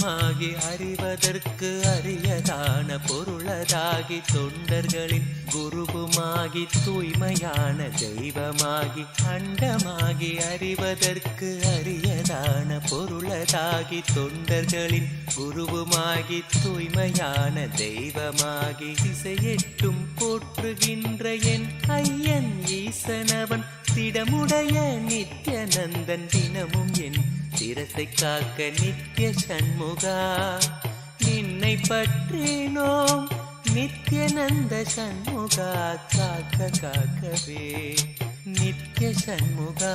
அண்டமாகி அறிவதற்கு அரியதான பொருளதாகி தொண்டர்களின் குருவுமாகி தூய்மையான தெய்வமாகி அண்டமாகி அறிவதற்கு அரியதான பொருளதாகி தொண்டர்களின் குருவுமாகி தூய்மையான தெய்வமாகி திசையெட்டும் போற்றுகின்ற என் ஐயன் ஈசனவன் திடமுடைய நித்யநந்தன் தினமும் என் சிரசை காக்க நித்ய சண்முகா நின்னை பற்றினோம் நித்யநந்த சண்முகா காக்க காக்கவே நித்ய சண்முகா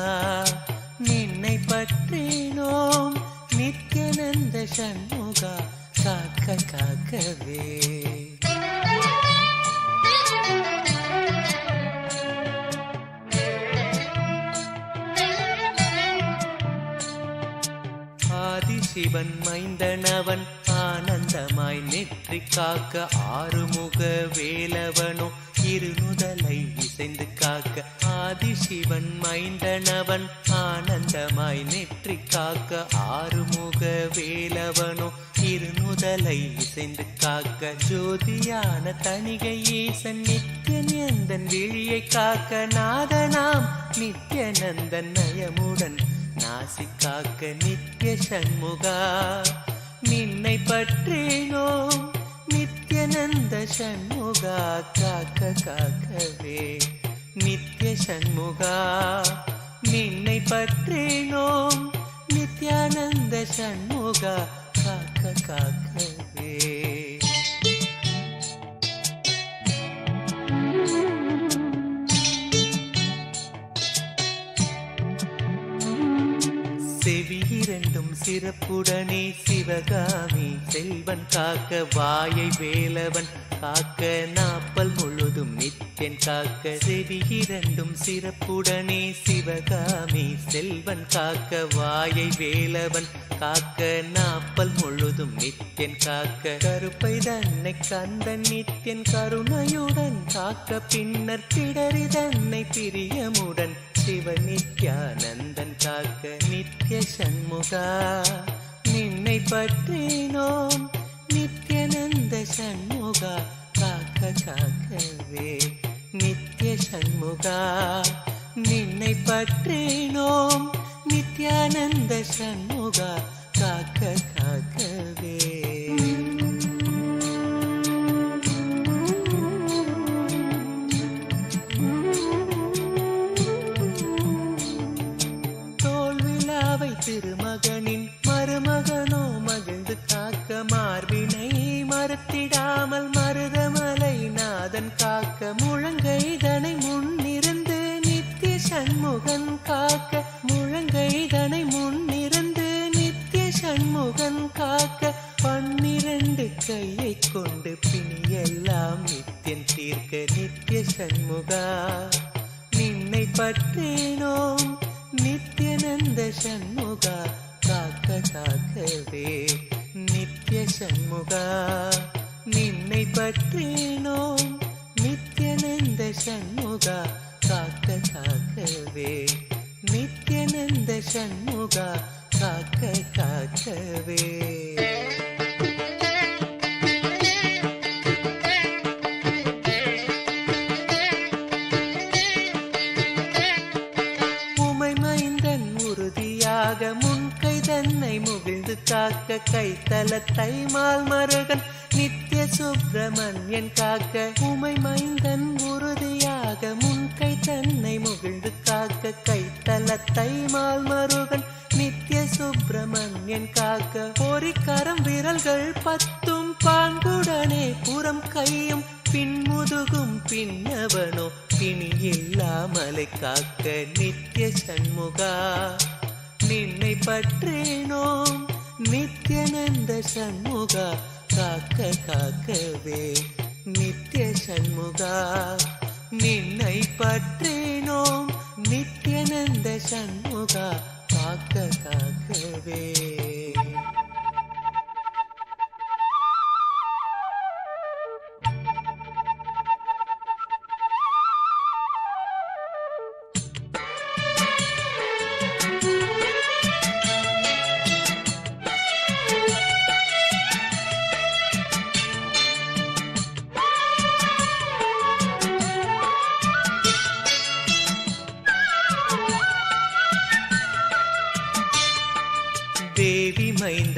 நின்னை பற்றினோம் நித்யநந்த சண்முகா காக்க காக்கவே. ஆதிசிவன் மைந்தனவன் ஆனந்தமாய் நெற்றி காக்க ஆறுமுக வேலவனோ இருநுதலை இசைந்து காக்க ஆதிசிவன் மைந்தனவன் ஆனந்தமாய் நெற்றி காக்க ஆறுமுக வேலவனோ இருநுதலை இசைந்து காக்க ஜோதியான தணிகை ஈசன் நித்யநந்தன் விழியை காக்க நாதனாம் நித்யநந்தன் நயமுடன் நாசி காக்க நித்ய சண்முகா நின்னை பற்றினோம் நித்யநந்த சண்முகா காக்க காக்கவே நித்ய சண்முகா நின்னை பற்றினோம் நித்யானந்த சண்முகா காக்க காக்கவே. செவி இரண்டும் சிறப்புடனே சிவகாமி செல்வன் காக்க வாயை வேலவன் காக்க நாப்பல் முழுதும் நித்யன் காக்க செவி இரண்டும் சிறப்புடனே சிவகாமி செல்வன் காக்க வாயை வேலவன் காக்க நாப்பல் முழுதும் நித்யன் காக்க கருப்பை தன்னை கந்தன் நித்யன் கருணையுடன் காக்க பின்னர் பிடரி தன்னை பிரியமுடன் சிவ நித்யானந்தன் காக்க நித்ய சண்முகா நின்னை பற்றினோம் நித்யநந்த சண்முகா காக்க காக்கவே நித்ய சண்முகா நின்னை பற்றினோம் நித்யானந்த சண்முகா காக்க காக்கவே. திருமகனின் மருமகனோ மகிழ்ந்து காக்க மார்பினை மறுத்திடாமல் மருதமலை நாதன் காக்க முழங்கைதனை முன்னிருந்து நித்ய சண்முகன் காக்க முழங்கைதனை முன்னிருந்து நித்ய சண்முகன் காக்க 12 கையை கொண்டு பிணியெல்லாம் நித்யன் தீர்க்க நித்ய சண்முகா நின்னை பற்றினோம் நித்யநந்த சண்முகா காக்க காக்கவே நித்ய சண்முகா நின்னை பற்றினோம் நித்யநந்த சண்முகா காக்க காக்கவே நித்யநந்த சண்முகா காக்க காக்கவே. முன்கை தன்னை முகிழ்ந்து காக்க கைத்தலத்தை மால் மருகன் நித்ய சுப்பிரமணியன் காக்க உமை மைந்தன் உறுதியாக முன்கை தன்னை முகிழ்ந்து காக்க கைத்தலத்தை மால் மருகன் நித்ய சுப்பிரமணியன் காக்க பொறிக்கரம் விரல்கள் 10 பாங்குடனே புறம் கையும் பின்முதுகும் பின்னவனோ பிணி இல்லாமலை காக்க நித்ய சண்முகா நின்னை பற்றினோம் நித்யநந்த சண்முகா காக்க காக்கவே நித்ய சண்முகா நின்னை பற்றினோம் நித்யநந்த சண்முகா காக்க காக்கவே.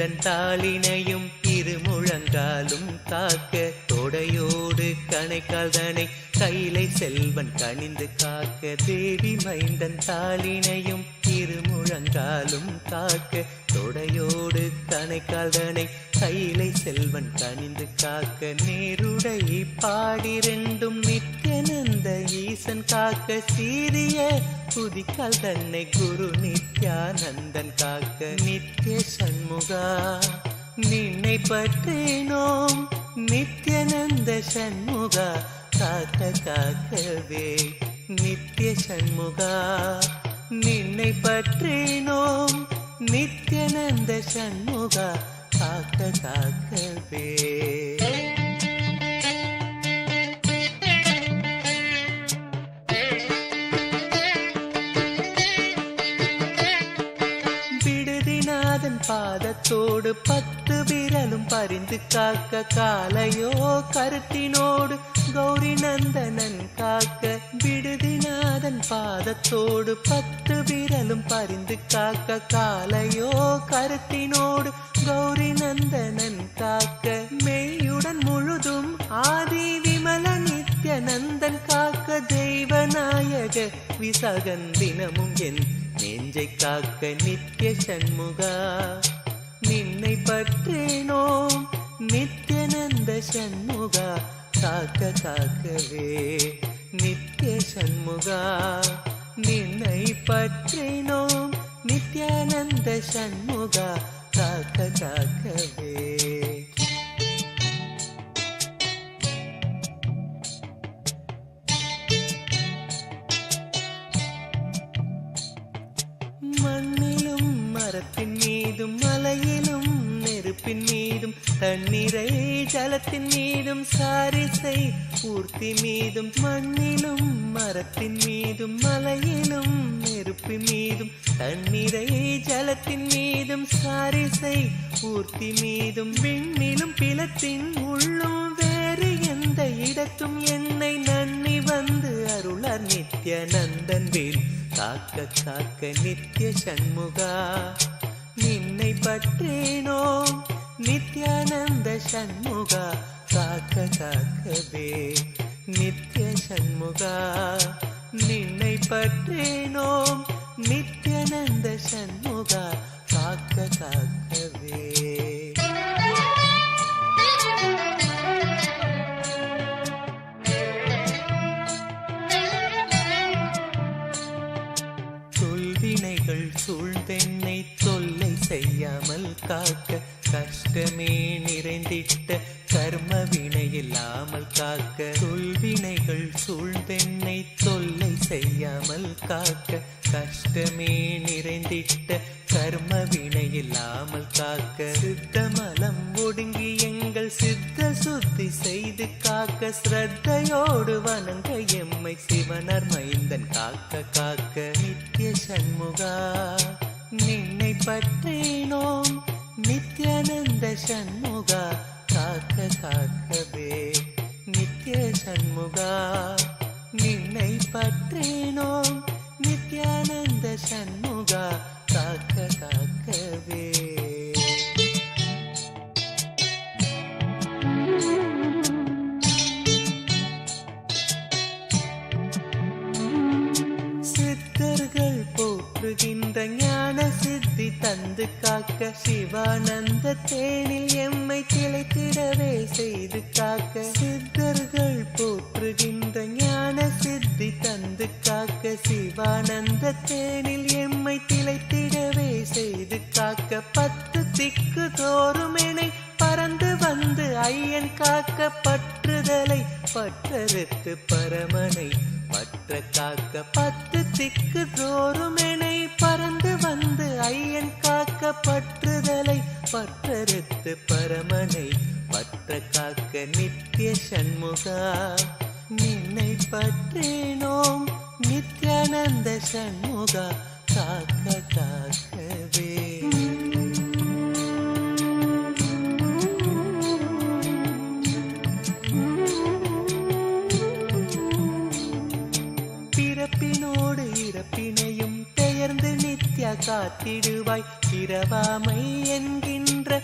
மைந்தன் தாளினையும் இருமுழங்காலும் காக்க தொடையோடு கணைக்கால் தனை கைலை செல்வன் கனிந்து காக்க தேவி மைந்தன் தாளினையும் இருமுழங்காலும் காக்க தொடையோடு கணைக்கால் தனை கைலை செல்வன் கனிந்து காக்க நேருடை பாடிரெண்டும் நித்யானந்த ஈசன் காக்க சீரிய புதிக்கால் தன்னை குரு நித்யானந்தன் காக்க நித்ய சண்முகா நின்னை பற்றினோம் நித்யானந்த சண்முகா காக்க காக்கவே நித்ய சண்முகா நின்னை பற்றினோம் நித்யானந்த சண்முகா காக்க காக்கவே விடுதிநாதன் பாதத்தோடு 10 விரலும் பறிந்து காக்க காலையோ கருத்தினோடு கௌரி நந்தனன் காக்க விடுதிநாதன் பாதத்தோடு 10 விரலும் பறிந்து காக்க காலையோ கருத்தினோடு கௌரி நந்தனன் காக்க மெய்யுடன் முழுதும் ஆதி விமல நித்யானந்தன் காக்க தெய்வநாயக விசாகன் தினமும் என் நெஞ்சை காக்க நித்ய சண்முகா நின்னை பற்றினோம் நித்யானந்த சண்முகா காக்க காக்கவே நித்ய சண்முகா நின்னை பற்றினோம் நித்யானந்த சண்முகா காக்க காக்கவே மண்ணிலும் மரத்தின் மீதும் மலையிலும் நெருப்பின் மீதும் தண்ணீரை ஜலத்தின் மீதும் சாரிசை ஊர்த்தி மீதும் மண்ணிலும் மரத்தின் மீதும் மலையிலும் நெருப்பின் மீதும் தண்ணீரை ஜலத்தின் மீதும் சாரிசை ஊர்த்தி மீதும் விண்ணிலும் பிளத்தின் உள்ளும் வேறு எந்த இடத்தும் என்னை நன்னி வந்து அருளார் நித்யானந்தன் வேல் காக்க காக்க நித்ய சண்முகா நின்னை பற்றினோம் நித்யானந்த சண்முகா காக்க காக்கவே நித்ய சண்முகா நின்னை பற்றினோம் நித்யானந்த சண்முகா காக்க காக்கவே தொல்வினைகள் சூழ்ந்தென்னை தொல்லை செய்யாமல் காக்க கஷ்டமே நிறைந்திட்ட கர்ம வினையில்லாமல் காக்க தொல்வினைகள் சூழ்ந்தென்னை தொல்லை செய்யாமல் காக்க கஷ்டமே நிறைந்திட்ட கர்ம வினையில்லாமல் காக்க சித்தமலம் ஒடுங்கி எங்கள் சித்த சுத்தி செய்து காக்க ஸ்ரத்தையோடு வணங்க எம்மை சிவனர் மைந்தன் காக்க காக்க நித்ய சண்முகா நின்னை பற்றினோம் நித்யானந்த சண்முகா காக்க காக்கவே நித்ய சண்முகா நின்னை பற்றினோம் நித்யானந்த சண்முகா காக்க காக்கவே சித்தர்கள் போற்றுகின்ற ஞான சித்தி தந்து காக்க சிவானந்த தேனில் எம்மை திளைத்திடவே செய்து காக்க சித்தர்கள் போற்றுகின்ற ஞான சித்தி தந்து காக்க சிவானந்த தேனில் எம்மை திளைத்திடவே செய்து காக்க 10 திக்கு தோறும் எனை பறந்து வந்து ஐயன் காக்க பற்றுதலை பற்றறுத்து பரமனை பற்ற காக்க 10 திக்கு தோறும் எனை பறந்து வந்து ஐயன் காக்க பற்றுதலை பற்றறுத்து பரமனை பற்ற காக்க நித்ய சண்முகா நின்னை பற்றினோம் நித்யானந்த சண்முகா காக்க காக்கவே பிறப்பினோடு இறப்பினையும் பெயர்ந்து நித்யா காத்திடுவாய் பிறவாமை என்கின்ற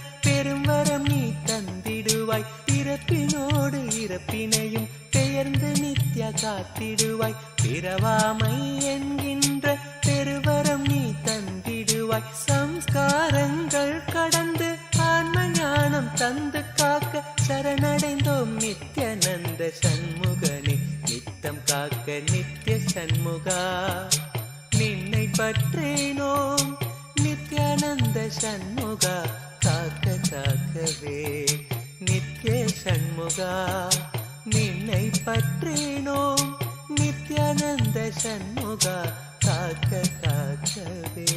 காத்திடுவாய். பிறப்பினோடு இறப்பினையும் பெயர்ந்து நித்ய காத்திடுவாய். பிறவாமை என்கின்ற பெருவரம் நீ தந்திடுவாய். சம்ஸ்காரங்கள் கடந்து ஆன்ம ஞானம் தந்து காக்க சரணடைந்தோம் நித்யானந்த சண்முகனே. நித்தம் காக்க நித்ய சண்முகா நின்னை பற்றினோம் நித்யானந்த சண்முகா. காக்க காக்கவே நித்ய சண்முகா நின்னை பற்றினோம் நித்யானந்த சண்முகா. காக்க காக்கவே.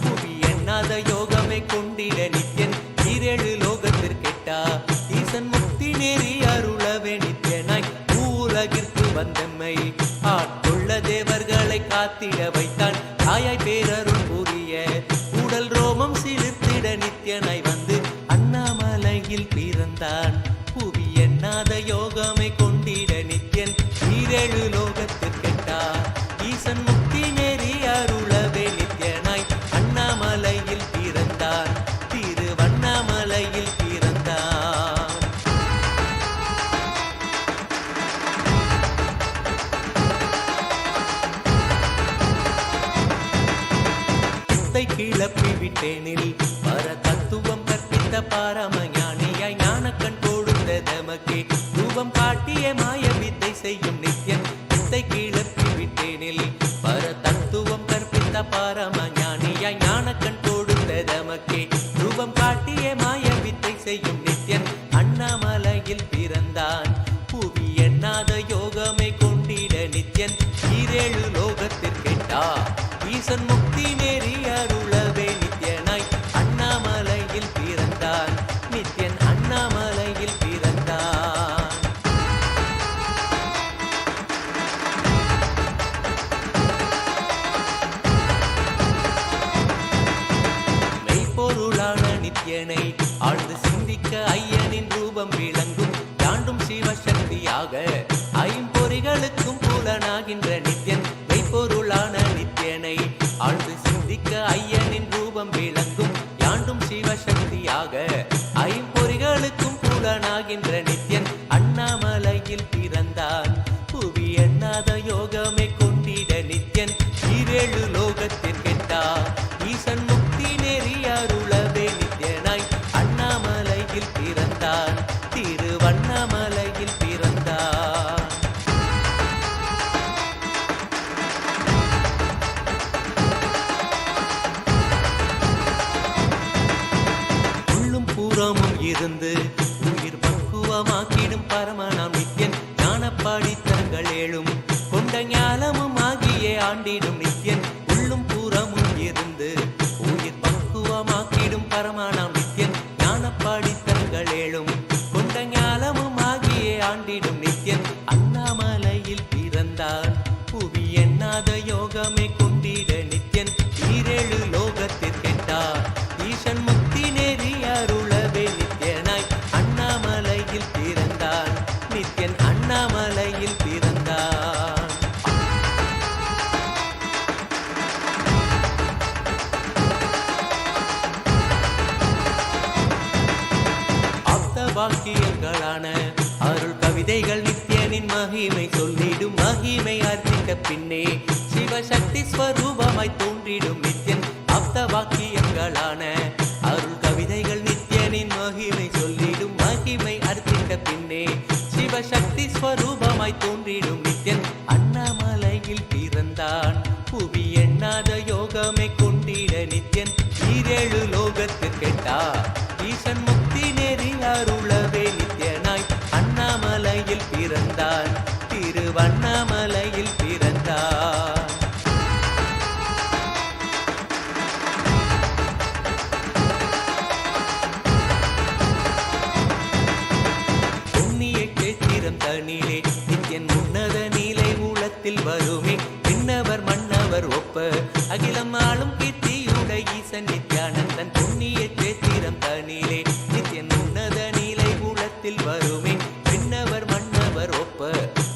புவி எண்ணாத யோகமே கொண்டிட நித்யன் ஈரேழு லோகத்திற்கெட்டா ஈசன் முக்தி நேரி அருளவே நித்யனாய் பூலகிற்கு வந்தம்மை ஆட்கொள்ள தேவர்களை காத்திட வைத்தான். தாயாய் பேரருள் புரிய உடல் ரோமம் சிலிர்த்திட நித்யனாய் வந்து அண்ணாமலையில் பிறந்தான். புவி எண்ணாத யோகமே கொண்டிட நித்யன் ஈரேழு லோகத்திற்கெட்டா ஈசன் முக்தி நேரி அருளவே நித்யனாய் அண்ணாமலையில் பிறந்தான். திருவண்ணாமலையில் பிறந்தான். சித்தை கிளப்பி விட்டேனில் பர தத்துவம் கற்பித்த பாரம ஞானியாய் ஞானக்கண் கொடுத்த தமக்கே ரூபம் காட்டிய மாய வித்தை செய்யும் நித்யன். சித்தை கிளப்பி விட்டேனில் பர தத்துவம் கற்பித்த பாரம ஞானியாய் ஞானக்கண் கொடுத்த தமக்கே ரூபம் காட்டிய மாய வித்தை செய்யும் நித்யன் அண்ணாமலையில் பிறந்தான். புவி எண்ணாத யோகமே கொண்டிட நித்யன் ஈரேழு லோகத்திற்கெட்டா ஈசன் முக்தி நேரி அருளவே நித்யனாய் அண்ணாமலையில் பிறந்தான். நித்யன் அண்ணாமலையில் பிறந்தான். மெய்ப்பொருளான நித்யனை ஆழ்ந்து சிந்திக்க ஐயனின் ரூபம் விளங்கும். தாண்டும் சிவசக்தியாக ஐம்பொறிகளுக்கும் புலனாகின்ற நித்யன். மெய்ப்பொருளான நித்யனை ஆழ்ந்து சிந்திக்க ஐயனின் ரூபம் விளங்கும். யாண்டும் சிவசக்தியாக ஐம்பொறிகளுக்கும் புலனாகின்ற நித்யன் அண்ணாமலையில் பிறந்தான். புவி எண்ணாத யோகமே கொண்டிட நித்யன் ஈரேழு லோகத்திற்கெட்டா ஈசன் முக்தி நேரி அருளவே நித்யனாய் அண்ணாமலையில் பிறந்தான். திருவண்ணாமலையில் பிறந்தான். உள்ளும் புறமும் இருந்து உயிர் பக்குவமாக்கிடும் பரமனாம் நித்யன். ஞானப்பாடித்தங்கள் ஏழும் கொண்ட ஞானமும் ஆகியே ஆண்டிடும் நித்யன். உள்ளும் புறமும் இருந்து உயிர் பக்குவமாக்கிடும் பரமனாம் நித்யன். ஞானப்பாடித்தங்கள் ஏழும் கொண்ட ஞானமும் ஆகியே ஆண்டிடும் நித்யன் அண்ணாமலையில் பிறந்தான். புவி எண்ணாத யோகமே கொண்டிட நித்யன் ஈரேழு லோகத்திற்கெட்டா ஈசன் முக்தி நேரி அருளவே நித்யனாய் அண்ணாமலையில் பிறந்தான். நித்யன் அண்ணாமலையில் பிறந்தான். ஆப்த வாக்கியங்களான அருள் கவிதைகள் நித்யனின் மகிமை சொல்லிடும். மகிமை அர்த்திக்க பின்னே சிவசக்தி ஸ்வரூபமாய் தோன்றிடும் நித்யன். ஆப்த வாக்கியங்களான அருள் கவிதைகள் நித்யனின் மகிமை சொல்லிடும். மகிமை அர்த்திக்க பின்னே சிவசக்தி ஸ்வரூபமாய் தோன்றிடும் நித்யன் அண்ணாமலையில் பிறந்தான். புவி எண்ணாத யோகமே கொண்டிட நித்யன் ஈரேழு லோகத்திற்கெட்டா ஈசன் முக்தி நேரி அருளவே நித்யனாய் அண்ணாமலையில் பிறந்தான். திருவண்ணாமலையில் பிறந்தான். ஒப்ப அகிலம் ஆளும் கீர்த்தியுடை ஈசன் நித்யானந்தன் புண்ணிய சேத்திரம் தனிலே நித்யன் உன்னத நீலை குலத்தில் வருமே விண்ணவர் மன்னவர் ஒப்ப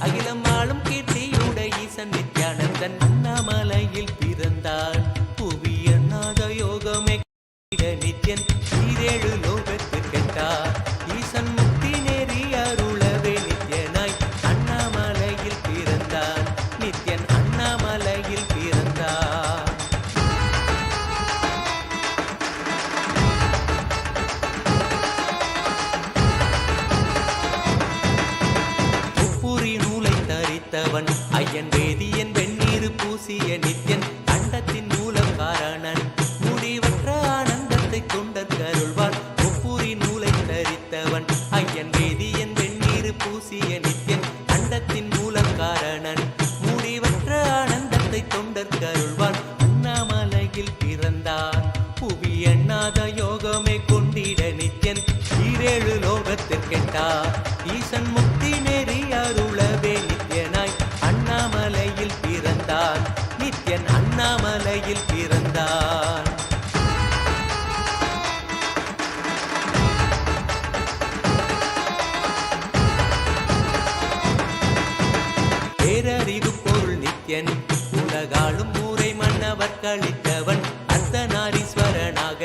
அகிலம் ஆளும் கீர்த்தியுடை ஈசன் நித்யானந்தன் அண்ணாமலையில் பிறந்தான் புவி அண்ணாத யோகமே நித்யன் ஈரேழு லோகத்திற்கெட்டார் ஈசன் முக்தி நெறி அருளவே நித்யனாய் அண்ணாமலையில் பிறந்தான் நித்யன் அண்ணாமலையில் பிறந்தான். முப்புரி நூலை தரித்தவன் ஐயன் வேதியன் வெந்நீர் பூசிய நித்யன் அண்டத்தின் மூலம் காரணன் முடிவற்ற ஆனந்தத்தை கொண்டற்கருள்வான். முப்புரி நூலை தரித்தவன் ஐயன் வேதியன் வெந்நீர் பூசிய நித்யன் அண்டத்தின் மூலம் காரணன் முடிவற்ற ஆனந்தத்தை தொண்டற்கருள்வான். அண்ணாமலையில் பிறந்தான் புவி எண்ணாத யோகமே கொண்டிட நித்யன் ஈரேழு லோகத்திற்கெட்டார் ஈசன் முக்தி நெறி அருளவே நித்யனாய் அண்ணாமலையில் பிறந்தான் நித்யன் அண்ணாமலையில் பிறந்தான். பேரறிவு பொருள் நித்யன் உலகாளும் ஊரை மன்னவர் கழித்தவன் அர்த்தநாரீஸ்வரனாக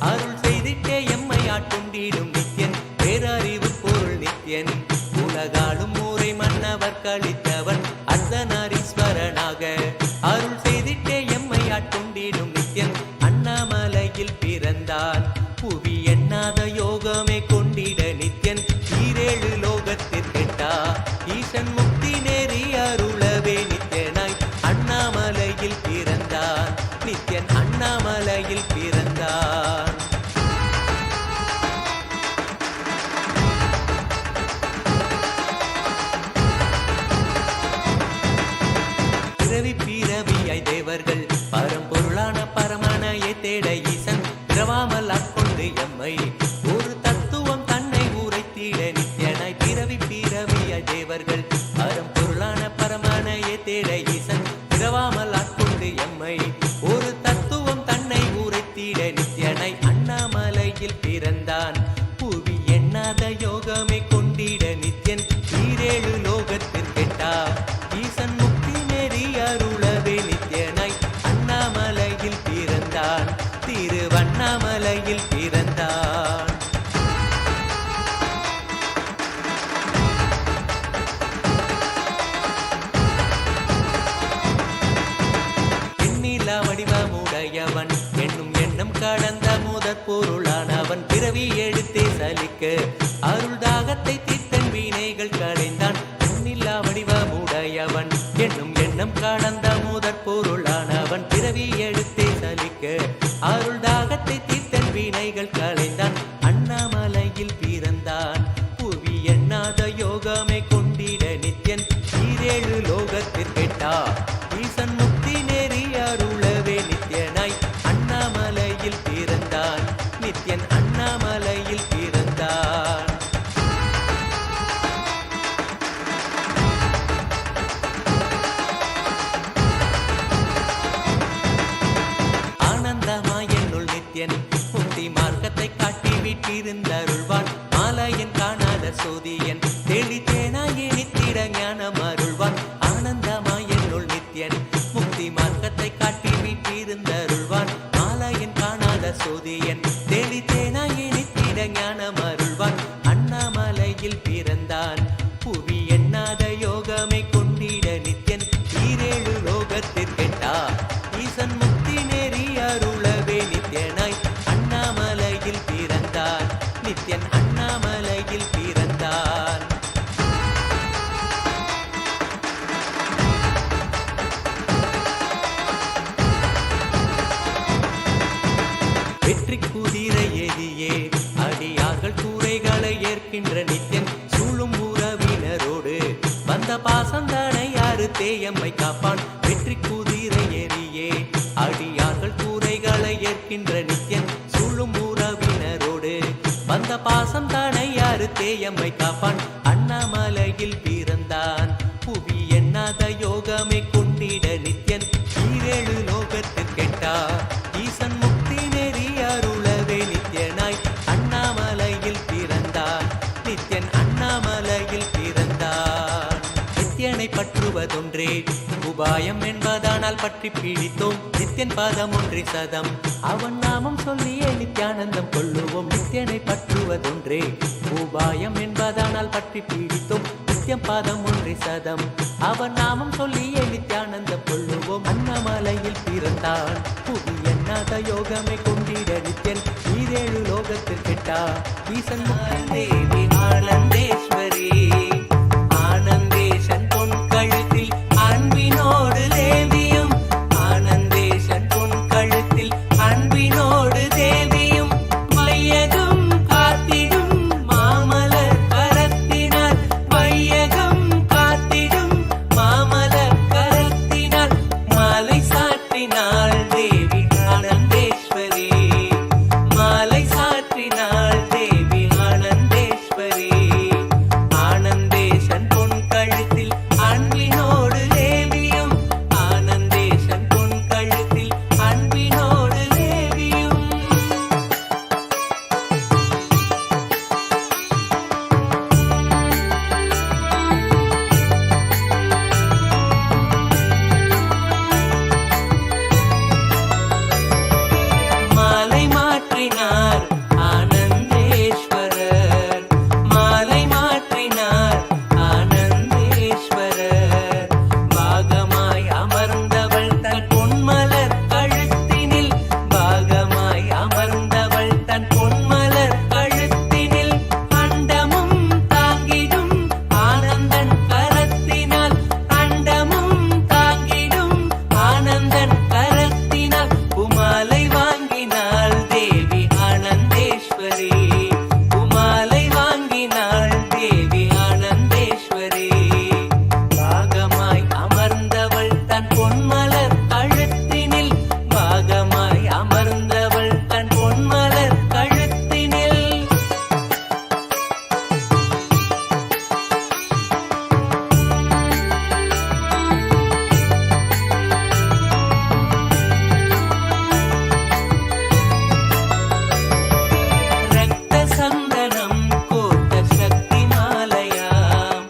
அருள் செய்திட்டே எம்மை ஆட்கொண்டிடும் நித்யன். பேரறிவு பொருள் நித்யன் உலகாளும் ஊரை மன்னவர் கழித்தவன் அர்த்தநாரீஸ்வரனாக அருள் செய்திட்டே எம்மை ஆட்கொண்டிடும் நித்யன் அண்ணாமலையில் பிறந்தான் புவி எண்ணாத யோகமே கொண்டிட நித்யன் ஈரேழு லோகத்திற்கெட்டார் ஈசன் முக்தி நெறி அருளவே நித்யனாய் அண்ணாமலையில் பிறந்தான் நித்யன் அண்ணாமலையில் பிறந்தான். பிறவி பிறவியாய் தேவர்கள் பரம்பொருளான பரமனையை தேட ஈசன் பிறவாமல் ஆட்கொண்டு எம்மை ஒரு தத்துவம் தன்னை உரைத்திட நித்யனாய். பிறவி பிறவியாய் தேவர்கள் பரம்பொருளான பரமனையை தேட ஈசன் பிறவாமல் ஆட்கொண்டு எம்மை ஒரு தத்துவம் தன்னை உரைத்திட நித்யனாய் அண்ணாமலையில் பிறந்தான் புவி எண்ணாத யோகமே கொண்டிட நித்யன் ஈரேழு லோகத்திற்கெட்டார் ஈசன் முக்தி நெறி அருளவே நித்யனாய் அண்ணாமலையில் பிறந்தான் திருவண்ணாமலையில் பிறந்தான். எண்ணிலா வடிவமுடையவன் என்னும் எண்ணம் கடந்த முதற் பொருளானவன் பிறவி எடுத்தே சலிக்க அருள் தாகத்தை தீர்த்தன் வீணைகள் களைந்தான். எண்ணிலா வடிவமுடையவன் என்னும் எண்ணம் கடந்த முதற் பொருளானவன் பிறவி எடுத்தே சலிக்க அருள் தாகத்தை தீர்த்தன் வீணைகள் களைந்தான். அண்ணாமலையில் பிறந்தான் புவி எண்ணாத யோகமே கொண்டிட நித்யன் ஈரேழு லோகத்திற்கெட்டார் ஈசன் முக்தி நெறி அருளவே நித்யனாய் அண்ணாமலையில் பிறந்தான் நித்யன் அண்ணாமலையில் பிறந்தான். ஆனந்தமாய் என்னுள் நித்யன் முக்தி மார்க்கத்தை காட்டி விட்டிருந்தருள்வான். மாலையன் காணாத சோதியன் தெளித்தேனாய் நித்திட ஞானம் அருள்வான். ஆனந்தமாய் என்னுள் நித்யன் முக்தி மார்க்கத்தை காட்டி விட்டிருந்தருள்வான். மாலையன் காணாத சோதியன் தெளித்தேனாய் நித்திட ஞானம் அருள்வான். அண்ணாமலையில் பிறந்தான் புவி எண்ணாத யோகமே கொண்டிட நித்யன் ஈரேழு லோகத்திற்கெட்டார் ஈசன் முக்தி நெறி அருளவே நித்யனாய் அண்ணாமலையில் பிறந்தான் நித்யன் அண்ணாமலையில் பிறந்தான். வெற்றி குதிரை எதியே அடியார்கள் கூரைகளை ஏற்கின்ற நித்யன் சூழும் உறவினரோடு வந்த பாசந்தனை யாரு தேயம்மை காப்பான். வெற்றி குதிரை எரியே அடியார்கள் கூரைகளை ஏற்கின்ற நித்யன் சூழும் உறவினரோடு வந்த பாசம் தானை யாரு தேயம்மை காப்பான். அண்ணாமலையில் பிறந்தான் புவி எண்ணாத யோகமே கொண்டிட நித்யன் ஈரேழு அண்ணாமலையில் பிறந்தார். நித்யனை பற்றுவதொன்றே உபாயம் என்பதானால் பற்றி பீடித்தோம். நித்யன் பாதம் ஒன்றே சதம், அவன் நாமம் சொல்லியே நித்யானந்தம் கொள்ளுவோம். நித்யனை பற்றுவதொன்றே உபாயம் என்பதானால் பற்றி பீடித்தோம். நித்யம் பாதம் ஒன்றே சதம், அவன் நாமம் சொல்லியே நித்யானந்தம் கொள்ளுவோம். அண்ணாமலையில் பிறந்தான் புவியன்னாத யோகமே கொண்டிட நித்யன் ஈரேழு லோகத்தில் கெட்டா ஈசன் தேவி ஆனந்தேஸ்வரி. ஆனந்தேசன் பொன் கழுத்தில் அன்பினோடு தேவியும், ஆனந்தேசன் பொன் கழுத்தில் அன்பினோடு தேவியும், மையகம் காத்திடும் மாமலர் கரத்தினார், மையகம் காத்திடும் மாமலர் கரத்தினார், மாலை சாற்றினாள் தேவி ஆனந்தேஸ்வரி, மாலை சாற்றினாள் தேவி ஆனந்தேஸ்வரி. ஆனந்தேசன் பொன் கழுத்தில் அன்பினோடு தேவியும், ஆனந்தேசன் பொன் கழுத்தில் அன்பினோடு தேவியும். மாலை மாற்றினார் ஆனந்தேஸ்வரர், மாலை மாற்றினார் ஆனந்தேஸ்வரர். பாகமாய் அமர்ந்தவள் தன் பொன்மலர் கழுத்தினில், பாகமாய் அமர்ந்தவள் தன் பொன்மலர் கழுத்தினில், அண்டமும் தாங்கிடும் ஆனந்தன் கரத்தினால், அண்டமும் தாங்கிடும் ஆனந்தன் கரத்தினால், உமாலை வாங்கினாள் தேவி ஆனந்தேஸ்வரி, உமாலை வாங்கினாள் தேவி ஆனந்தேஸ்வரி. பாகமாய் அமர்ந்தவள் தன் பொன்மலர் கழுத்தினில், பாகமாய் அமர்ந்தவள் தன் பொன்மலர் கழுத்தினில். ரக்த சந்தனம் கோத்த சக்தி மாலையாம்,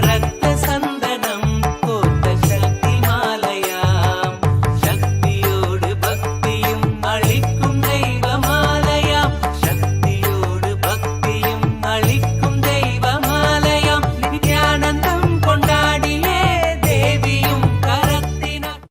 ரக்த சந்தனம் கோத்த சக்தி மாலையாம், சக்தியோடு பக்தியும் அளிக்கும் தெய்வ மாலையாம், சக்தியோடு பக்தியும் அளிக்கும் தெய்வ மாலையாம். நித்யானந்தம் கொண்டாடியே தேவியும் கரத்தினார்.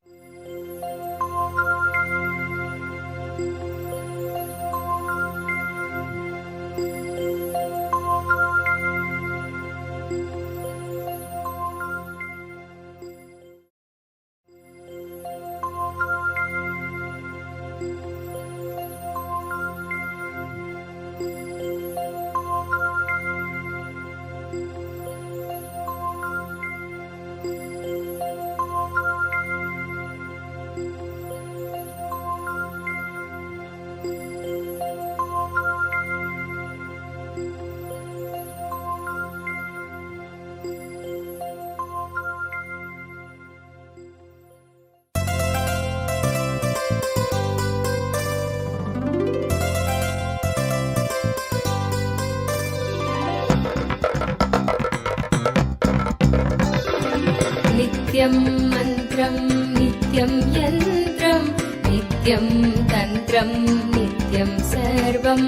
नित्यं मन्त्रं नित्यं यन्त्रं नित्यं तन्त्रं नित्यं सर्वं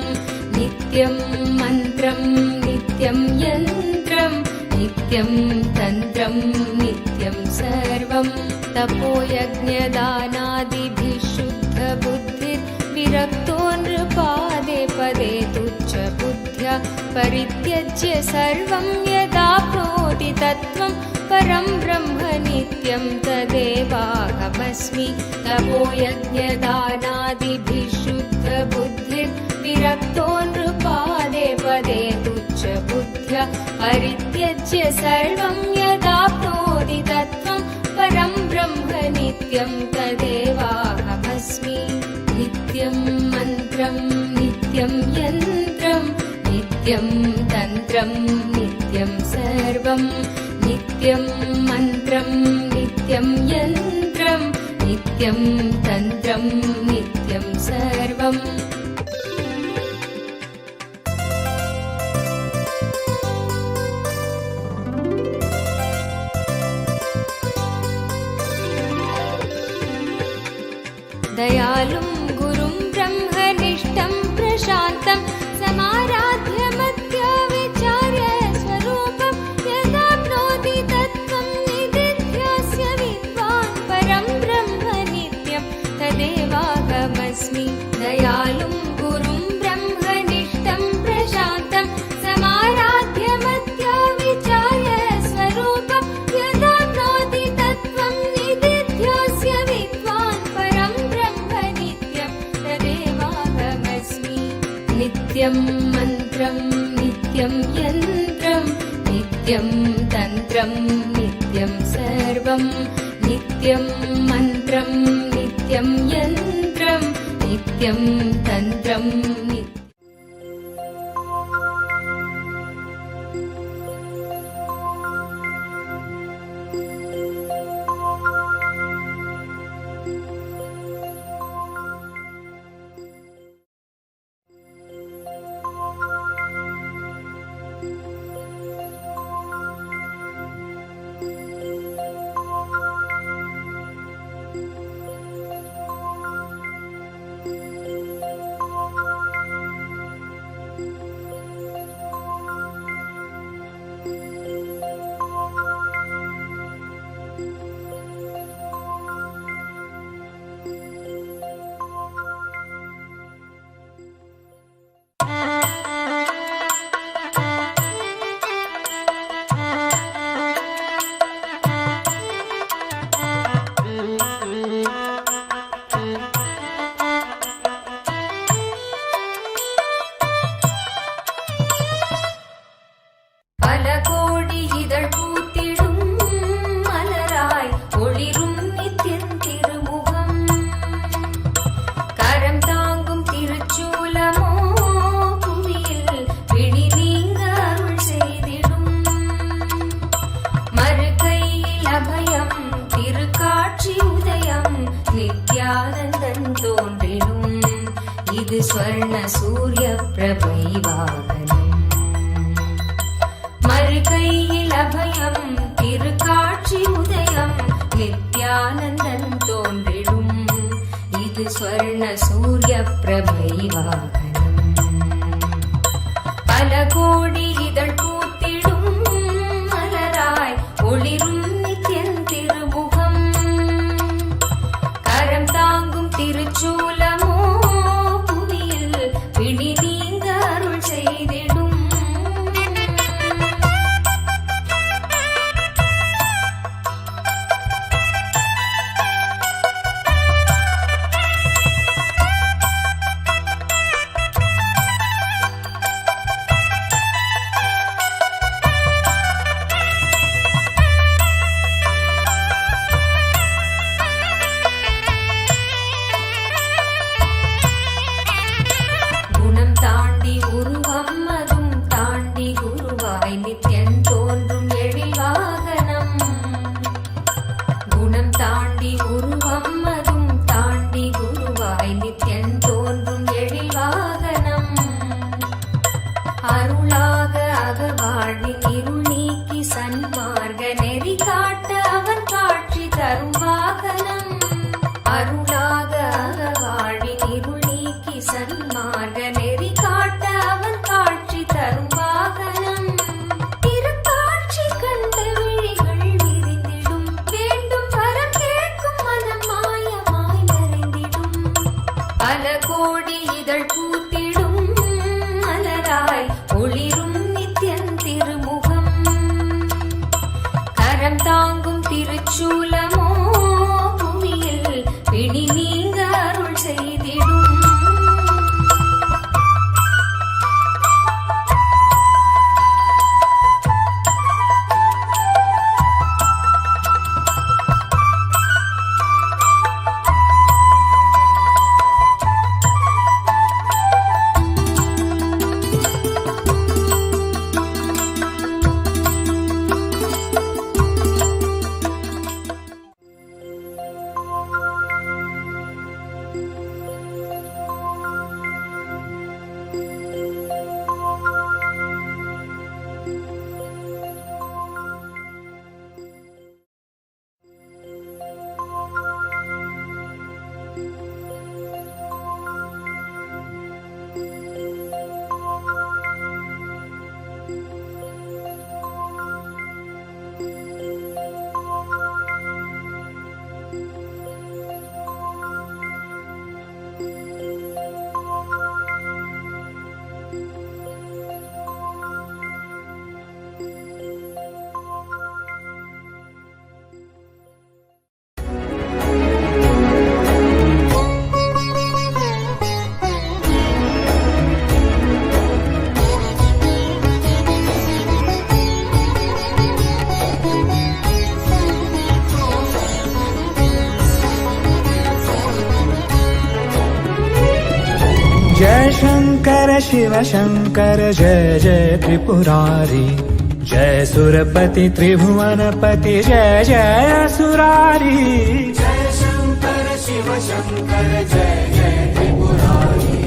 नित्यं मन्त्रं नित्यं यन्त्रं नित्यं तन्त्रं नित्यं सर्वं तपोयज्ञदानादिभिः शुद्धबुद्धिर्विरक्तो नृपादे पदे तुच्छबुद्ध्या परित्यज्य सर्वं यदाप्नोति तत्त्वं परं ब्रह्म नित्यं तदेवाहमस्मि तपोयज्ञदानादिभिः शुद्धबुद्धिर्विरक्तो नृपादे पदे तुच्छबुद्ध्या परित्यज्य सर्वं यदाप्नोति तत्त्वं परं ब्रह्म नित्यं तदेवाहमस्मि नित्यं मन्त्रं नित्यं यन्त्रं नित्यं तन्त्रं नित्यं सर्वं नित्यं मन्त्रं नित्यं यन्त्रं नित्यं तन्त्रं नित्यं सर्वं दयालुं गुरुं ब्रह्मनिष्ठं प्रशान्तं समाराध्यमत्य विचार्य स्वरूपं यदाप्नोति तत्त्वं निदिध्यास्य विद्वान् परं ब्रह्म नित्यं तदेवाहमस्मि। दयालुं गुरुं ब्रह्मनिष्ठं प्रशान्तं समाराध्यमत्य विचार्य स्वरूपं यदाप्नोति तत्त्वं निदिध्यास्य विद्वान् परं ब्रह्म नित्यं तदेवाहमस्मि। नित्यं मन्त्रं नित्यं यन्त्रं नित्यं तन्त्रं नित्यं सर्वं नित्यं मन्त्रं नित्यं यन्त्रं नित्यं तन्त्रं ஸ்வர்ண சூரிய பிரபை வாகனம் மறுகையில் அபயம் திருக்காட்சி உதயம் நித்யானந்தன் தோன்றிடும் இது ஸ்வர்ண சூரிய பிரபை வாகனம் பல கோடி இதழ் பூத்திடும் மலராய் ஒளிரும் நித்யன் திருமுகம் கரம் தாங்கும் திருச்சூலமோ பிடி நீங்க அருள் செய்திடும் शिव शंकर जय जय त्रिपुरारी, जय सुरपति त्रिभुवनपति जय जय असुरारी। जय शंकर शिव शंकर जय जय त्रिपुरारी,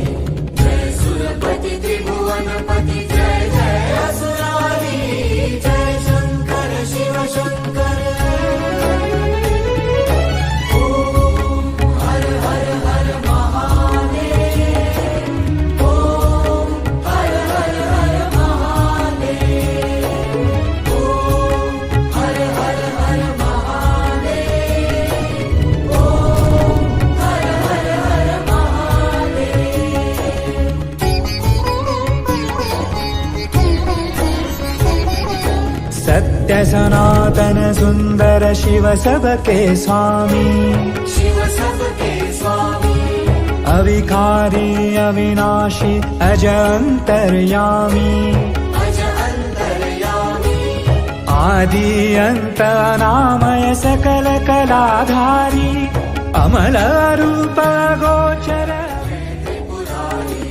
जय सुरपति त्रिभुवनपति जय जय असुरारी। जय शंकर शिव शंकर। सत्य सनातन सुंदर शिव सबके स्वामी, शिव सबके स्वामी। अविकारी अविनाशी अज अंतर्यामी, अज अंतर्यामी। आदि अंत अनामय सकल कलाधारी, अमल रूप गोचर। त्रिपुरारी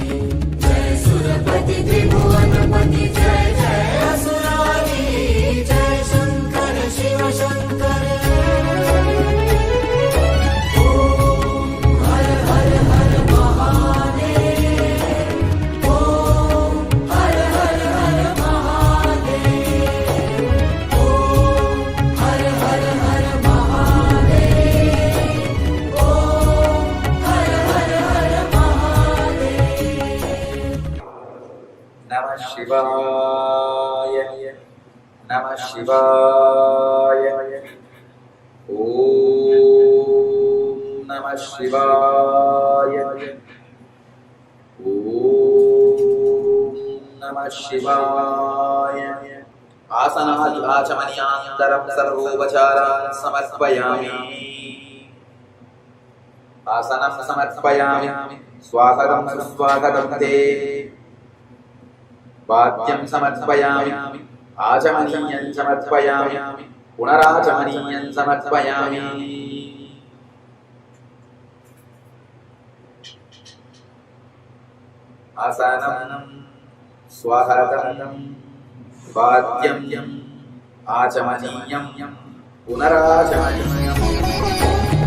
जय सुरपति त्रिभुवनपति जय जय असुरारी। जय शंकर शिव शंकर। ओम हर हर हर महादेव, ओम हर हर हर महादेव, ओम हर हर हर महादेव, ओम हर हर हर महादेव। नमः शिवाय, नमः शिवाय। ओम नमः शिवाय, ओम नमः शिवाय। आसनादिवाचमन्यान्तरं सर्वोपचारान् समर्पयामि। आसनं समर्पयामि। स्वागतं सुस्वागतं ते। वाद्यं समर्पयामि। आचमनीयं समर्पयामि। पुनराचमनीयं समर्पयामि। आसनं स्वागतं वाद्यं आचमनीयं पुनराचमनीयम्।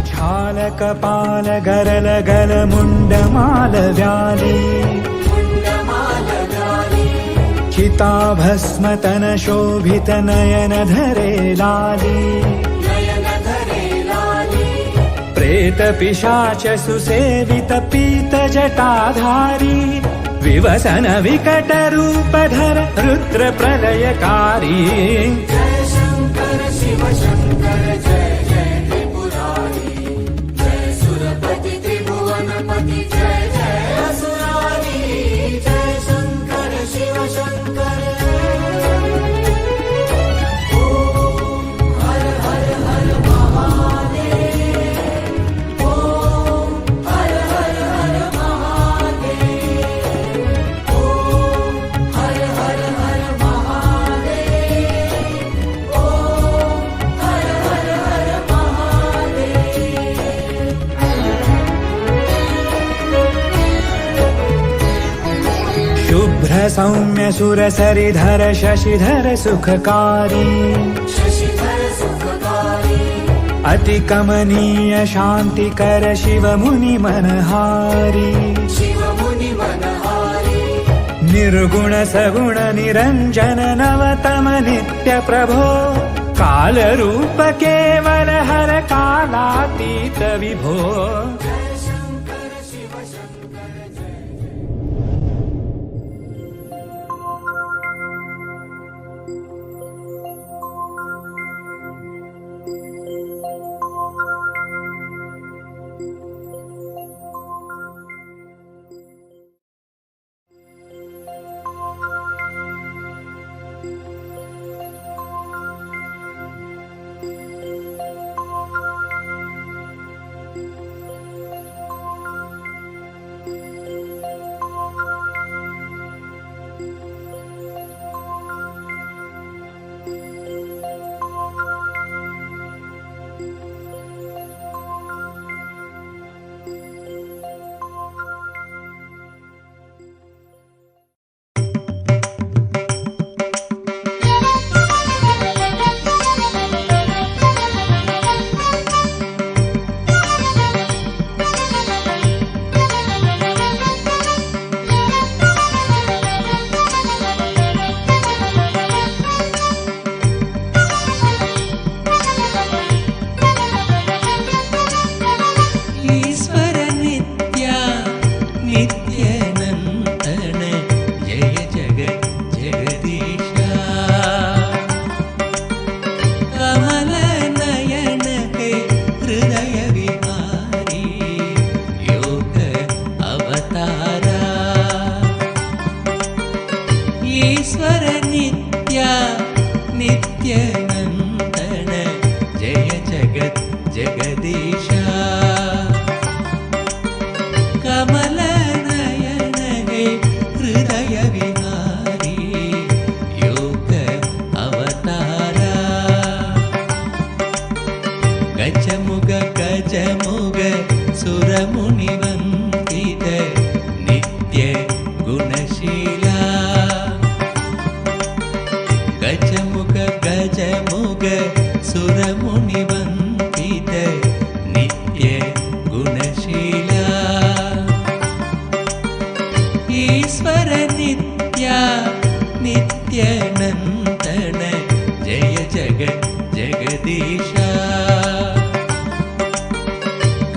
छाल कपाल गरल गल मुंड माल व्याली, चिता भस्म तन शोभित नयन धरे लाली, प्रेत पिशाच सुसेवित पीत जटाधारी, विवसन विकट रूप धर रुद्र प्रलयकारी। जय शंकर शिव शंकर जय जय त्रिपुरारी, जय सुरपति त्रिभुवनपति जय जय असुरारी। जय शंकर शिव शंकर। ओम हर हर हर महादेव, ओम हर हर हर महादेव, ओम हर हर हर महादेव, ओम हर हर हर महादेव। शुभ्र सौम्य सुर सरिधर शशिधर सुखकारी, शशिधर सुखकारी। अति कमनीय शांति कर शिव मुनि मनहारी, शिव मुनि मनहारी। निर्गुण सगुण निरंजन नवतम नित्य प्रभो, काल रूप केवल हर कालातीत विभो। जय शंकर शिव शंकर जय। नित्यनन्दन जय जगत् जगदीशा कमलनयन हे हृदय विहारी योग अवतारा गजमुग गजमुग सुरमुनिवन्दित नित्य गुणशीला गजमुग गजमुग सुरमुनिवन्दित नित्य गुणशीला ईश्वर नित्या नित्यनन्दन जय जगत् जगदीशा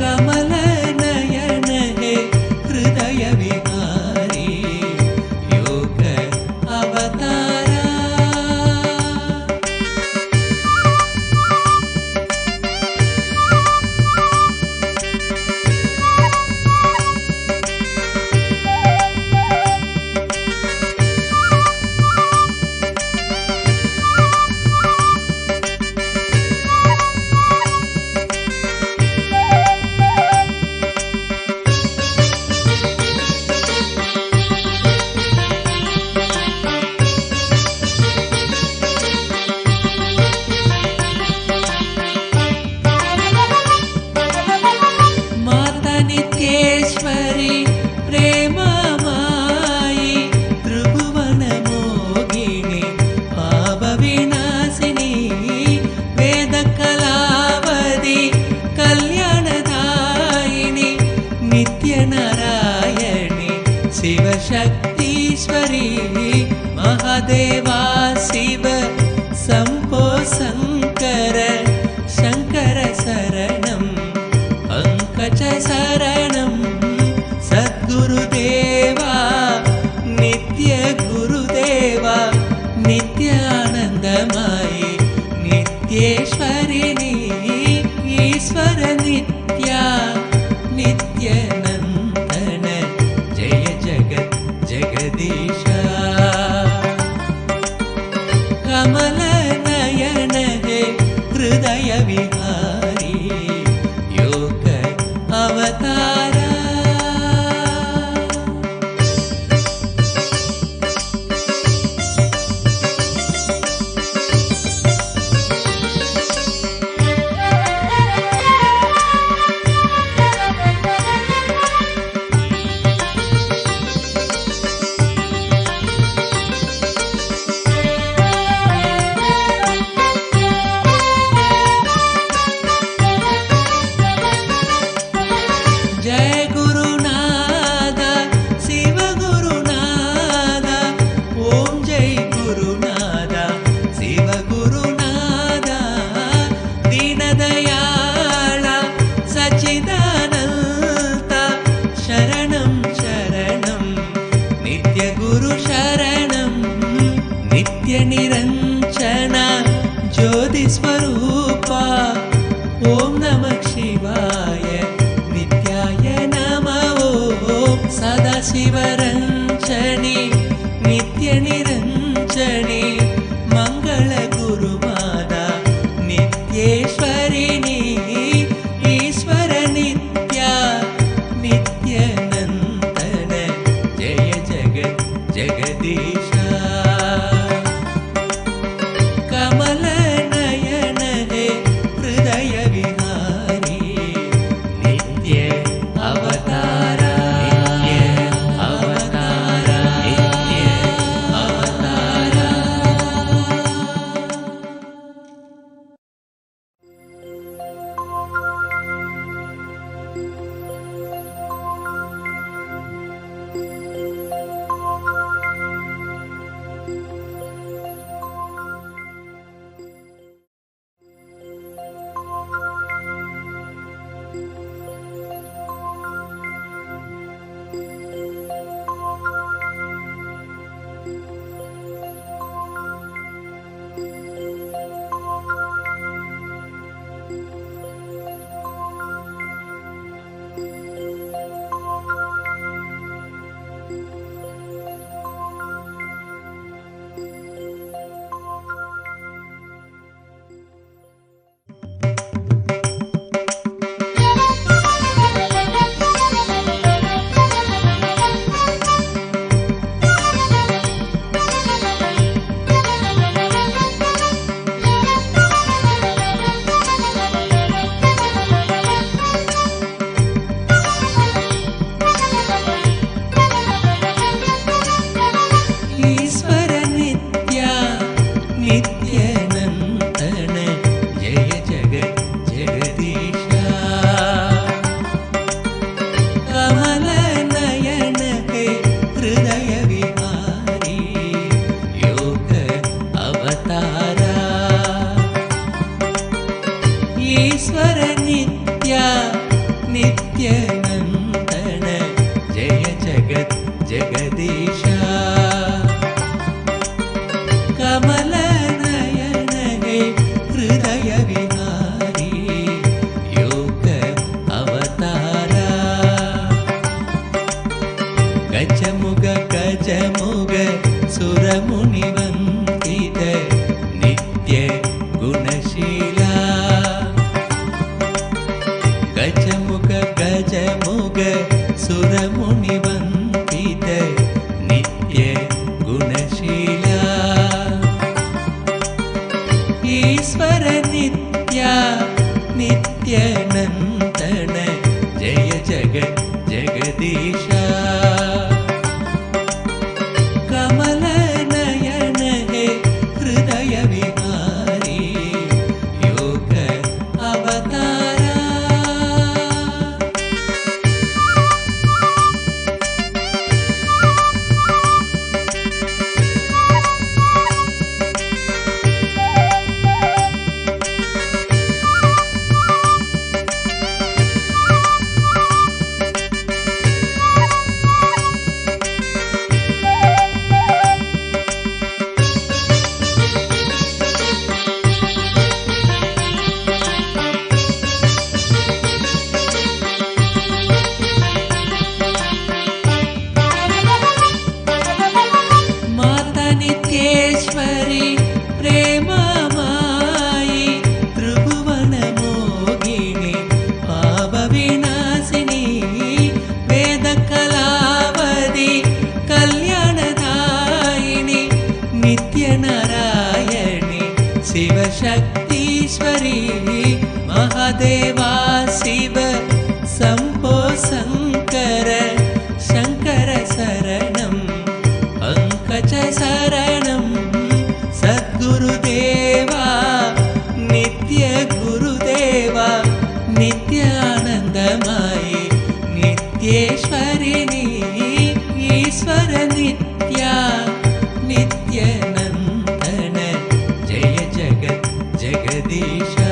कमलनयन हे हृदय विहारी योग अवतारा माता नित्येश्वरी प्रेममायि त्रिभुवनमोगिनी पापविनाशिनी वेदकलावती कल्याणदायिनी नित्यनारायणी शिवशक्तीश्वरी महादेवा शिव शम्भो शङ्कर शङ्कर शरणं पङ्कज शरणं सद्गुरुदेवा नित्य गुरुदेवा नित्यानन्दमयी नित्येश्वरिणी ईश्वर नित्या नित्यनन्दन जय जगत् जगदीशा कमलनयन हे हृदय विहारी योग अवतारा जय गुरुनाथ शिव गुरुनाथ ओम जय गुरुनाथ शिव गुरुनाथ दीनदयाळ सच्चिदानन्द शरणं शरणं नित्य गुरु शरणं नित्य निरञ्जन ज्योति स्वरूपा ओम नमः शिवाय नित्याय नमः ओम सदाशिवरञ्जनी नित्य निरञ्जनी मंगल गुरुमाता नित्येश्वरिणी ईश्वर नित्या नित्यनन्दन जय जगत् जगदीशा कमलनयन ईश्वर नित्या नित्यानन्दन जय जगत् जगदीशा कमल नयन हे हृदय विहारी योग अवतारा नित्येश्वरी प्रेममायि त्रिभुवनमोहिनी पापविनाशिनी वेदकलावधि कल्याणदायिनी नित्यनारायणी शिवशक्तीश्वरी महादेवा शिव शम्भो शङ्कर शङ्कर शरणम् पंकज शरणं सद्गुरुदेवा नित्य गुरुदेवा नित्यानन्दमयी नित्येश्वरिणी ईश्वर नित्या नित्यानन्दन जय जगत् जगदीशा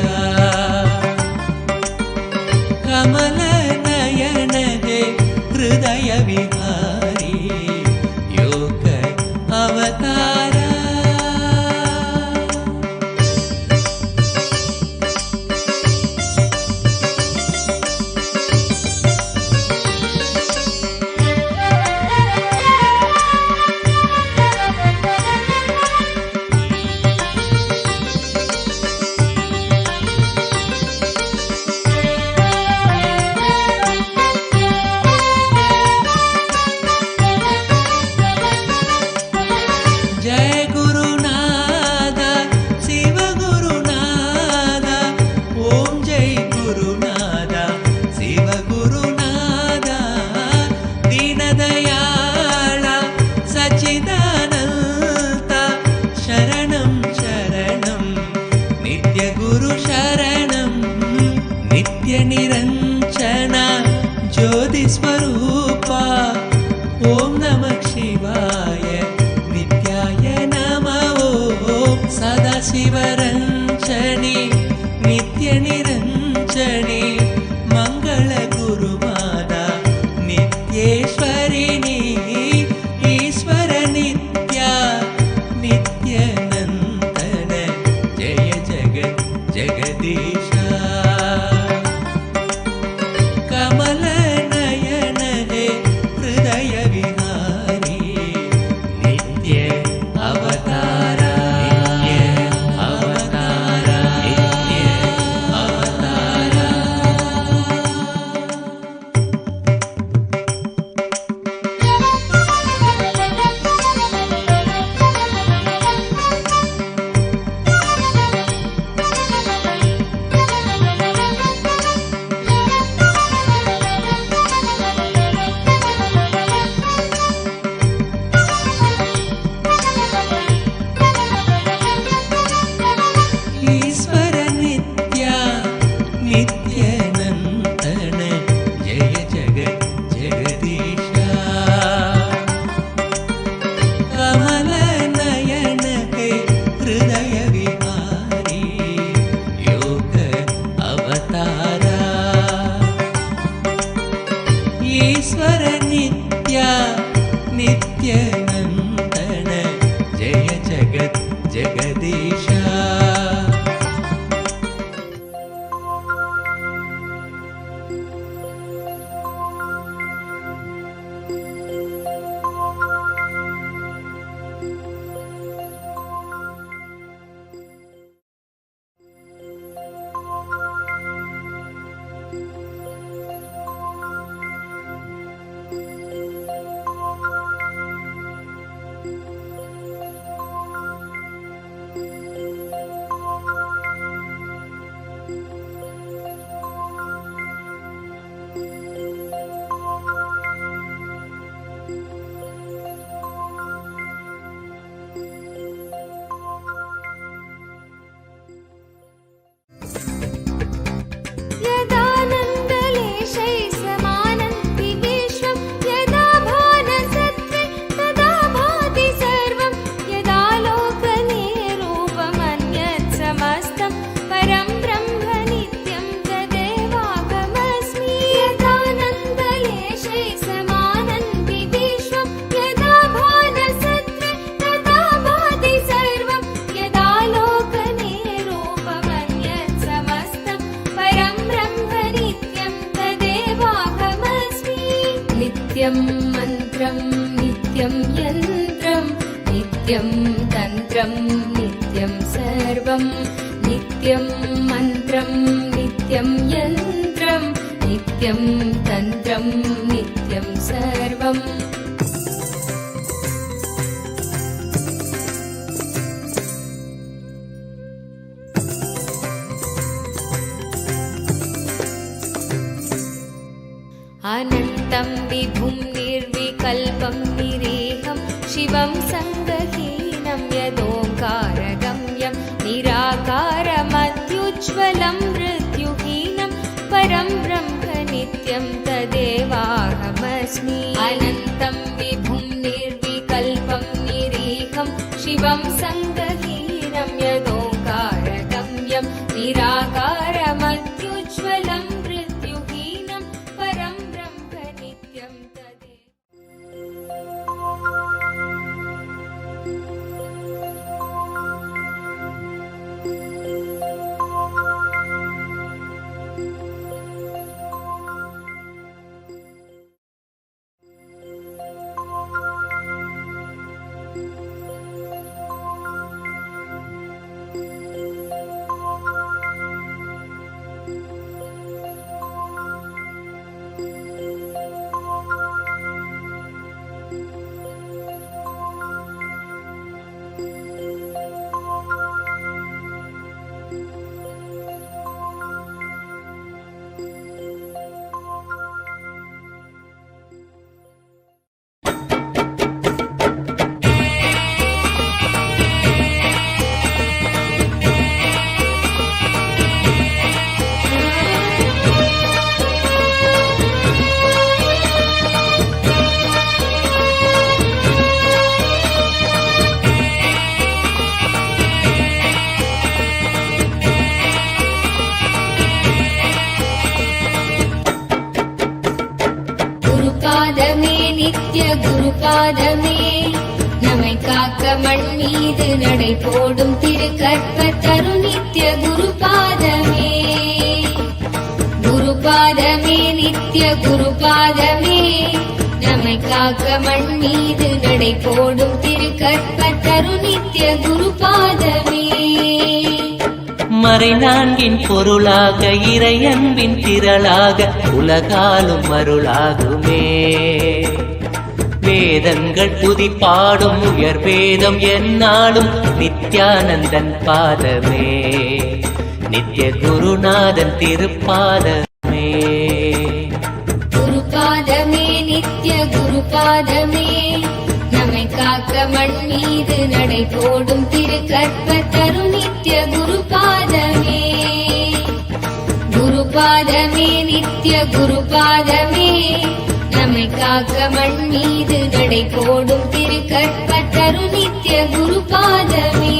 कमल नयन हे हृदय विहारी अवतारा जय गुरुनाथ शिव गुरुनाथ ओम जय गुरुनाथ शिव गुरुनाथ दीनदयाळ सच्चिदानन्द शरणं शरणं नित्य गुरु शरणं नित्य निरञ्जन ज्योति स्वरूपा ओम नमः शिवाय सदाशिवरञ्जनी नित्यनिरञ्जनी मङ्गलगुरुमाता नित्येश्वरिणी ईश्वर नित्या नित्यानन्दन जय जगत् जगत् नित्यं मन्त्रं नित्यं यन्त्रं नित्यं तन्त्रं नित्यं सर्वं नित्यं मन्त्रं नित्यं यन्त्रं नित्यं तन्त्रं नित्यं सर्वम् अनन्तं विभुं निर्विकल्पं निरेहं शिवं सङ्गहीनं यदोङ्कारगम्यं निराकारमत्युज्ज्वलं मृत्युहीनं परं ब्रह्म नित्यं तदेवाहमस्मि अनन्तं विभुं निर्विकल्पं निरेहं शिवं सङ्गहीनं यदोङ्कारगम्यं निराकारमत्युज्ज्वलं मृत्युहीनं परं ब्रह्म नित्यं तदे குருபாதமே நம்மை காக்க மண் மீது நடை போடும் திருக்கற்பத்தரு நித்ய குருபாதமே குருபாதமே நித்ய குருபாதமே நம்மை காக்க மண் மீது நடை போடும் திருக்கற்பத்தரு நித்ய குருபாதமே மறை நான்கின் பொருளாக இறையன்பின் திரளாக உலகாலும் அருளாகுமே வேதங்கள் துதிப்பாடும் உயர் வேதம் என்னாலும் நித்யானந்தன் பாதமே நித்ய குருநாதன் திருப்பாதமே குருபாதமே நித்ய குருபாதமே நம்மை காக்க மண் மீது நடை போடும் திருக்கற்பத்தரு நித்ய குருபாதமே குருபாதமே நித்ய குருபாதமே நம்மை காக்க மண் மீது நடை போடும் திருக்கற்பத்தரு நித்ய குருபாதமே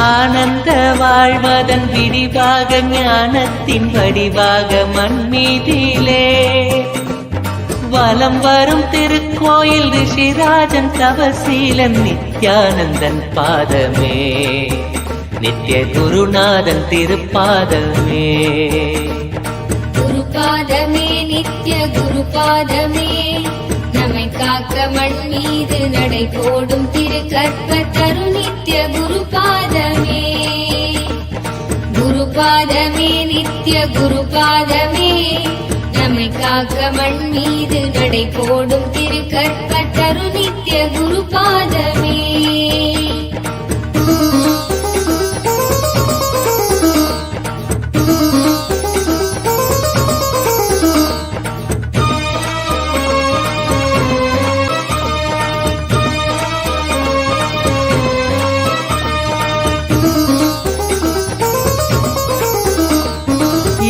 ஆனந்த வாழ்வதன் விடிவாக ஞானத்தின் வடிவாக மண்மீதிலே வலம் வரும் திருக்கோயில் ரிஷிராஜன் தவசீலன் நித்யானந்தன் பாதமே நித்ய குருநாதன் திருப்பாதமே குருபாதமே நித்ய குருபாதமே நம்மை காக்க மண் மீது நடை போடும் திருக்கற்பத்தரு நித்ய குருபாதமே குருபாதமே நித்ய குருபாதமே நம்மை காக்க மண் மீது நடை போடும் திருக்கற்பத்தரு நித்ய குருபாதமே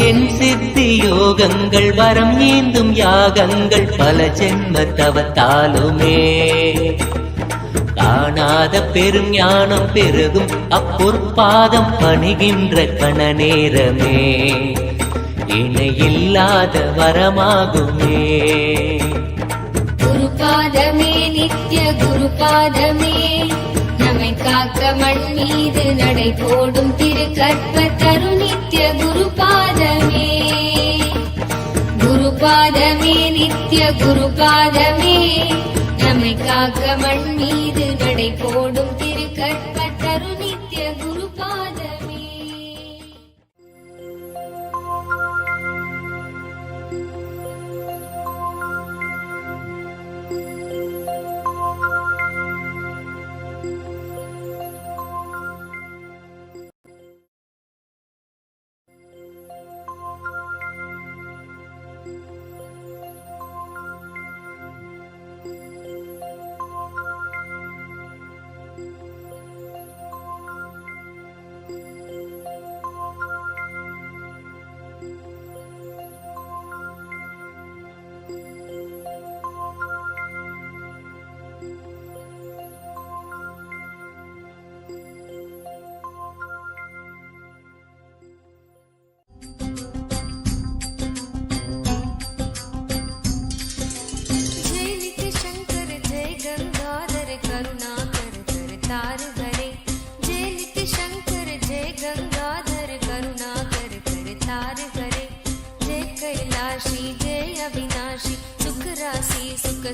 என் சித்தி யோகங்கள் வரம் ஏந்தும் யாகங்கள் பல ஜென்ம தவத்தாலுமே காணாத பெருஞானம் பெருகும் அப்பொற்பாதம் பணிகின்ற கண நேரமே இணையில்லாத வரமாகுமே. குருபாதமே நித்ய குருபாதமே நம்மை காக்க மண் மீது நடை போடும் திருக்கற்ப தரு நித்ய குருபாதமே. குருபாதமே நித்ய குருபாதமே நம்மை காக்க மண் மீது நடை போடும் திருக்கற்ப தரு நித்ய குருபாதமே.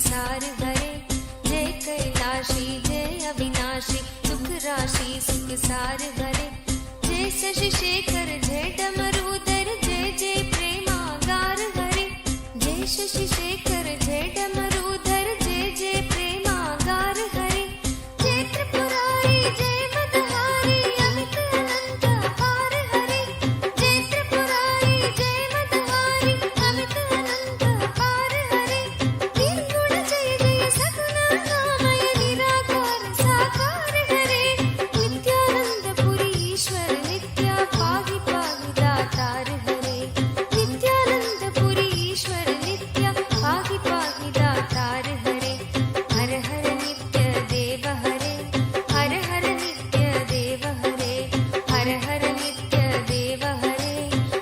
सार हरे जय कैलाशी जय अविनाशी सुख राशि सुख सार हरे जय शशि शेखर जय डमरूधर जय जय प्रेमागार हरे जय शशि शेखर जय डमरूधर जय जय प्रेमागार हरे जय त्रिपुरारी जय मदहारी अमित अनंत अपार हरे जय त्रिपुरारी जय मदहारी अमित अनंत अपार हरे निर्गुण जय जय सगुणामय निराकार साकार हरे नित्यानंद पुरी ईश्वर नित्या पाहि पाहि दातार हरे नित्यानंद पुरी ईश्वर नित्या पाहि पाहि दातार हरे हर हर नित्य देव हरे हर हर नित्य देव हरे हर हर नित्य देव हरे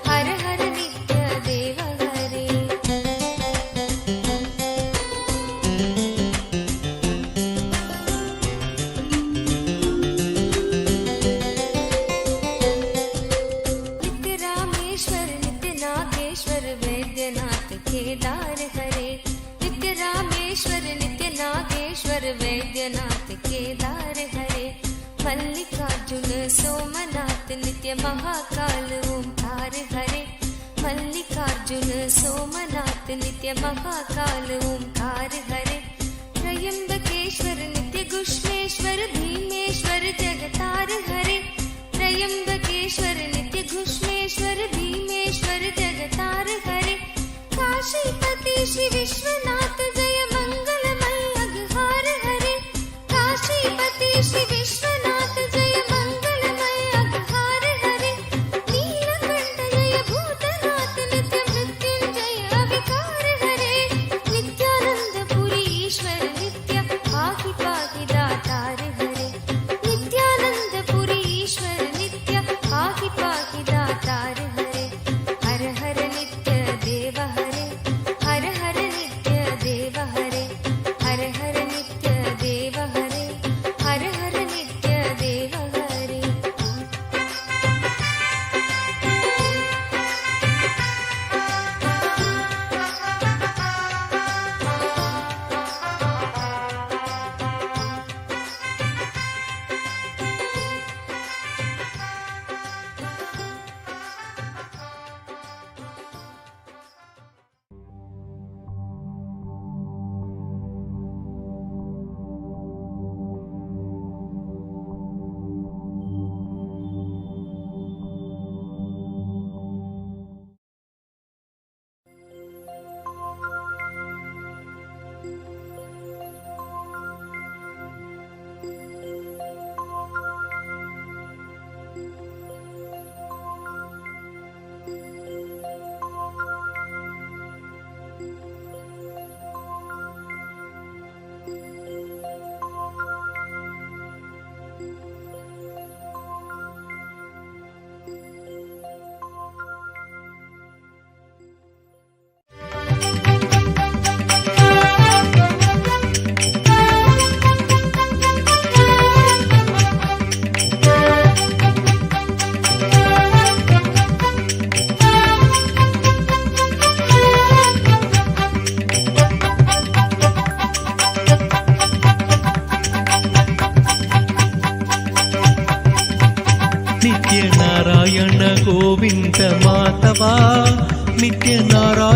हर हर नित्य देव हरे. नित्य रामेश्वर नित्य नागेश्वर वैद्यनाथ केदार हरे नित्य रामेश्वर नित्य नागेश्वर वैद्यनाथ केदार हरे मल्लिकार्जुन सोमनाथ नित्य महाकाल ओंकार हरे मल्लिकार्जुन सोमनाथ नित्य महाकाल ओंकार हरे त्रयंबकेश्वर नित्य घुष्मेश्वर भीमेश्वर जगतार हरे त्रयंबकेश्वर नित्य घुष्मेश्वर भीमेश्वर जगतार हरे काशीपति श्री विश्वनाथ जय मंगलमय अघहार हरे काशीपति श्री विश्वनाथ जय मंगलमय अघहार हरे नीलकंठ जय भूतनाथ नित्य मृत्युंजय अविकार हरे नित्यानंद पुरी ईश्वर नित्य पाहि पाहि दातार हरे नित्यानंद पुरी ईश्वर नित्य पाहि पाहि दातार हरे हर हर नित्य देव हरे हर हर नित्य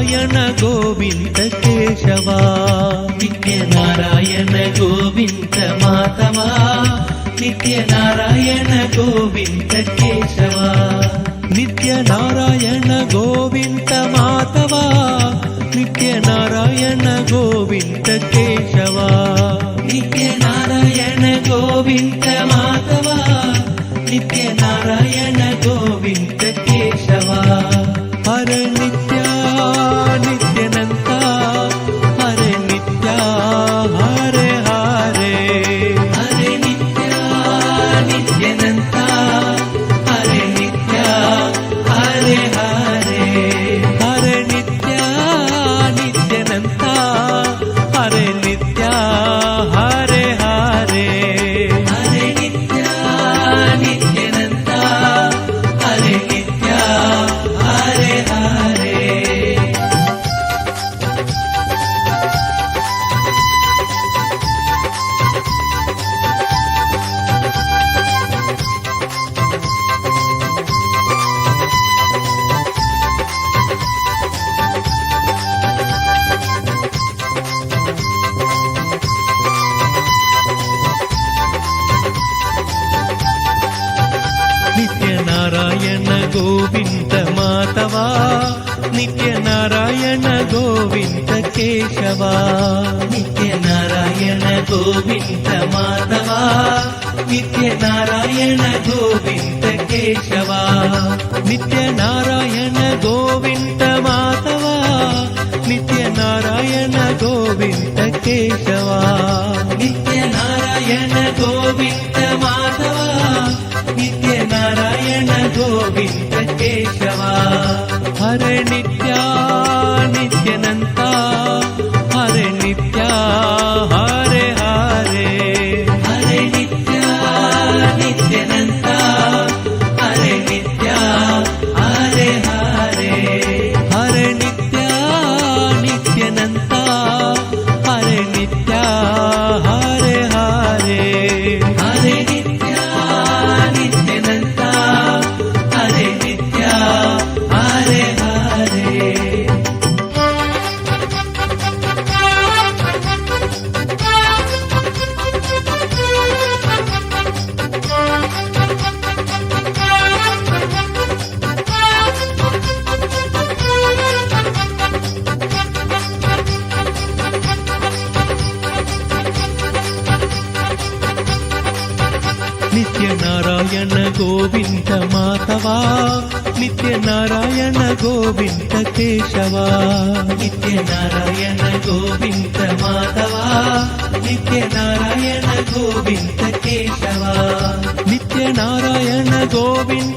నిత్యనారాయణ గోవింద కేశవా, నిత్యనారాయణ గోవింద మాధవా, నిత్యనారాయణ గోవింద కేశవా, నిత్యనారాయణ గోవింద మాధవా, నిత్యనారాయణ గోవింద కేశవా, నిత్యనారాయణ గోవింద మాధవా, నిత్యనారాయణ గోవింద కేశవా, హర నిత్య నిత్యనంత, హర నిత్య హరే హరే, హరే నిత్య నిత్యనంత, హరే నిత్య హరే హరే, హర నిత్య నిత్యనంత, హర నిత్య హరే హరే, హరే నిత్య నిత్యనంత, హరే నిత్య హరే హరే. నిత్యనారాయణ గోవింద మాధవా, నిత్యనారాయణ గోవింద కేశవా, నిత్యనారాయణ గోవింద మాధవా, నిత్యనారాయణ గోవింద కేశవా, నిత్యనారాయణ గోవింద మాధవా, నిత్యనారాయణ గోవింద కేశవా, నిత్యనారాయణ గోవింద మాధవా, నిత్యనారాయణ గోవింద కేశవా, హర నిత్య నిత్యనంత, హర నిత్య హరే హరే, హరే నిత్య నిత్యనంత, హరే నిత్య హరే హరే, హర నిత్య నిత్యనంత, హర నిత్య హరే హరే, హరే నిత్య నిత్యనంత, హరే నిత్య హరే హరే. నిత్యనారాయణ గోవింద మాధవా, నిత్యనారాయణ గోవింద కేశవా, నిత్యనారాయణ గోవింద మాధవా, నిత్యనారాయణ గోవింద కేశవా, నిత్యనారాయణ గోవింద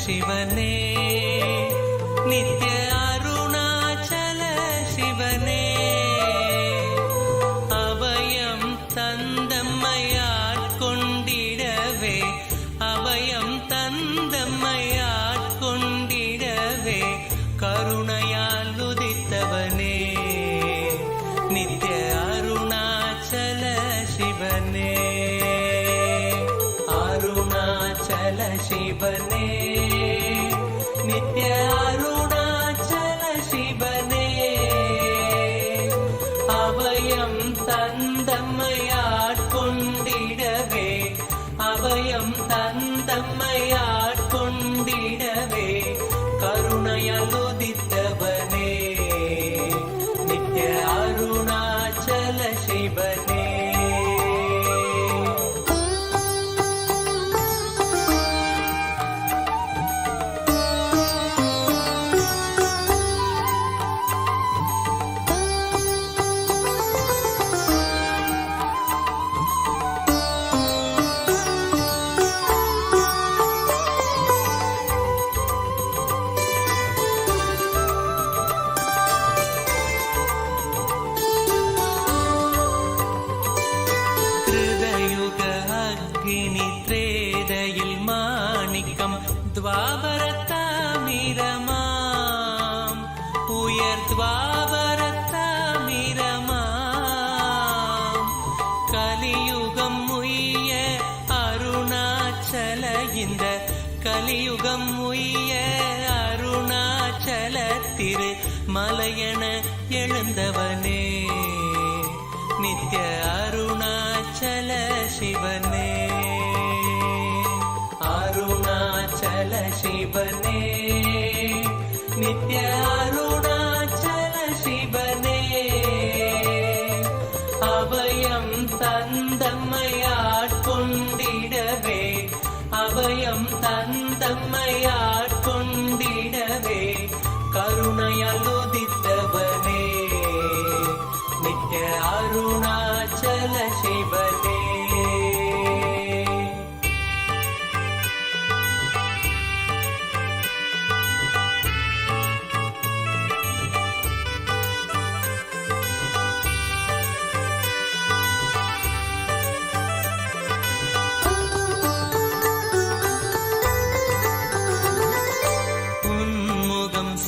शिवने नित्य अरुणाचल शिवने अभयं तन्दम्मयाट्कोण्डिडवे अभयं तन्दम्मयाट्कोण्डिडवे करुणयाल उदितवने नित्य अरुणाचल शिवने अरुणाचल शिवने नित्य अरुणाचल शिवने अभयं तन्दम्मयाट्कोण्डिडवे अभयं तन्दम्मयाट्कोण्डिडवे करुणयाल उदितवने नित्य अरुणाचल शिवने द्वापरतामिरमाम् उयर्द्वापरतामिरमाम् कलियुगम् उय्य अरुणाचल इंद कलियुगम् उय्य अरुणाचल तिरु मलयन எழுந்தவனே नित्य अरुणाचल शिवने अरुणाचल शिवने नित्य अरुणाचल शिवने अभयं तन्दम्मयाट्कोण्डिडवे अभयं तन्दम्मयाट्कोण्डिडवे करुणयाल उदितवने नित्य अरुणाचल शिवने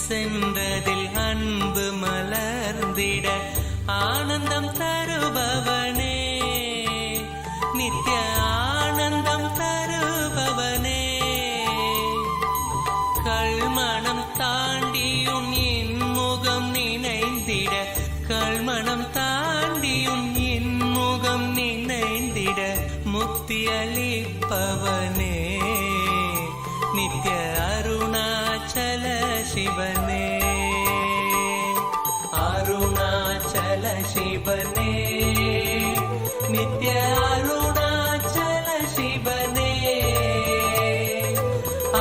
சென்றதில் அன்பு மலர்ந்திட ஆனந்தம் தருபவனே நித்ய ஆனந்தம் தருபவனே கல்மணம் தாண்டியும் இன்முகம் நினைந்திட கல்மணம் தாண்டியும் இன்முகம் நினைந்திட முக்தி அளிப்பவனே नित्य अरुणाचल शिवने अरुणाचल शिवने नित्य अरुणाचल शिवने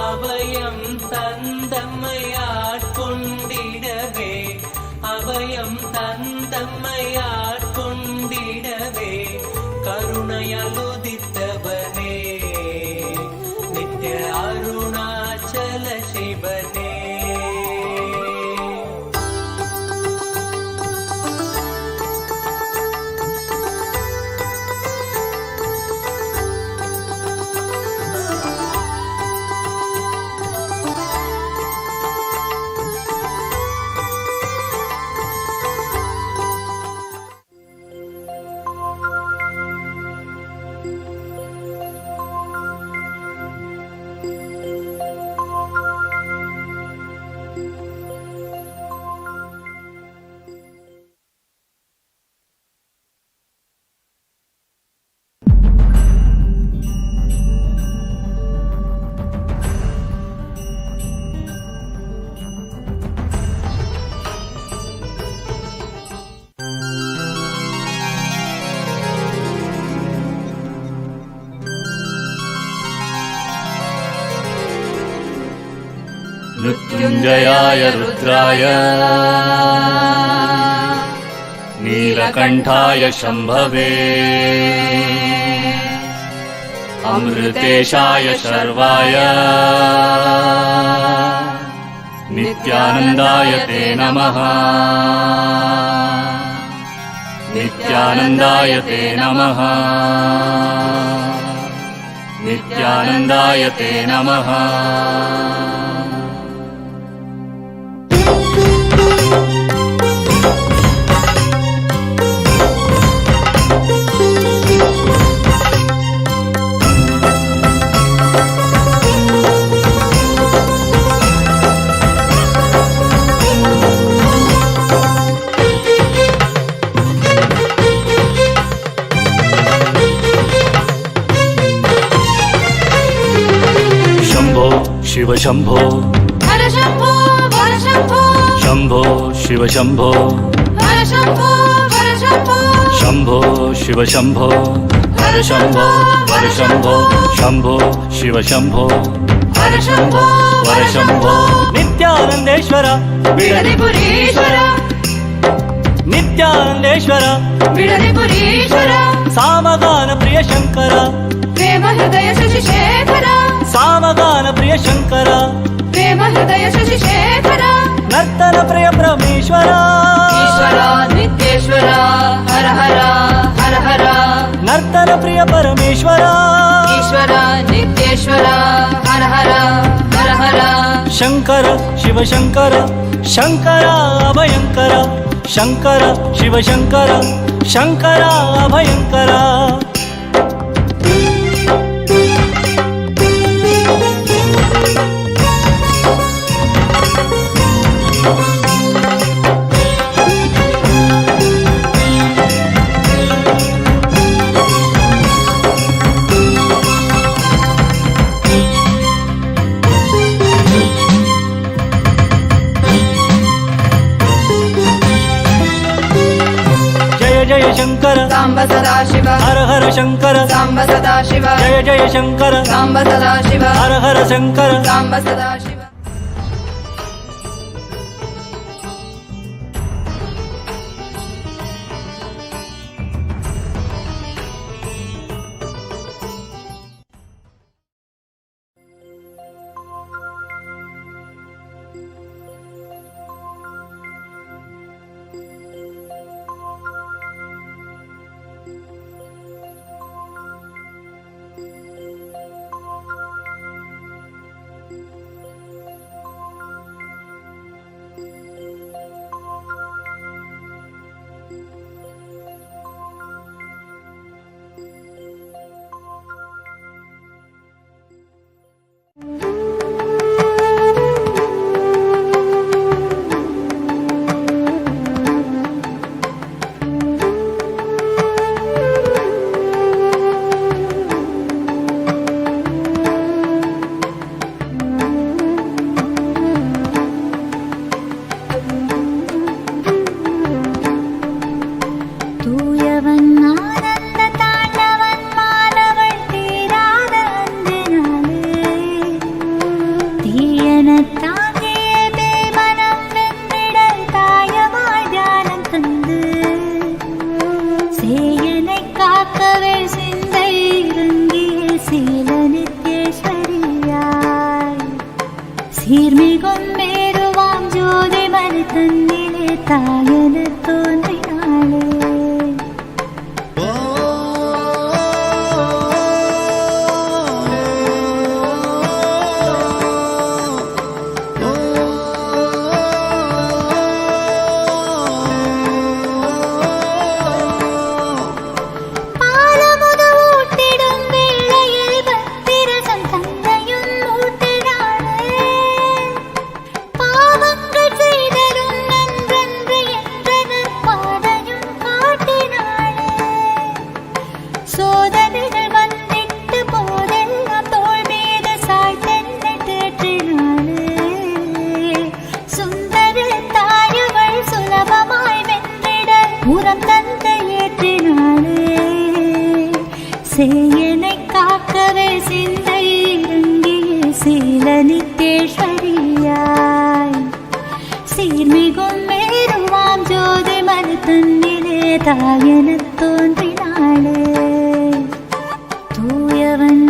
अभयं तन्दम्मयाट्कोण्डिडवे अभयं तन्दम्मयाट्कोण्डिडवे करुणयाल उदितवने नित्य अरुणाचल शिवने मृत्युञ्जयाय रुद्राय नीलकण्ठाय शम्भवे अमृतेशाय शर्वाय नित्यानन्दाय ते नमः नित्यानन्दाय ते नमः नित्यानन्दाय ते नमः शिव शंभो हर शंभो हर शंभो शंभो शिव शंभो हर शंभो हर शंभो शंभो शिव शंभो हर शंभो हर शंभो शंभो शिव शंभो हर शंभो हर शंभो नित्यानंदेश्वर बिडदिपुरीश्वर नित्यानंदेश्वर बिडदिपुरीश्वर सामगान प्रिय शंकर प्रेम हृदय शशिशेखर सामगान प्रिय शंकर प्रेम हृदय शशिशेखर नर्तन प्रिय परमेश्वर ईश्वर नित्येश्वर हर हर हर हर नर्तन प्रिय परमेश्वर ईश्वर नित्येश्वर हर हर हर हर शंकर शिव शंकर शंकर अभयंकर शंकर शिव शंकर शंकर अभयंकर जय शंकर सांब सदाशिव हर हर शंकर सांब सदाशिव जय जय शंकर सांब सदाशिव हर हर शंकर सांब सदाशिव சேயனை காக்கவே சிந்தை இறங்கிய சீல நித்தேஸ்வரியாய் சீர்மிகும் மேருவாம் ஜோதி மனு தன்னிலே தாயெனத் தோன்றினாளே தூயவன்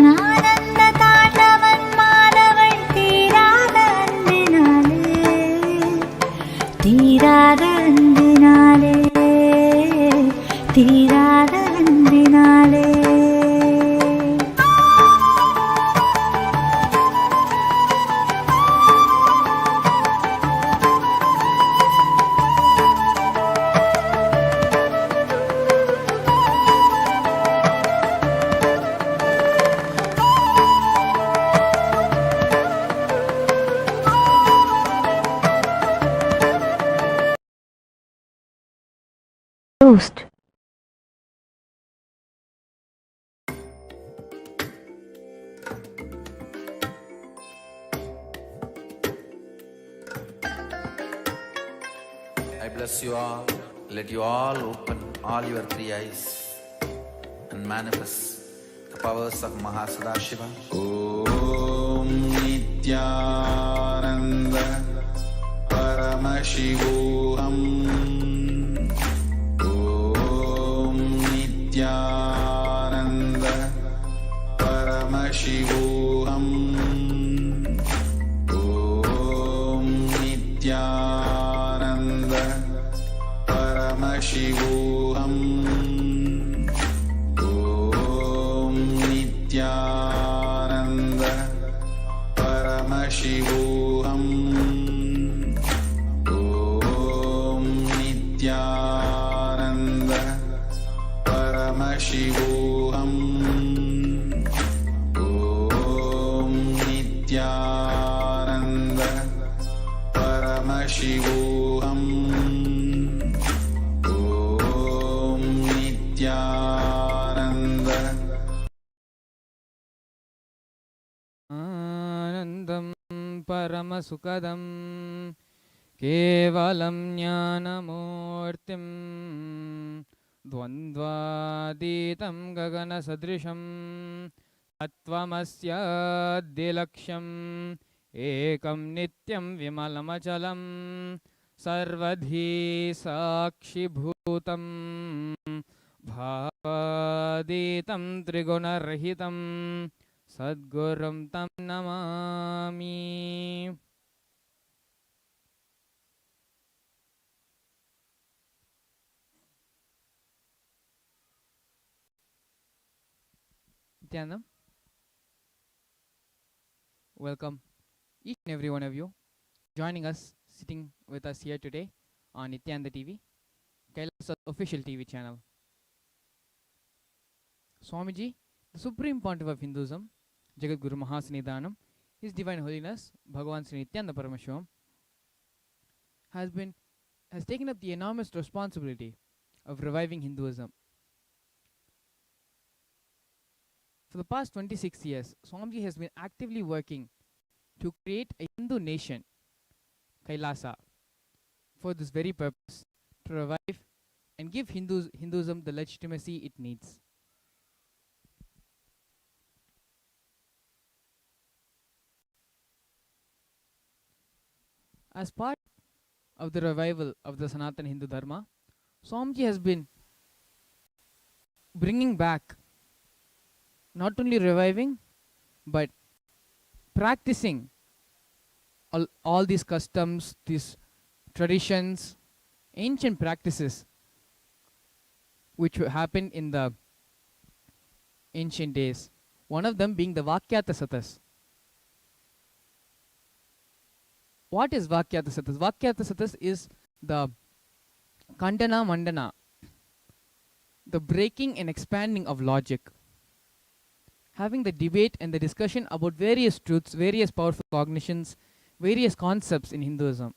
closed. I bless you all. Let you all open all your three eyes and manifest the powers of Mahasannidhanam. Om Nithyananda Paramashivoham. Om Nithyananda Paramashivoham. Om Nithyananda Paramashivoham. Om Nithyananda Paramashivoham. Om Nithyananda Paramashivoham. Om Nithyananda Paramashivoham. Om Nithyananda आनन्दं परमसुखदं केवलं ज्ञानमूर्तिं द्वन्द्वातीतं गगनसदृशं तत्त्वमस्याद्यलक्ष्यम् एकं नित्यं विमलमचलं सर्वधी साक्षिभूतं भावातीतं त्रिगुणरहितं सद्गुरुं तं Namami. Nityanandam, welcome each and every one of you joining us, sitting with us here today on Nityananda TV, KAILASA official TV channel. Swamiji, the Supreme Pontiff of Hinduism, Jagatguru Mahasannidhanam, His Divine Holiness, Bhagavan Nithyananda Paramashivam, has taken up the enormous responsibility of reviving Hinduism. For the past 26 years, Swamiji has been actively working to create a Hindu nation, KAILASA, for this very purpose, to revive and give Hinduism the legitimacy it needs. As part of the revival of the Sanatana Hindu Dharma, Swamiji has been bringing back, not only reviving, but practicing all these customs, these traditions, ancient practices which happened in the ancient days. One of them being the Vakyata Satas. What is Vakyata Satas? Vakyata Satas is the Kandana Mandana, the breaking and expanding of logic. Having the debate and the discussion about various truths, various powerful cognitions, various concepts in Hinduism.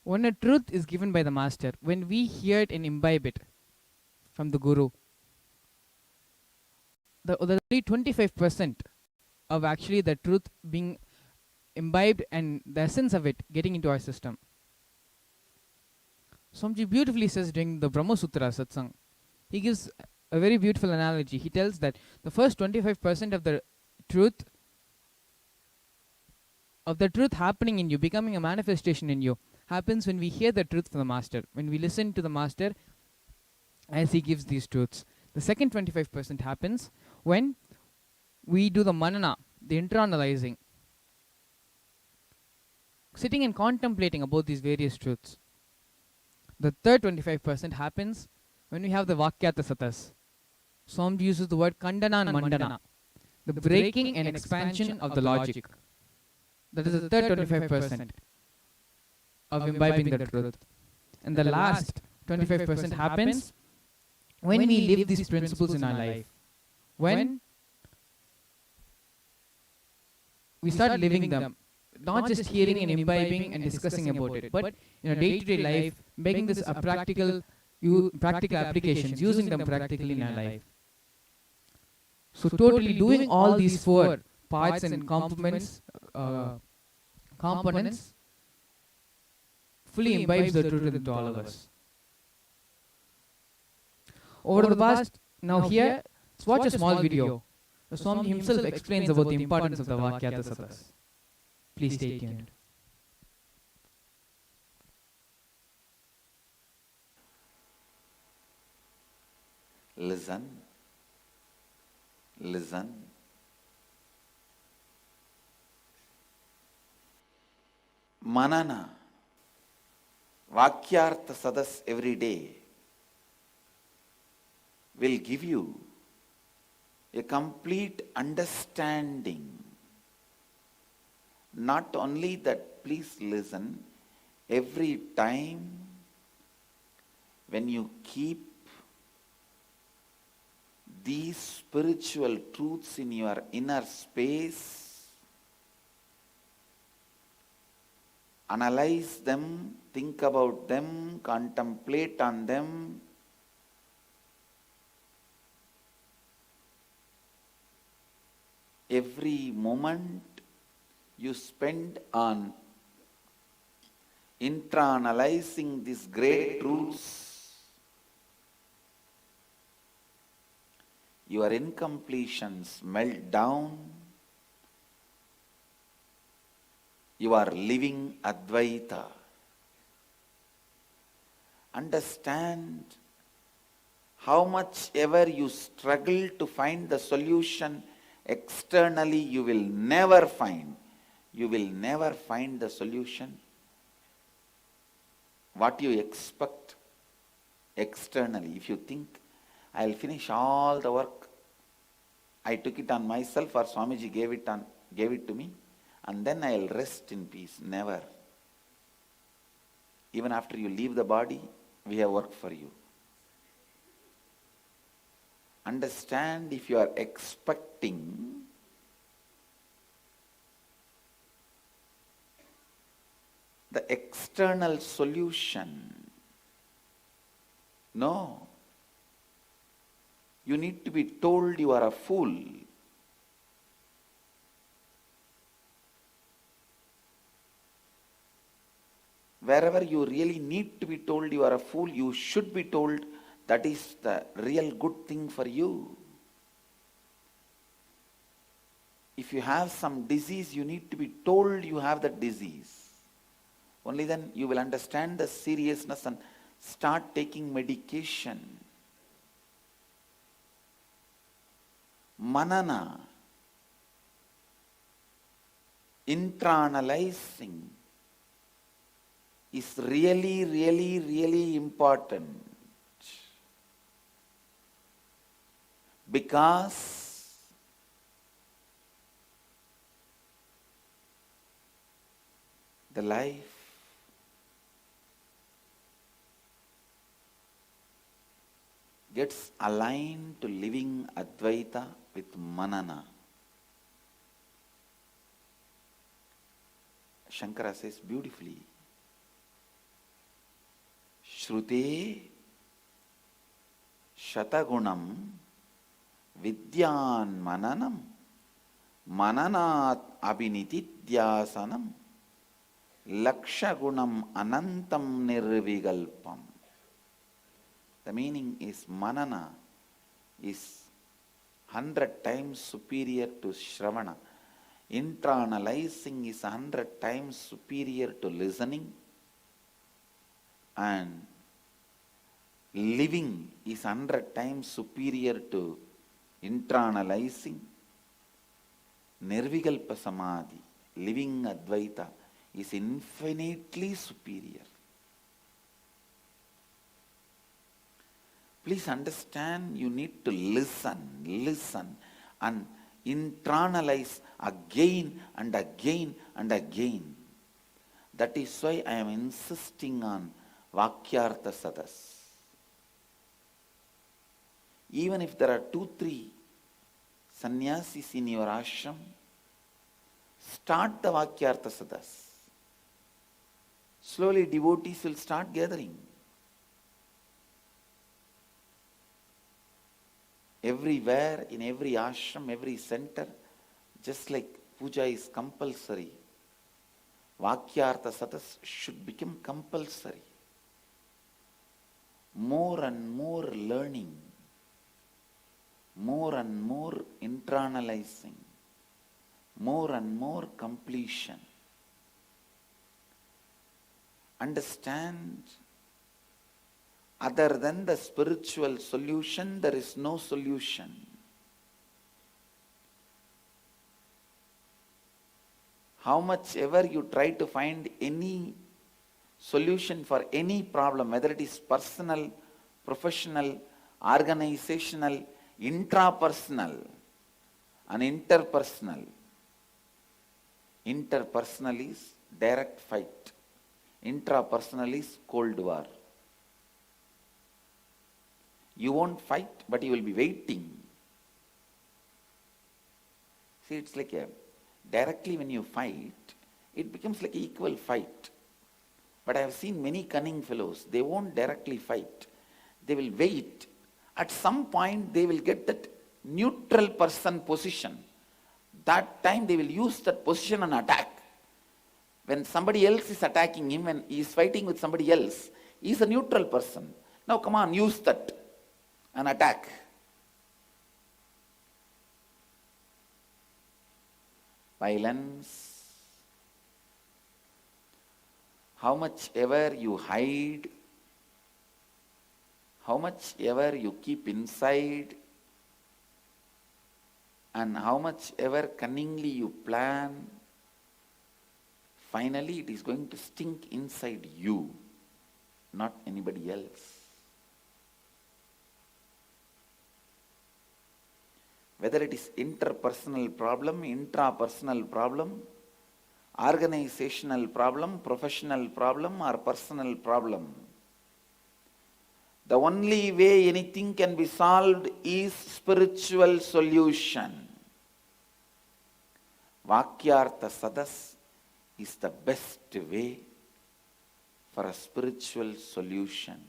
When a truth is given by the Master, when we hear it and imbibe it from the Guru, the only 25% of actually the truth being imbibed and the essence of it getting into our system. Swamiji beautifully says during the Brahma Sutra Satsang, he gives a very beautiful analogy. He tells that the first 25% of the truth happening in you, becoming a manifestation in you, happens when we hear the truth from the Master, when we listen to the Master as he gives these truths. The second 25% happens when we do the manana, the internalizing, sitting and contemplating about these various truths. The third 25% happens when we have the Vakyata Satas. Swamiji uses the word Kandana and Mandana, the breaking and expansion of the logic. That is the third 25% of imbibing the truth. And the last 25% happens when we live these principles in our life. When we start living them, not just hearing and imbibing and discussing about it, but in a day-to-day life, making this a practical applications, using them practically in our life. So totally doing all these four parts and components fully imbibes the truth into all of us. Over the past, now here, let's watch a small video. The Swami himself explains about the importance of the Vakyata Satas. Please stay tuned. Listen, listen. Manana, Vakyartha Sadas every day will give you a complete understanding. Not only that, please listen, every time when you keep these spiritual truths in your inner space, analyze them, think about them, contemplate on them, every moment you spend on intra-analyzing these great truths, your incompletions melt down, you are living Advaita. Understand how much ever you struggle to find the solution externally, you will never find the solution what you expect externally. If you think, I'll finish all the work, I took it on myself or Swamiji gave it to me, and then I'll rest in peace. Never. Even after you leave the body, we have work for you. Understand, if you are expecting the external solution, no. You need to be told you are a fool. Wherever you really need to be told you are a fool, you should be told that is the real good thing for you. If you have some disease, you need to be told you have that disease. Only then you will understand the seriousness and start taking medication. Manana, intra-analyzing is really, really, really important. Because the life gets aligned to living Advaita with Manana. Shankara says beautifully, Shrute Shatagunam Vidyan Mananam Mananat Abhinitidhyasanam Lakshagunam Anantam Nirvigalpam. The meaning is Manana is 100 times superior to Shravana. Intra-analyzing is 100 times superior to listening. And living is 100 times superior to intra-analyzing. Nirvigalpa Samadhi, living Advaita, is infinitely superior. Please understand, you need to listen and internalize again and again and again. That is why I am insisting on Vakyartha Sadas. Even if there are 2-3 sannyasis in your ashram, Start the Vakyartha Sadas. Slowly devotees will start gathering. Everywhere, in every ashram, every center, just like puja is compulsory, Vakyartha Sadas should become compulsory. More and more learning, more and more internalizing, more and more completion. Understand, other than the spiritual solution, there is no solution. How much ever you try to find any solution for any problem, whether it is personal, professional, organizational, intrapersonal, and interpersonal. Interpersonal is direct fight. Intrapersonal is cold war. You won't fight, but you will be waiting. See, it's like directly when you fight, it becomes like equal fight. But I have seen many cunning fellows, they won't directly fight. They will wait. At some point, they will get that neutral person position. That time they will use that position and attack. When somebody else is attacking him and he is fighting with somebody else, he is a neutral person. Now come on, use that and attack. Violence. How much ever you hide, how much ever you keep inside, and how much ever cunningly you plan, finally it is going to stink inside you, not anybody else. Whether it is interpersonal problem, intrapersonal problem, organizational problem, professional problem, or personal problem, the only way anything can be solved is spiritual solution. Vakyartha Sadas is the best way for a spiritual solution.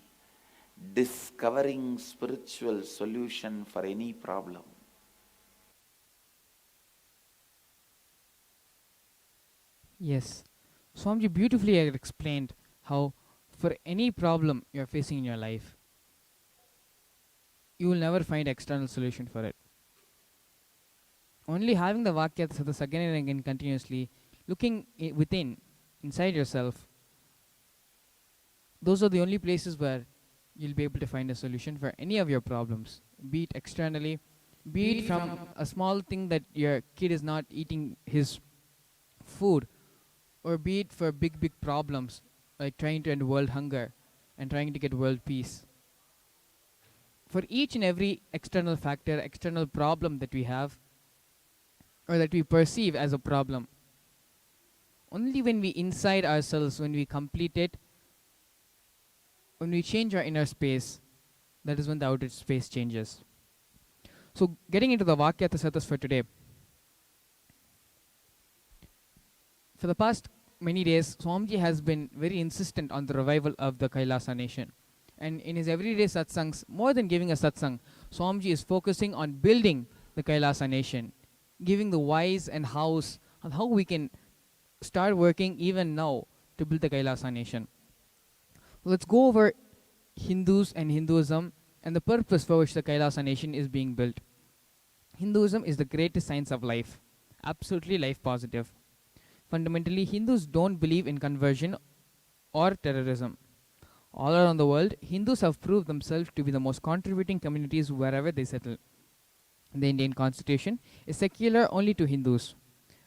Discovering spiritual solution for any problem. Yes. Swamiji beautifully had explained how for any problem you are facing in your life, you will never find external solution for it. Only having the Vakyartha Sadas again and again continuously, looking within, inside yourself, those are the only places where you'll be able to find a solution for any of your problems, be it externally, be it from a small thing that your kid is not eating his food, or be it for big problems like trying to end world hunger and trying to get world peace. For each and every external factor, external problem that we have, or that we perceive as a problem, only when we inside ourselves, when we complete it, when we change our inner space, that is when the outer space changes. So getting into the Vakyartha Sadas for today. For the past many days, Swamiji has been very insistent on the revival of the KAILASA nation. And in his everyday satsangs, more than giving a satsang, Swamiji is focusing on building the KAILASA nation, giving the whys and hows on how we can start working even now to build the KAILASA nation. Let's go over Hindus and Hinduism and the purpose for which the KAILASA nation is being built. Hinduism is the greatest science of life, absolutely life positive. Fundamentally, Hindus don't believe in conversion or terrorism. All around the world, Hindus have proved themselves to be the most contributing communities wherever they settle. The Indian constitution is secular only to Hindus.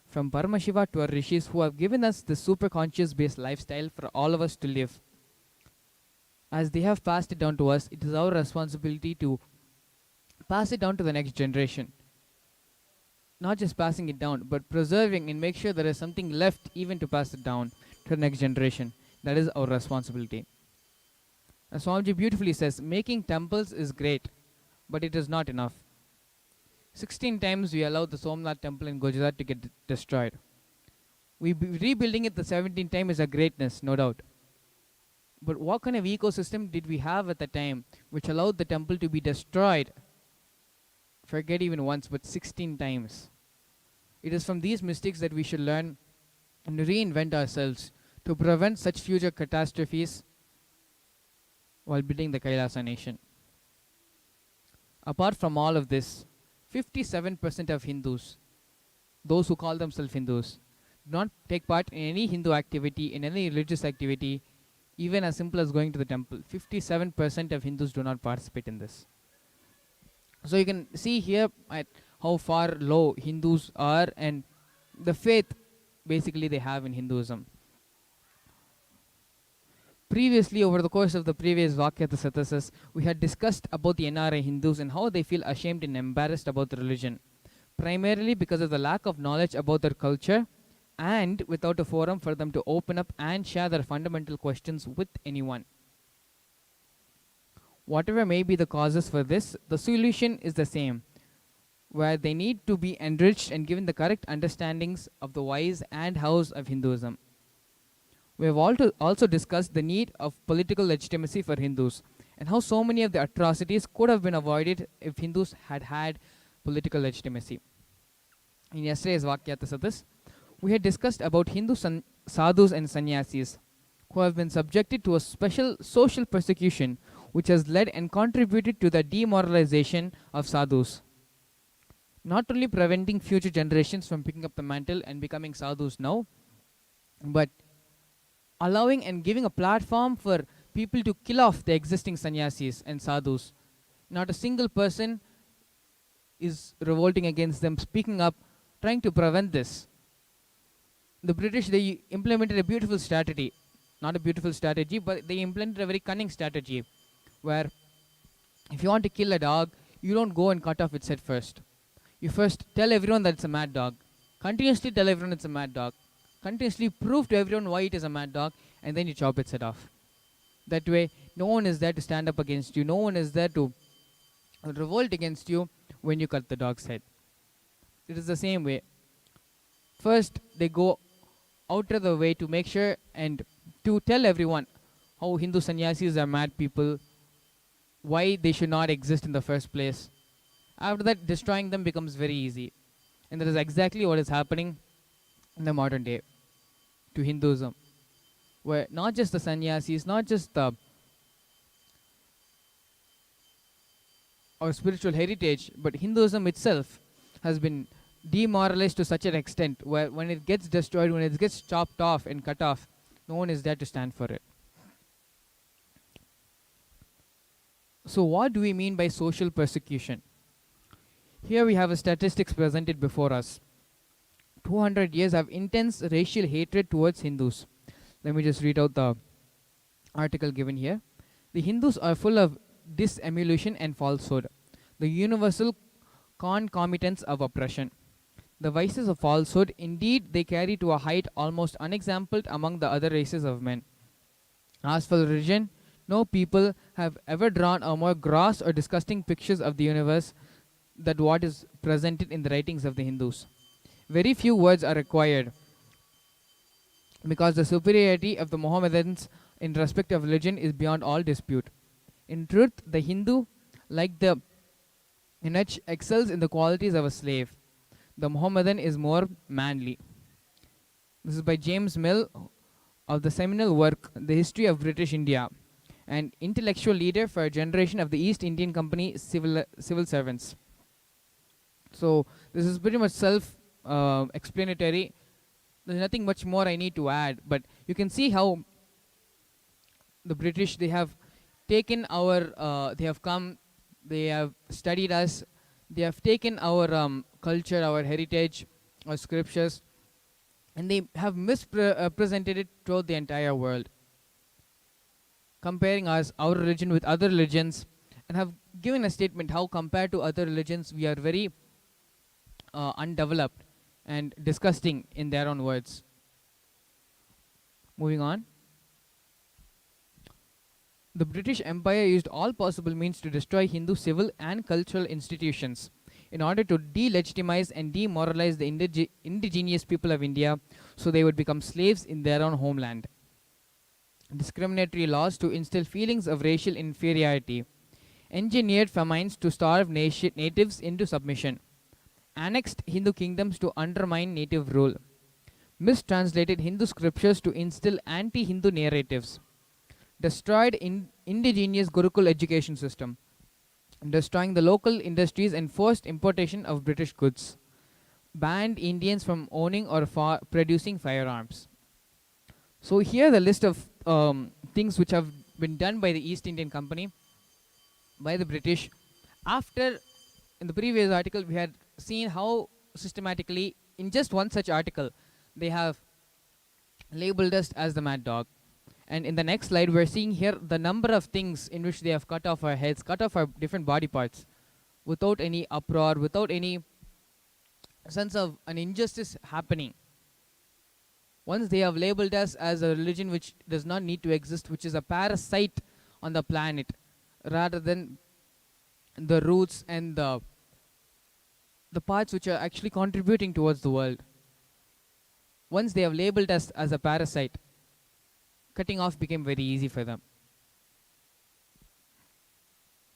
From Paramashiva to our rishis who have given us this super conscious based lifestyle for all of us to live. As they have passed it down to us, it is our responsibility to pass it down to the next generation. Not just passing it down, but preserving and make sure there is something left even to pass it down to the next generation. That is our responsibility. As Swamiji beautifully says, making temples is great, but it is not enough. 16 times we allowed the Somnath temple in Gujarat to get destroyed. Rebuilding it the 17th time is a greatness, no doubt. But what kind of ecosystem did we have at the time which allowed the temple to be destroyed? Forget even once, but 16 times. It is from these mistakes that we should learn and reinvent ourselves to prevent such future catastrophes while building the Kailasa nation. Apart from all of this, 57% of Hindus, those who call themselves Hindus, do not take part in any Hindu activity, in any religious activity, even as simple as going to the temple. 57% of Hindus do not participate in this. So you can see here at how far low Hindus are and the faith basically they have in Hinduism. Previously, over the course of the previous Vakyata Satasas, we had discussed about the NRI Hindus and how they feel ashamed and embarrassed about the religion, primarily because of the lack of knowledge about their culture and without a forum for them to open up and share their fundamental questions with anyone. Whatever may be the causes for this, the solution is the same, where they need to be enriched and given the correct understandings of the whys and hows of Hinduism. We have also discussed the need of political legitimacy for Hindus and how so many of the atrocities could have been avoided if Hindus had had political legitimacy. In yesterday's Vakyata Satas, we had discussed about Hindu sadhus and sannyasis who have been subjected to a special social persecution which has led and contributed to the demoralization of sadhus, not only preventing future generations from picking up the mantle and becoming sadhus now, but allowing and giving a platform for people to kill off the existing sannyasis and sadhus. Not a single person is revolting against them, speaking up, trying to prevent this. The British, they implemented a beautiful strategy. Not a beautiful strategy, but they implemented a very cunning strategy where if you want to kill a dog, you don't go and cut off its head first. You first tell everyone that it's a mad dog. Continuously tell everyone it's a mad dog. Continuously prove to everyone why it is a mad dog, and then you chop its head off. That way, no one is there to stand up against you. No one is there to revolt against you when you cut the dog's head. It is the same way. First, they go out of the way to make sure and to tell everyone how Hindu sannyasis are mad people, why they should not exist in the first place. After that, destroying them becomes very easy. And that is exactly what is happening in the modern day to Hinduism, where not just the sannyasis, not just the our spiritual heritage, but Hinduism itself has been demoralized to such an extent where when it gets destroyed, when it gets chopped off and cut off, no one is there to stand for it. So what do we mean by social persecution? Here we have a statistics presented before us. 200 years of intense racial hatred towards Hindus. Let me just read out the article given here. The Hindus are full of disemulation and falsehood, the universal concomitants of oppression. The vices of falsehood, indeed, they carry to a height almost unexampled among the other races of men. As for religion, no people have ever drawn a more gross or disgusting pictures of the universe than what is presented in the writings of the Hindus. Very few words are required because the superiority of the Mohammedans in respect of religion is beyond all dispute. In truth, the Hindu, like the eunuch, excels in the qualities of a slave. The Mohammedan is more manly. This is by James Mill of the seminal work, The History of British India, an intellectual leader for a generation of the East Indian Company civil servants. So this is pretty much self-explanatory. There's nothing much more I need to add, but you can see how the British, they have taken our, they have come, they have studied us, they have taken our culture, our heritage, our scriptures, and they have misrepresented it throughout the entire world, comparing our religion with other religions, and have given a statement how compared to other religions we are very undeveloped and disgusting in their own words. Moving on. The British Empire used all possible means to destroy Hindu civil and cultural institutions. in order to delegitimize and demoralize the indigenous people of India so they would become slaves in their own homeland. Discriminatory laws to instill feelings of racial inferiority. Engineered famines to starve natives into submission. Annexed Hindu kingdoms to undermine native rule. Mistranslated Hindu scriptures to instill anti-Hindu narratives. Destroyed indigenous Gurukul education system. Destroying the local industries and forced importation of British goods. Banned Indians from owning or producing firearms. So here the list of things which have been done by the East Indian Company, by the British. After, in the previous article, we had seen how systematically, in just one such article, they have labeled us as the mad dog. And in the next slide, we're seeing here the number of things in which they have cut off our heads, cut off our different body parts, without any uproar, without any sense of an injustice happening. Once they have labeled us as a religion which does not need to exist, which is a parasite on the planet, rather than the roots and the parts which are actually contributing towards the world. Once they have labeled us as a parasite, cutting off became very easy for them.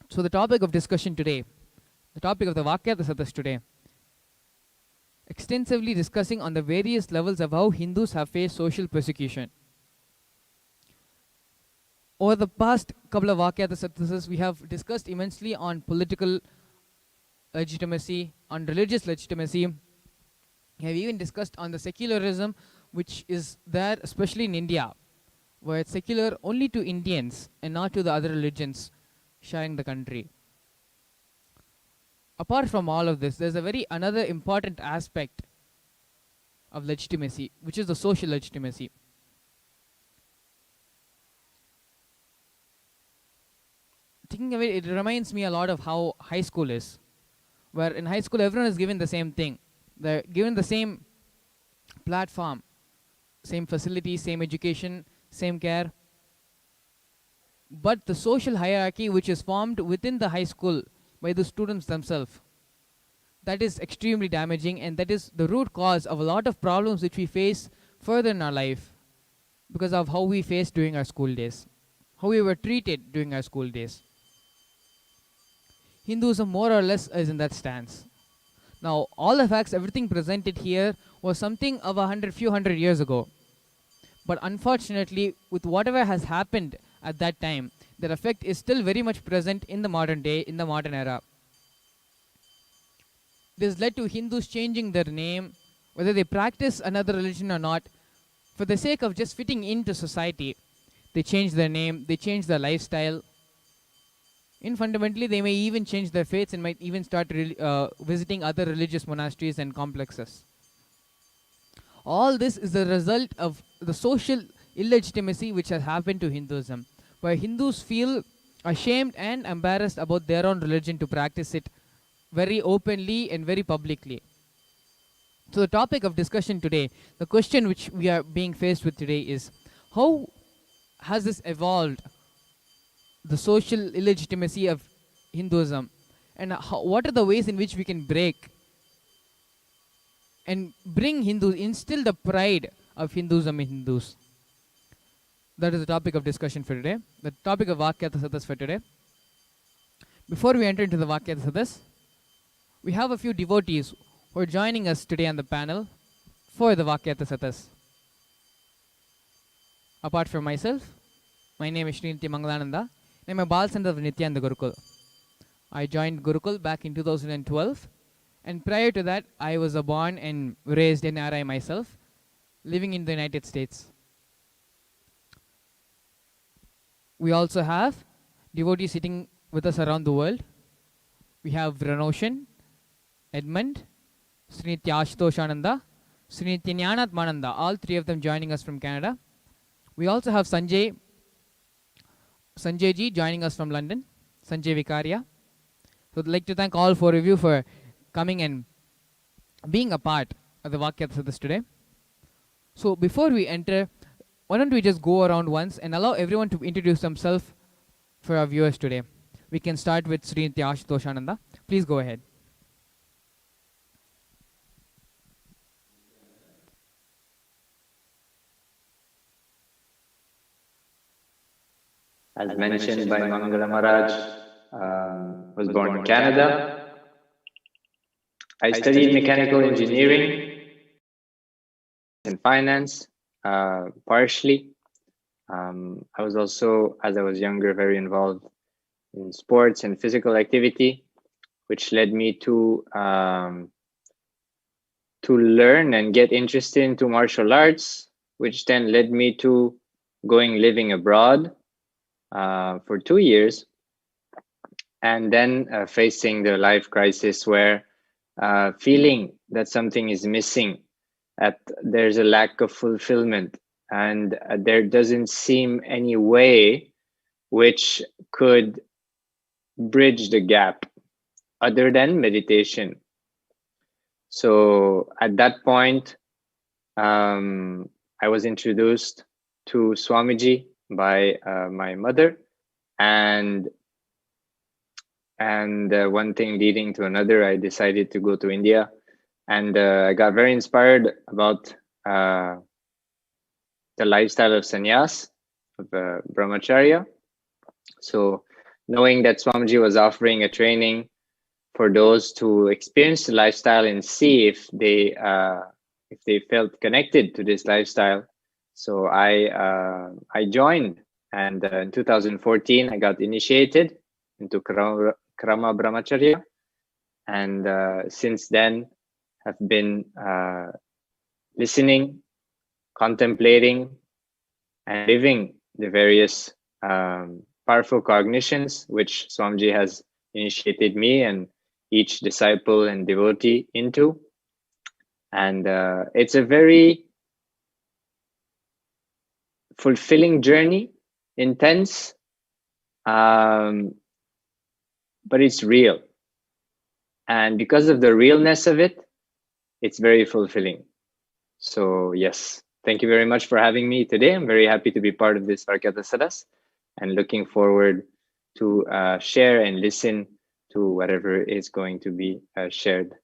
So the topic of discussion today, the topic of the Vakyasatas today, extensively discussing on the various levels of how Hindus have faced social persecution. Over the past couple of Vakyasatas, we have discussed immensely on political legitimacy, on religious legitimacy. We have even discussed on the secularism which is there, especially in India, where it's secular only to Indians and not to the other religions sharing the country. Apart from all of this, there's a another important aspect of legitimacy, which is the social legitimacy. Thinking of it, it reminds me a lot of how high school is, where in high school everyone is given the same thing. They're given the same platform, same facilities, same education, same care. But the social hierarchy which is formed within the high school by the students themselves, that is extremely damaging, and that is the root cause of a lot of problems which we face further in our life because of how we faced during our school days, how we were treated during our school days. Hinduism more or less is in that stance. Now, all the facts, everything presented here was something of few hundred years ago. But unfortunately, with whatever has happened at that time, their effect is still very much present in the modern day, in the modern era. This led to Hindus changing their name, whether they practice another religion or not, for the sake of just fitting into society. They change their name, they change their lifestyle. And fundamentally, they may even change their faiths and might even start visiting other religious monasteries and complexes. All this is the result of the social illegitimacy which has happened to Hinduism, where Hindus feel ashamed and embarrassed about their own religion to practice it very openly and very publicly. So the topic of discussion today, the question which we are being faced with today is, how has this evolved, the social illegitimacy of Hinduism, and what are the ways in which we can break and bring Hindus, instill the pride of Hinduism in Hindus. That is the topic of discussion for today, the topic of Vakyasatas for today. Before we enter into the Vakyasatas, we have a few devotees who are joining us today on the panel for the Vakyasatas. Apart from myself, my name is Srinitya Mangalananda. I'm a Bal Center of Nithyananda Gurukul. I joined Gurukul back in 2012, and prior to that, I was born and raised in RI myself, living in the United States. We also have devotees sitting with us around the world. We have Ranoshan, Edmund, Srinitya Ashtoshananda, Srinitya Jnanatmananda, all three of them joining us from Canada. We also have Sanjay ji joining us from London, Sanjay Vikarya. So I'd like to thank all four of you for coming and being a part of the Vakyasatas today. So before we enter, why don't we just go around once and allow everyone to introduce themselves for our viewers today. We can start with Srinitya Ashtoshananda. Please go ahead. As mentioned by Mangala Maharaj, was born in Canada. I studied mechanical engineering and finance, partially. I was also, as I was younger, very involved in sports and physical activity, which led me to learn and get interested into martial arts, which then led me to living abroad for 2 years, and then facing the life crisis where feeling that something is missing, that there's a lack of fulfillment, and there doesn't seem any way which could bridge the gap other than meditation. So at that point, I was introduced to Swamiji by my mother, and one thing leading to another, I decided to go to India, and I got very inspired about the lifestyle of sannyas, of brahmacharya. So knowing that Swamiji was offering a training for those to experience the lifestyle and see if they felt connected to this lifestyle, so I joined, and in 2014 I got initiated into Krama Brahmacharya, and since then have been listening, contemplating, and living the various powerful cognitions which Swamiji has initiated me and each disciple and devotee into. And it's a very fulfilling journey, intense, but it's real. And because of the realness of it, it's very fulfilling. So yes, thank you very much for having me today. I'm very happy to be part of this Varkyata Sadas and looking forward to share and listen to whatever is going to be shared.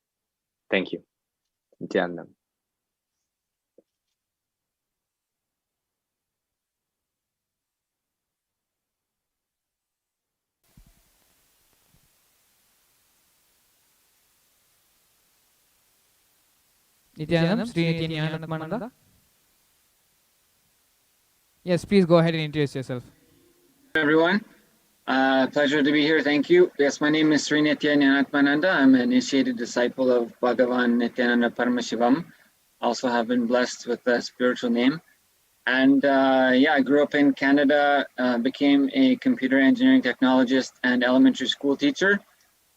Thank you. Nityanandam. Nithyanandam, Sri Nithyananda. Yes, please go ahead and introduce yourself. Everyone, pleasure to be here. Thank you. Yes, my name is Sri Nithyananda. I'm an initiated disciple of Bhagavan Nityananda Paramashivam. Also have been blessed with a spiritual name. And yeah, I grew up in Canada, became a computer engineering technologist and elementary school teacher.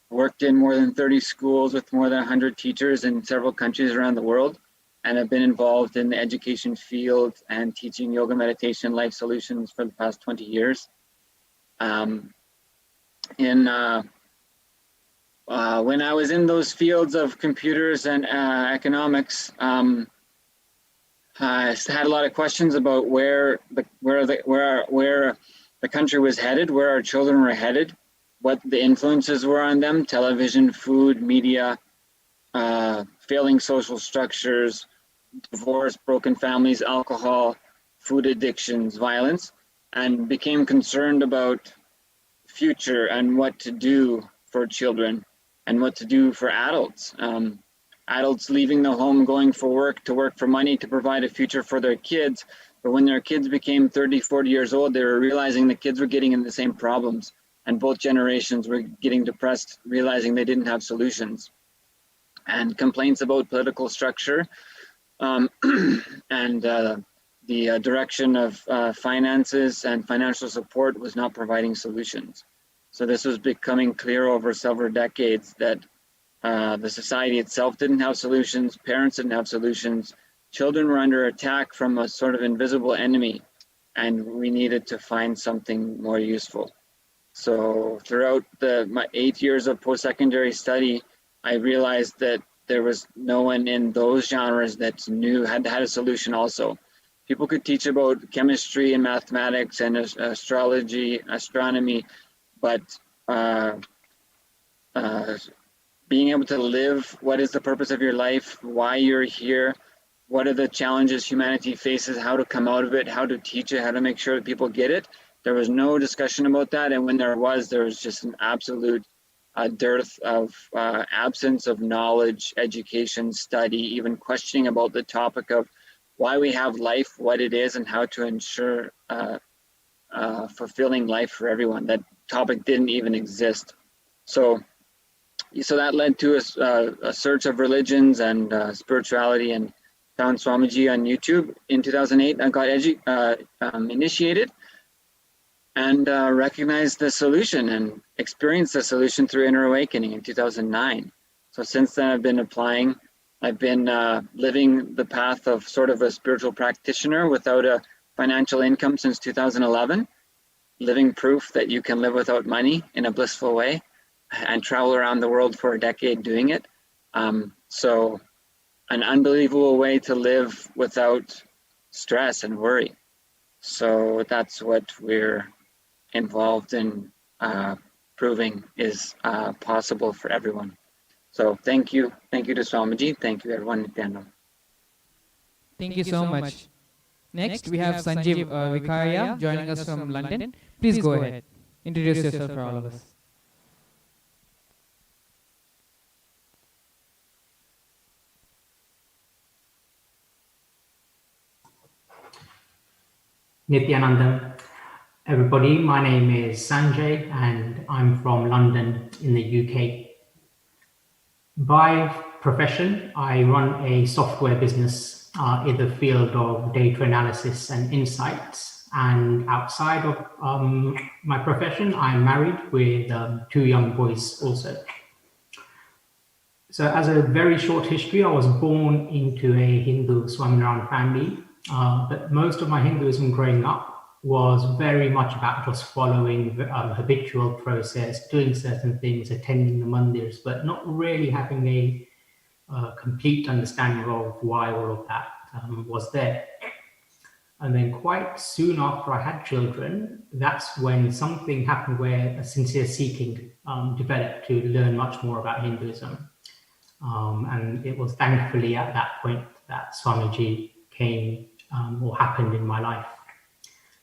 Worked in more than 30 schools with more than 100 teachers in several countries around the world. And I've been involved in the education field and teaching yoga, meditation, life solutions for the past 20 years. When I was in those fields of computers and economics, I had a lot of questions about where the country was headed, where our children were headed, what the influences were on them: television, food, media, failing social structures, divorce, broken families, alcohol, food addictions, violence, and became concerned about future and what to do for children and what to do for adults. Adults leaving the home, going for work, to work for money, to provide a future for their kids. But when their kids became 30, 40 years old, they were realizing the kids were getting in the same problems. And both generations were getting depressed, realizing they didn't have solutions. And complaints about political structure and the direction of finances and financial support was not providing solutions. So this was becoming clear over several decades that the society itself didn't have solutions, parents didn't have solutions, children were under attack from a sort of invisible enemy, and we needed to find something more useful. So throughout my 8 years of post-secondary study, I realized that there was no one in those genres that had a solution also. People could teach about chemistry and mathematics and astrology, astronomy, but being able to live, what is the purpose of your life, why you're here, what are the challenges humanity faces, how to come out of it, how to teach it, how to make sure that people get it, There was no discussion about that, and when there was just an absolute dearth of absence of knowledge, education, study, even questioning about the topic of why we have life, what it is, and how to ensure fulfilling life for everyone. That topic didn't even exist. So that led to a search of religions and spirituality, and found Swamiji on YouTube in 2008. I got initiated and recognized the solution and experienced the solution through Inner Awakening in 2009. So since then, I've been applying. I've been living the path of sort of a spiritual practitioner without a financial income since 2011, living proof that you can live without money in a blissful way, and travel around the world for a decade doing it. So an unbelievable way to live without stress and worry. So that's what we're involved in proving is possible for everyone. So thank you to Swamiji. Thank you everyone. Nithyananda. Thank you so much. Next, we have Sanjeev Vikaria joining us from London. Please go ahead. Introduce yourself for all of us. Nithyananda. Everybody, my name is Sanjay and I'm from London in the UK. By profession, I run a software business in the field of data analysis and insights. And outside of my profession, I'm married with 2 young boys also. So as a very short history, I was born into a Hindu Swaminarayan family. But most of my Hinduism growing up was very much about just following habitual process, doing certain things, attending the mandirs, but not really having a complete understanding of why all of that was there. And then quite soon after I had children, that's when something happened where a sincere seeking developed to learn much more about Hinduism. And it was thankfully at that point that Swamiji came or happened in my life.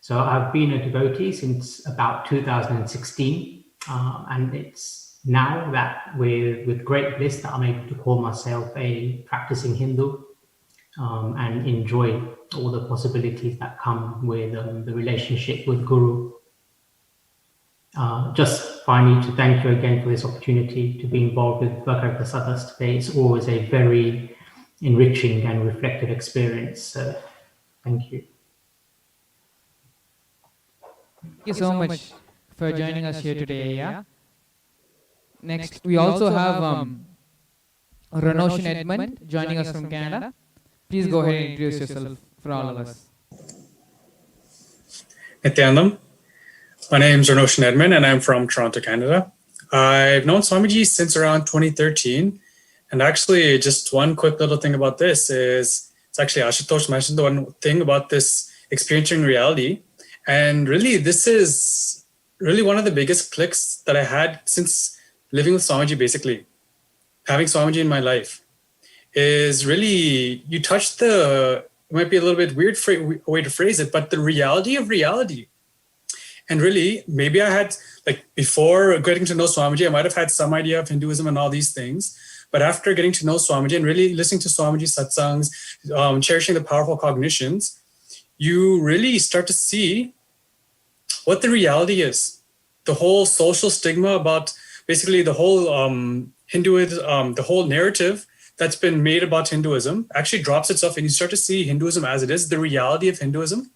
So I've been a devotee since about 2016, and it's now that with great bliss that I'm able to call myself a practicing Hindu and enjoy all the possibilities that come with the relationship with Guru. Just finally to thank you again for this opportunity to be involved with Bhagavan Sadhas today. It's always a very enriching and reflective experience. So thank you. Thank you so much for joining us here today. Yeah. Next, we also have Ranoshan Edmund joining us from Canada. Please go ahead and introduce yourself for all of us. Nithyanandam. My name is Ranoshan Edmund and I'm from Toronto, Canada. I've known Swamiji since around 2013. And actually, just one quick little thing about this is, it's actually Ashutosh mentioned the one thing about this experiencing reality. And really, this is really one of the biggest clicks that I had since living with Swamiji, basically. Having Swamiji in my life is really, you touched it might be a little bit weird way to phrase it, but the reality of reality. And really, maybe I had, like before getting to know Swamiji, I might have had some idea of Hinduism and all these things. But after getting to know Swamiji and really listening to Swamiji's satsangs, cherishing the powerful cognitions, you really start to see what the reality is. The whole social stigma about basically the whole Hinduism, the whole narrative that's been made about Hinduism actually drops itself and you start to see Hinduism as it is, the reality of Hinduism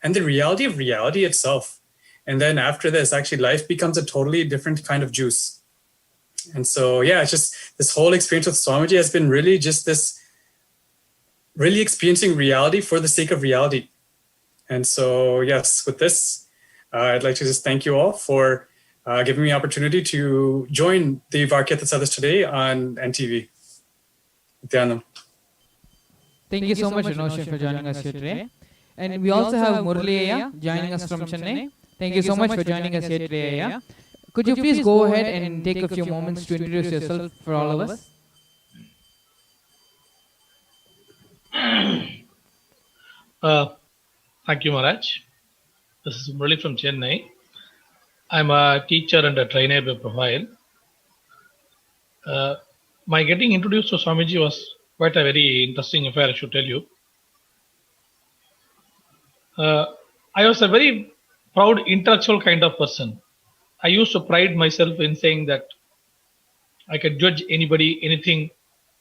and the reality of reality itself. And then after this, actually life becomes a totally different kind of juice. And so, yeah, it's just this whole experience with Swamiji has been really just this really experiencing reality for the sake of reality. And so, yes, with this, I'd like to just thank you all for giving me the opportunity to join the Varkyata Sadhas today on NTV. Nithyanandam. Thank you so much, Ranoshan, for joining us here today. And we also have Muraliya joining us from Chennai. Thank you so much for joining us here today, Ayya. Could you please go ahead and take a few moments to introduce yourself for all of us? Thank you, Maharaj. This is Murali from Chennai. I'm a teacher and a trainer by profile. My getting introduced to Swamiji was quite a very interesting affair, I should tell you. I was a very proud intellectual kind of person. I used to pride myself in saying that I could judge anybody, anything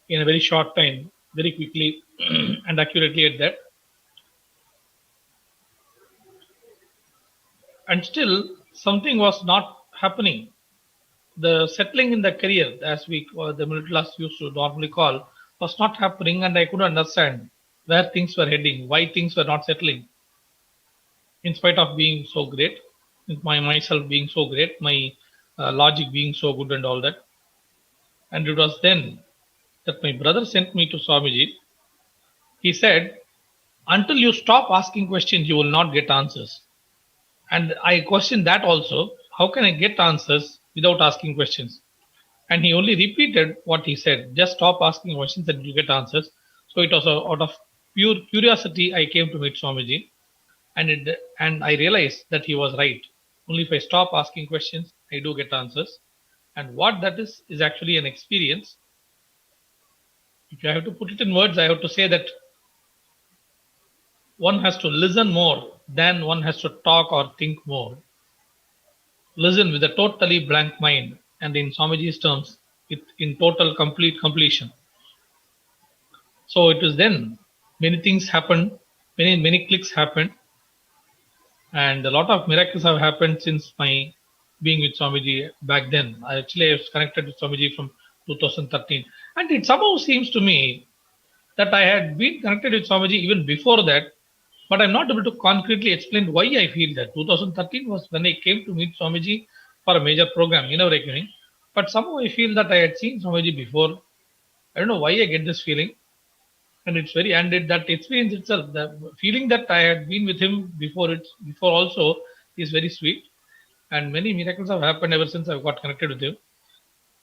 in a very short time, very quickly and accurately at that. And still, something was not happening. The settling in the career, as the middle class used to normally call, was not happening, and I couldn't understand where things were heading, why things were not settling. In spite of being so great, myself being so great, my logic being so good, and all that. And it was then that my brother sent me to Swamiji. He said, "Until you stop asking questions, you will not get answers." And I questioned that also. How can I get answers without asking questions? And he only repeated what he said: just stop asking questions and you get answers. So it was out of pure curiosity I came to meet Swamiji, and I realized that he was right. Only if I stop asking questions, I do get answers. And what that is actually an experience. If I have to put it in words, I have to say that one has to listen more than one has to talk or think more. Listen with a totally blank mind, and in Swamiji's terms, in total complete completion. So it was then many things happened, many clicks happened, and a lot of miracles have happened since my being with Swamiji back then. I was connected with Swamiji from 2013, and it somehow seems to me that I had been connected with Swamiji even before that, but I'm not able to concretely explain why I feel that. 2013 was when I came to meet Swamiji for a major program, Reckoning. But somehow I feel that I had seen Swamiji before. I don't know why I get this feeling. And that experience itself, the feeling that I had been with him before also is very sweet. And many miracles have happened ever since I've got connected with him.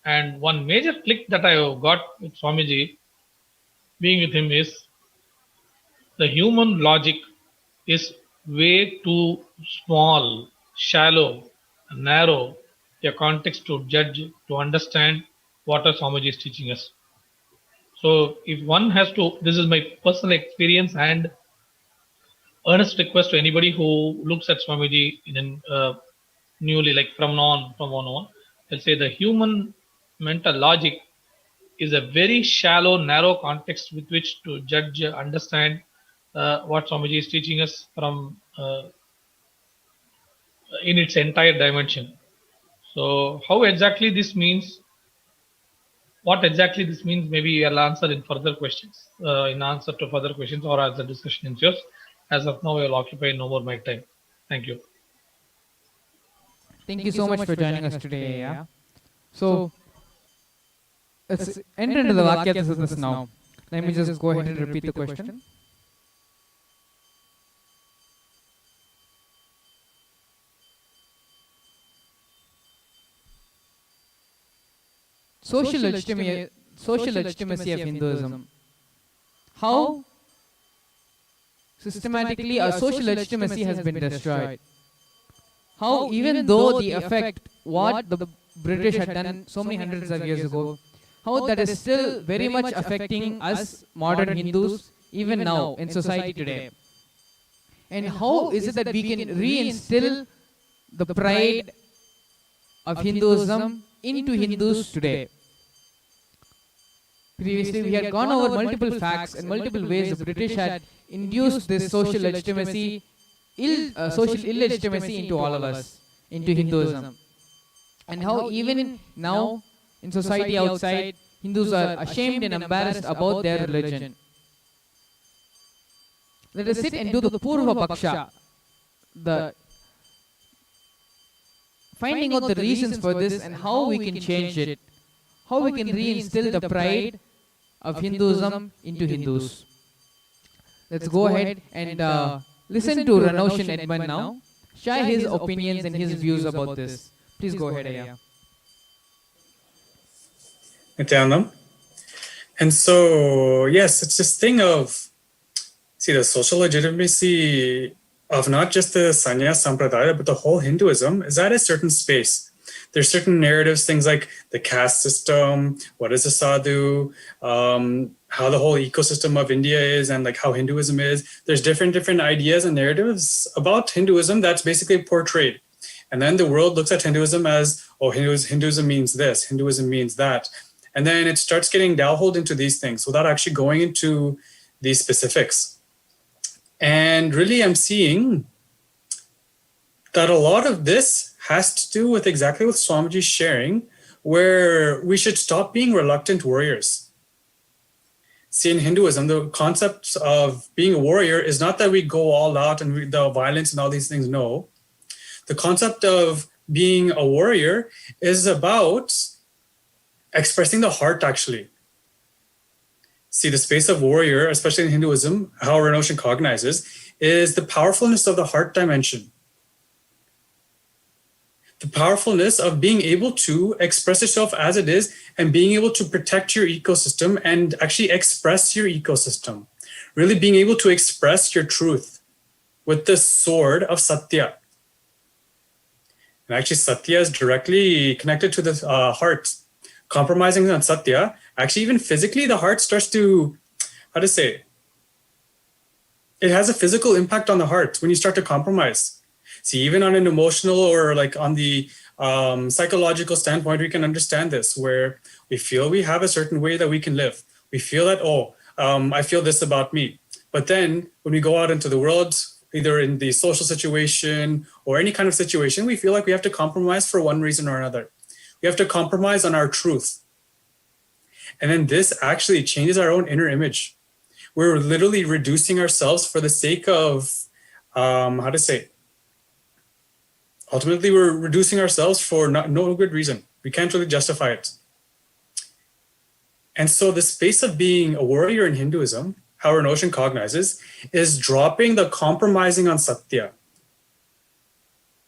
And one major click that I got with Swamiji, being with him, is the human logic is way too small, shallow, narrow a context to judge, to understand what Swamiji is teaching us. So if one has to, this is my personal experience and earnest request to anybody who looks at Swamiji in newly, like from on, they'll say the human mental logic is a very shallow, narrow context with which to judge, understand what Swamiji is teaching us from in its entire dimension. So how exactly this means, what exactly this means, maybe I'll answer in further questions, in answer to further questions, or as the discussion ensures. As of now, I will occupy no more my time. Thank you. Thank you so much for joining us today. Yeah. So let's enter into the Vakyathasatas now. Let me just go ahead and repeat the question. Social legitimacy of Hinduism. How systematically our social legitimacy has been destroyed. How even though the effect what the British had done so many hundreds of years ago, how that is still very much affecting us modern Hindus even now in society today. And how is it that we can reinstill the pride of Hinduism into Hindus today? Previously, we had gone over multiple facts and multiple ways the British had induced this social legitimacy, social illegitimacy into all of us, into Hinduism. And how even now, in society outside, Hindus are ashamed and embarrassed about their religion. Let us sit and do the Purva Paksha, the finding out the reasons for this and how we can change it, how we can reinstill the pride of Hinduism into Hindus. Let's go ahead and listen to Ranoshan Edmund now, share his opinions and his views about this. Please go ahead, Aya. Nithyanandam. And so, yes, it's this thing of, see, the social legitimacy of not just the Sannyas Sampradaya, but the whole Hinduism is at a certain space. There's certain narratives, things like the caste system, what is a sadhu, how the whole ecosystem of India is, and like how Hinduism is. There's different ideas and narratives about Hinduism that's basically portrayed. And then the world looks at Hinduism as, oh, Hinduism means this, Hinduism means that. And then it starts getting delved into these things without actually going into these specifics. And really, I'm seeing that a lot of this has to do with exactly what Swamiji's sharing, where we should stop being reluctant warriors. See, in Hinduism, the concept of being a warrior is not that we go all out and the violence and all these things, no. The concept of being a warrior is about expressing the heart, actually. See, the space of warrior, especially in Hinduism, how Renoshan cognizes, is the powerfulness of the heart dimension. The powerfulness of being able to express yourself as it is and being able to protect your ecosystem and actually express your ecosystem. Really being able to express your truth with the sword of Satya. And actually, Satya is directly connected to the heart. Compromising on Satya, actually, even physically, the heart starts to, it has a physical impact on the heart when you start to compromise. See, even on an emotional or like on the psychological standpoint, we can understand this, where we feel we have a certain way that we can live. We feel that, I feel this about me. But then when we go out into the world, either in the social situation or any kind of situation, we feel like we have to compromise for one reason or another. We have to compromise on our truth. And then this actually changes our own inner image. We're literally reducing ourselves for the sake of, ultimately we're reducing ourselves for no good reason. We can't really justify it. And so the space of being a warrior in Hinduism, how Renoshan cognizes, is dropping the compromising on Satya.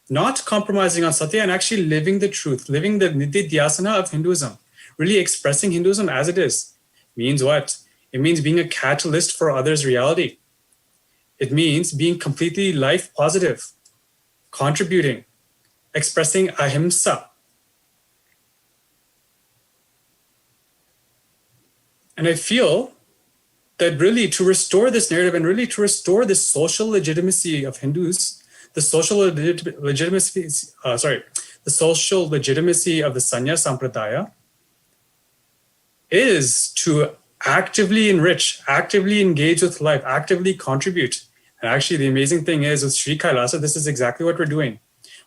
Not compromising on Satya and actually living the truth, living the Nididhyasana of Hinduism, really expressing Hinduism as it is. Means what? It means being a catalyst for others' reality. It means being completely life positive, contributing, expressing ahimsa. And I feel that really to restore this narrative and really to restore this social legitimacy of Hindus, the social legitimacy of the Sanya Sampradaya is to actively enrich, actively engage with life, actively contribute. And actually the amazing thing is with Sri KAILASA, this is exactly what we're doing.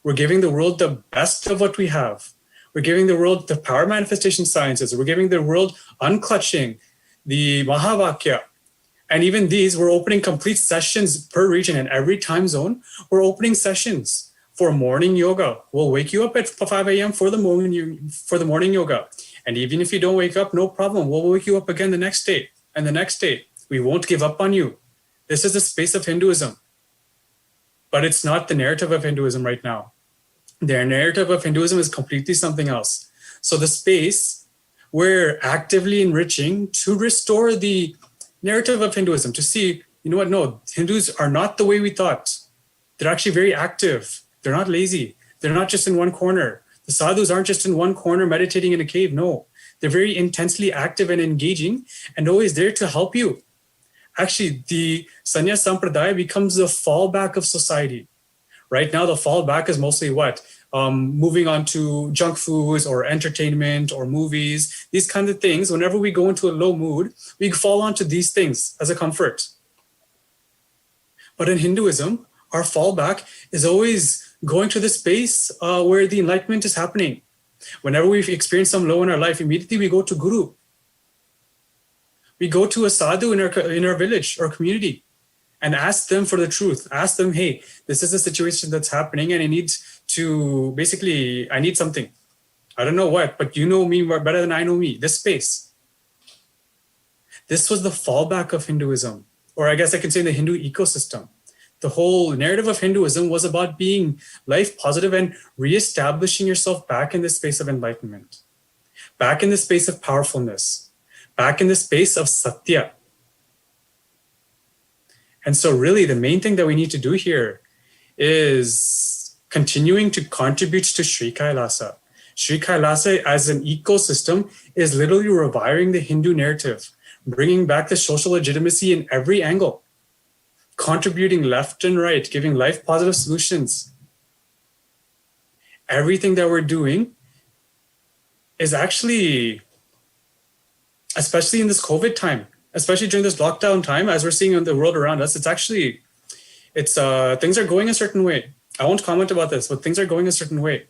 We're giving the world the best of what we have. We're giving the world the power manifestation sciences. We're giving the world unclutching, the Mahavakya. And even these, we're opening complete sessions per region and every time zone. We're opening sessions for morning yoga. We'll wake you up at 5 a.m. for the morning yoga. And even if you don't wake up, no problem. We'll wake you up again the next day and the next day. We won't give up on you. This is the space of Hinduism. But it's not the narrative of Hinduism right now. Their narrative of Hinduism is completely something else. So the space we're actively enriching to restore the narrative of Hinduism, to see, you know what, no, Hindus are not the way we thought. They're actually very active. They're not lazy. They're not just in one corner. The sadhus aren't just in one corner meditating in a cave. No, they're very intensely active and engaging and always there to help you. Actually, the Sanya Sampradaya becomes the fallback of society. Right now, the fallback is mostly what? Moving on to junk foods or entertainment or movies, these kinds of things. Whenever we go into a low mood, we fall onto these things as a comfort. But in Hinduism, our fallback is always going to the space where the enlightenment is happening. Whenever we experience some low in our life, immediately we go to Guru. We go to a sadhu in our village or community and ask them for the truth. Ask them, hey, this is the situation that's happening and I need something. I don't know what, but you know me better than I know me, this space. This was the fallback of Hinduism, or I guess I can say the Hindu ecosystem. The whole narrative of Hinduism was about being life positive and reestablishing yourself back in the space of enlightenment, back in the space of powerfulness, back in the space of Satya. And so really the main thing that we need to do here is continuing to contribute to Sri Kailasa. Sri Kailasa as an ecosystem is literally reviving the Hindu narrative, bringing back the social legitimacy in every angle, contributing left and right, giving life positive solutions. Everything that we're doing is actually, especially in this COVID time, especially during this lockdown time, as we're seeing in the world around us, things are going a certain way. I won't comment about this, but things are going a certain way.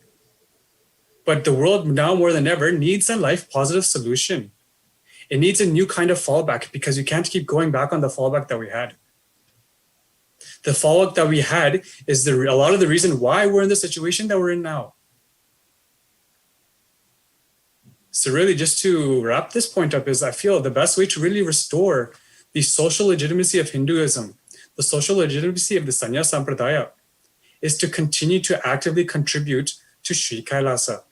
But the world now more than ever needs a life positive solution. It needs a new kind of fallback because you can't keep going back on the fallback that we had. The fallback that we had is a lot of the reason why we're in the situation that we're in now. So really, just to wrap this point up, is I feel the best way to really restore the social legitimacy of Hinduism, the social legitimacy of the Sanya Sampradaya, is to continue to actively contribute to Sri Kailasa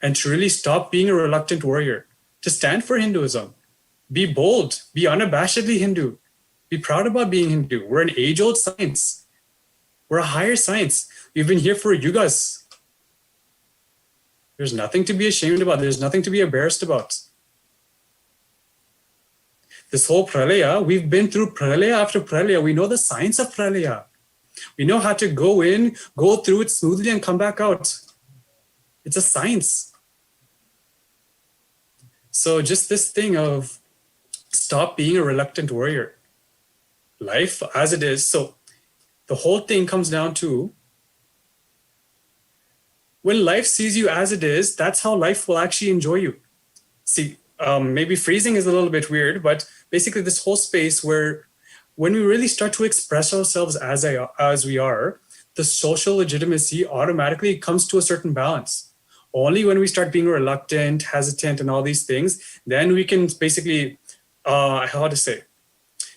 and to really stop being a reluctant warrior, to stand for Hinduism, be bold, be unabashedly Hindu, be proud about being Hindu. We're an age-old science. We're a higher science. We've been here for yugas. There's nothing to be ashamed about. There's nothing to be embarrassed about. This whole pralaya, we've been through pralaya after pralaya. We know the science of pralaya. We know how to go in, go through it smoothly and come back out. It's a science. So just this thing of stop being a reluctant warrior. Life as it is. So the whole thing comes down to when life sees you as it is, that's how life will actually enjoy you. See, maybe phrasing is a little bit weird, but basically this whole space where when we really start to express ourselves as we are, the social legitimacy automatically comes to a certain balance. Only when we start being reluctant, hesitant, and all these things, then we can basically,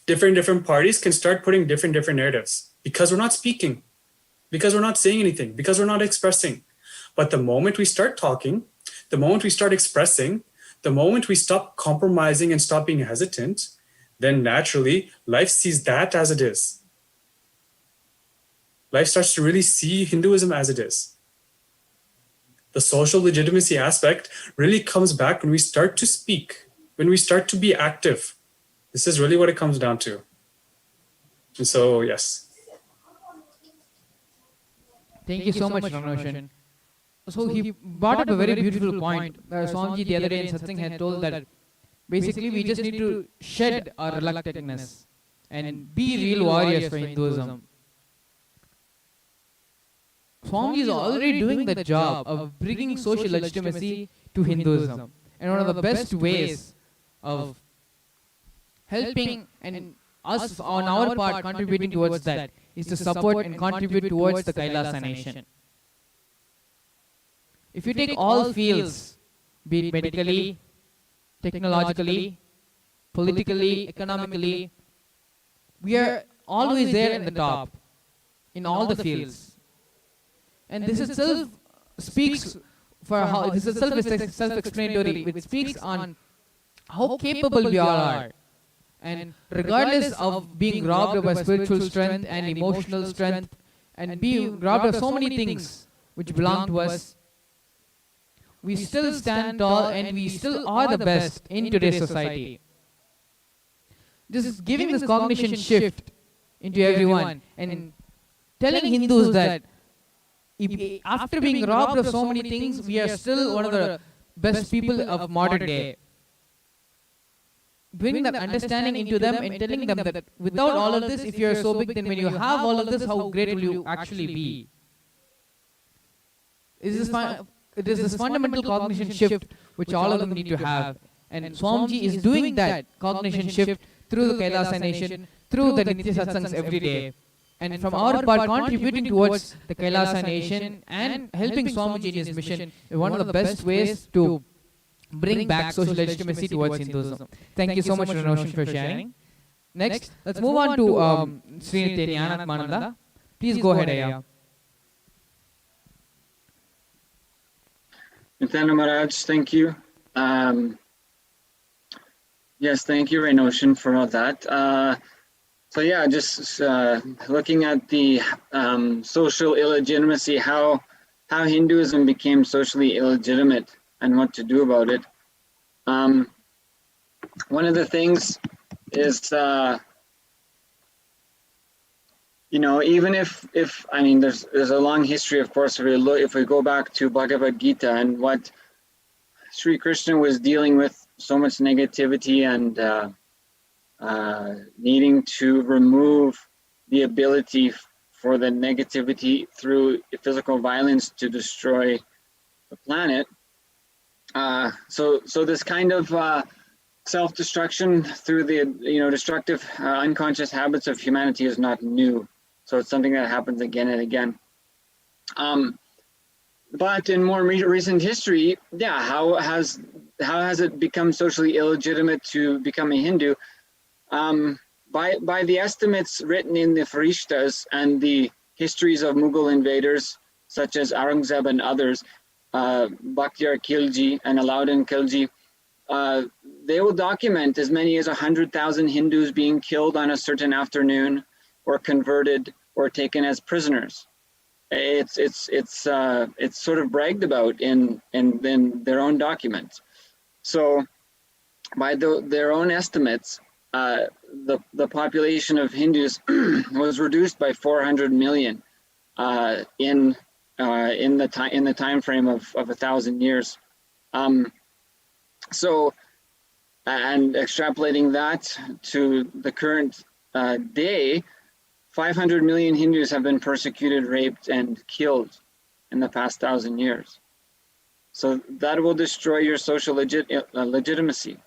different parties can start putting different narratives because we're not speaking, because we're not saying anything, because we're not expressing. But the moment we start talking, the moment we start expressing, the moment we stop compromising and stop being hesitant, then naturally life sees that as it is. Life starts to really see Hinduism as it is. The social legitimacy aspect really comes back when we start to speak, when we start to be active. This is really what it comes down to. And so, yes. Thank you so much, Ranushan. So he brought up a very beautiful point. Swamiji the other day in Satsang had told that basically we just need to shed our reluctantness and be real warriors for Hinduism. Swamiji is already doing the job of bringing social legitimacy to Hinduism. And one of the best ways of helping and us on our part contributing towards that is to support and contribute towards the Kailasa nation. If you take all fields, be it medically, technologically, politically, economically, we are always there in the top in all the fields. And this itself speaks for how this itself is self-explanatory. It speaks on how capable we all are. And regardless of being robbed of our spiritual strength and emotional strength and being robbed of so many things which belong to us, we still stand tall and we still are the best in today's society. Just giving this cognition shift into everyone and telling Hindus that after being robbed of so many things, we are still one of the best people of modern day. Bringing that understanding into them and telling them that without all of this, if you are so big, then when you have all of this, how great will you actually be? It is this fundamental cognition shift which all of them need to have. And Swamiji is doing that cognition shift through the Kailasa nation, through the Nitya Satsangs every day. And from our part, contributing towards the Kailasa nation and helping Swamiji in his mission is one of the best ways to bring back social legitimacy towards Hinduism. Thank you so much, Ranushan, for sharing. Next, let's move on to Sri Nithyananda. Please go ahead, Aya. Nithyananda Maharaj, thank you. Yes, thank you, Ranushan, for all that. So yeah, just looking at the social illegitimacy, how Hinduism became socially illegitimate and what to do about it. One of the things is, you know, even if I mean, there's a long history, of course, if we go back to Bhagavad Gita and what Sri Krishna was dealing with, so much negativity and needing to remove the ability for the negativity through physical violence to destroy the planet. So this kind of self-destruction through the destructive unconscious habits of humanity is not new. So it's something that happens again and again. But in more recent history, yeah, how has it become socially illegitimate to become a Hindu? By the estimates written in the Farishtas and the histories of Mughal invaders, such as Aurangzeb and others, Bakhtiyar Khilji and Alauddin Khilji, they will document as many as 100,000 Hindus being killed on a certain afternoon, or converted, or taken as prisoners. It's sort of bragged about in their own documents. So, by their own estimates, the population of Hindus was reduced by 400 million in the time frame of 1,000 years. So, and extrapolating that to the current day, 500 million Hindus have been persecuted, raped, and killed in the past 1,000 years. So that will destroy your social legitimacy.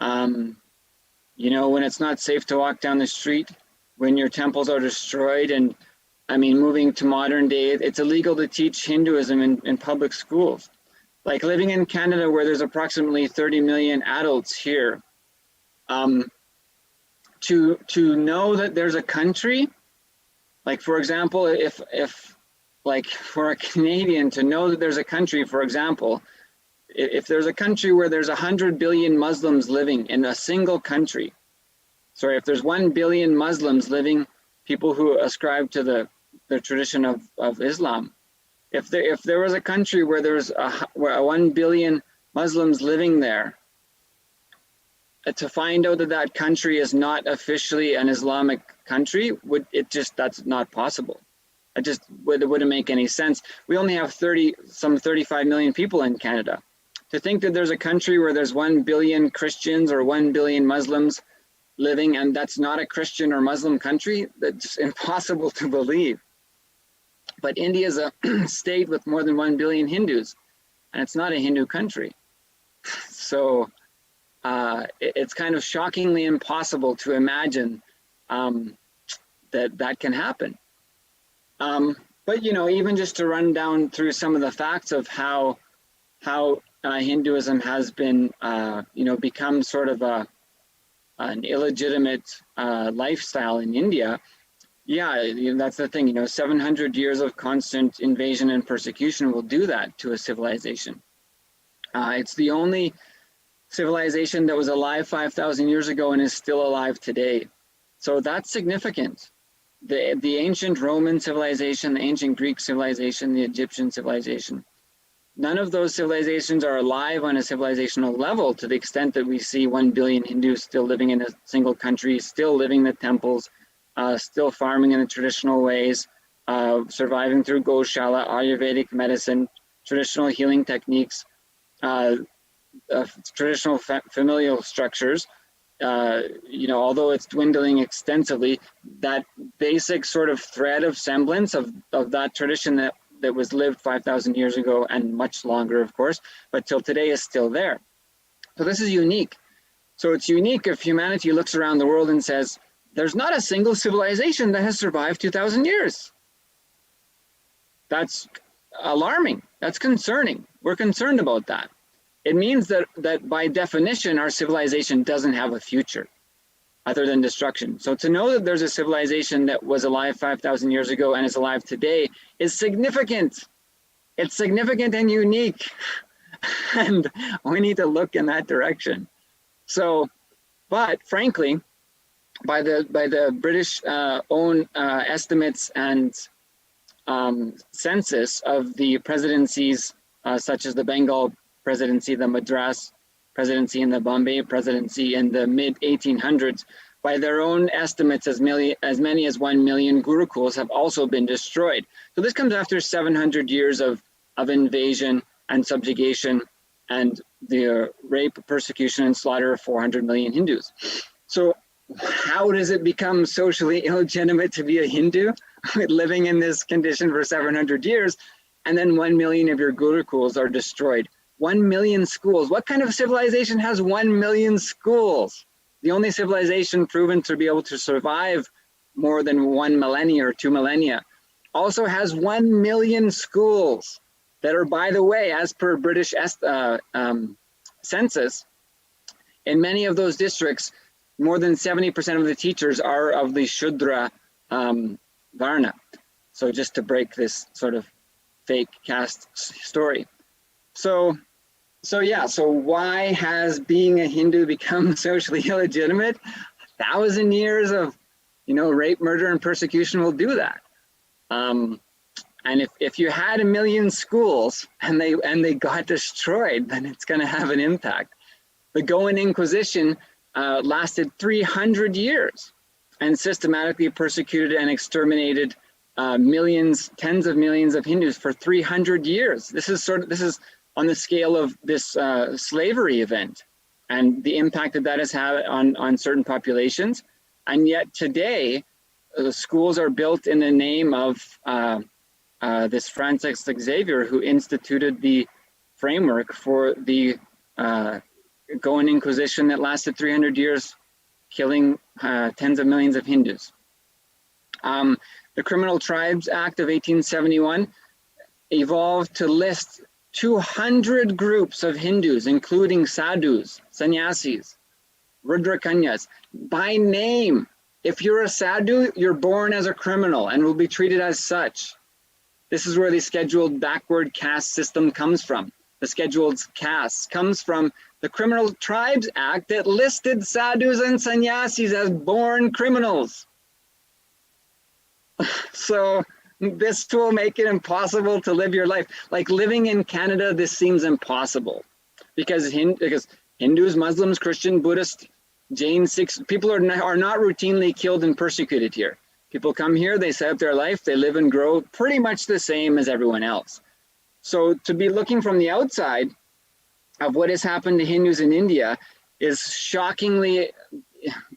You know, when it's not safe to walk down the street, when your temples are destroyed, and I mean, moving to modern day, it's illegal to teach Hinduism in public schools. Like living in Canada, where there's approximately 30 million adults here, to know that there's a country, like for example, if like for a Canadian to know that there's a country, for example, if there's a country where there's 100 billion Muslims living in a single country, sorry, if there's 1 billion Muslims living, people who ascribe to the tradition of Islam, if there was a country where there's 1 billion Muslims living there, to find out that that country is not officially an Islamic country, that's not possible. It wouldn't make any sense. We only have some 35 million people in Canada. To think that there's a country where there's 1 billion Christians or 1 billion Muslims living, and that's not a Christian or Muslim country, that's impossible to believe. But India is a state with more than 1 billion Hindus, and it's not a Hindu country. So it's kind of shockingly impossible to imagine that can happen. But you know, even just to run down through some of the facts of how Hinduism has been, become sort of an illegitimate lifestyle in India. Yeah, that's the thing. 700 years of constant invasion and persecution will do that to a civilization. It's the only civilization that was alive 5,000 years ago and is still alive today. So that's significant. The ancient Roman civilization, the ancient Greek civilization, the Egyptian civilization, none of those civilizations are alive on a civilizational level to the extent that we see 1 billion Hindus still living in a single country, still living in the temples, still farming in the traditional ways, surviving through Goshala, Ayurvedic medicine, traditional healing techniques, traditional familial structures. Although it's dwindling extensively, that basic sort of thread of semblance of that tradition that was lived 5,000 years ago and much longer, of course, but till today is still there. So this is unique. So it's unique if humanity looks around the world and says, there's not a single civilization that has survived 2,000 years. That's alarming. That's concerning. We're concerned about that. It means that by definition, our civilization doesn't have a future other than destruction. So to know that there's a civilization that was alive 5,000 years ago and is alive today is significant. It's significant and unique. And we need to look in that direction. So, but frankly, by the British own estimates and census of the presidencies, such as the Bengal presidency, the Madras presidency, and the Bombay presidency in the mid-1800s, by their own estimates, as many as 1 million gurukuls have also been destroyed. So this comes after 700 years of invasion and subjugation and the rape, persecution, and slaughter of 400 million Hindus. So how does it become socially illegitimate to be a Hindu living in this condition for 700 years, and then 1 million of your gurukuls are destroyed? 1 million schools. What kind of civilization has 1 million schools? The only civilization proven to be able to survive more than 1 millennia or 2 millennia also has 1 million schools that are, by the way, as per British census, in many of those districts, more than 70% of the teachers are of the Shudra Varna. So just to break this sort of fake caste story. So why has being a Hindu become socially illegitimate? 1,000 years of, rape, murder, and persecution will do that. And if you had 1 million schools and they got destroyed, then it's going to have an impact. The Goan Inquisition lasted 300 years and systematically persecuted and exterminated millions, tens of millions of Hindus for 300 years. This is on the scale of this slavery event and the impact that has had on certain populations. And yet today, the schools are built in the name of this Francis Xavier, who instituted the framework for the Goan Inquisition that lasted 300 years, killing tens of millions of Hindus. The Criminal Tribes Act of 1871 evolved to list 200 groups of Hindus, including sadhus, sannyasis, rudrakanyas, by name. If you're a sadhu, you're born as a criminal and will be treated as such. This is where the scheduled backward caste system comes from. The scheduled castes comes from the Criminal Tribes Act that listed sadhus and sannyasis as born criminals. So this will make it impossible to live your life. Like living in Canada, this seems impossible because Hindus, Muslims, Christian, Buddhist, Jain, Sikhs, people are not routinely killed and persecuted here. People come here, they set up their life, they live and grow pretty much the same as everyone else. So to be looking from the outside of what has happened to Hindus in India is shockingly